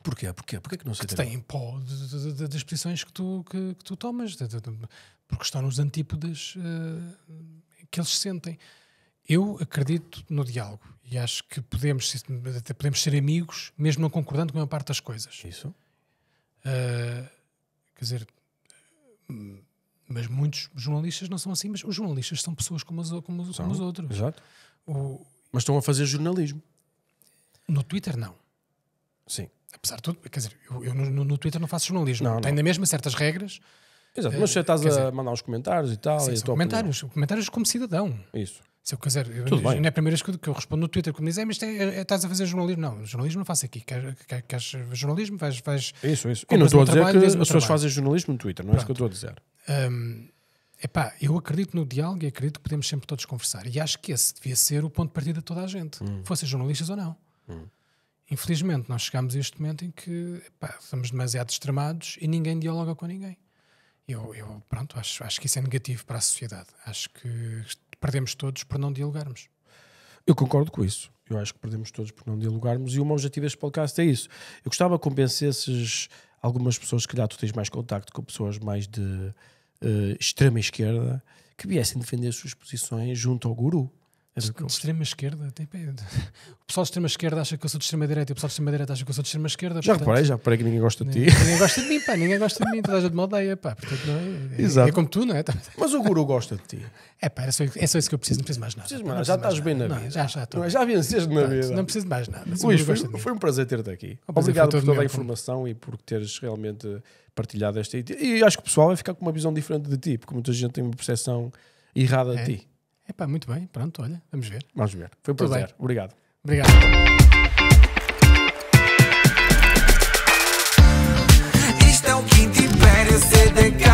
Porquê? Porquê que não Porque aceitaram? têm pó das posições que tu tomas, porque estão nos antípodas que eles sentem. Eu acredito no diálogo e acho que podemos ser amigos mesmo não concordando com a maior parte das coisas. Isso. Quer dizer, mas muitos jornalistas não são assim, mas os jornalistas são pessoas como os outros. Exato. Mas estão a fazer jornalismo. No Twitter não. Sim. Apesar de tudo, quer dizer, eu no Twitter não faço jornalismo. Tenho na mesma certas regras. Exato, mas você estás a mandar uns comentários e tal. Sim, e comentários como cidadão. Isso. Se eu quiser, Tudo bem. não é a primeira vez que eu respondo no Twitter que me dizem, mas estás a fazer jornalismo. Não, jornalismo não faço aqui. Queres jornalismo? Vais isso. E não estou a dizer que as pessoas fazem jornalismo no Twitter, não é isso que eu estou a dizer. Eu acredito no diálogo e acredito que podemos sempre todos conversar. E acho que esse devia ser o ponto de partida de toda a gente, fossem jornalistas ou não. Infelizmente, nós chegamos a este momento em que estamos demasiado extremados e ninguém dialoga com ninguém. Pronto, acho que isso é negativo para a sociedade. Acho que perdemos todos por não dialogarmos. Eu concordo com isso. Eu acho que perdemos todos por não dialogarmos, e o meu objetivo deste podcast é isso. Eu gostava que convencesses algumas pessoas, se calhar tu tens mais contacto com pessoas mais de extrema esquerda, que viessem defender as suas posições junto ao guru. De extrema esquerda, tipo, o pessoal de extrema esquerda acha que eu sou de extrema direita e o pessoal de extrema direita acha que eu sou de extrema esquerda. Já reparei que ninguém gosta de ti. Ninguém gosta de mim, pá, ninguém gosta de mim, toda a gente me odeia, pá, portanto, não é, Exato. é como tu, não é? Mas o guru gosta de ti. Pá, é só isso que eu preciso, não preciso mais nada. Já estás bem na vida. Já venceste na vida. Não preciso de mais nada. Luís, foi um prazer ter-te aqui. Obrigado por toda a informação e por teres realmente partilhado esta ideia. E acho que o pessoal vai ficar com uma visão diferente de ti, porque muita gente tem uma percepção errada de ti. Pá, muito bem, pronto, olha, vamos ver. Vamos ver. Foi um prazer. Obrigado. Isto é o Quinto Império CDK.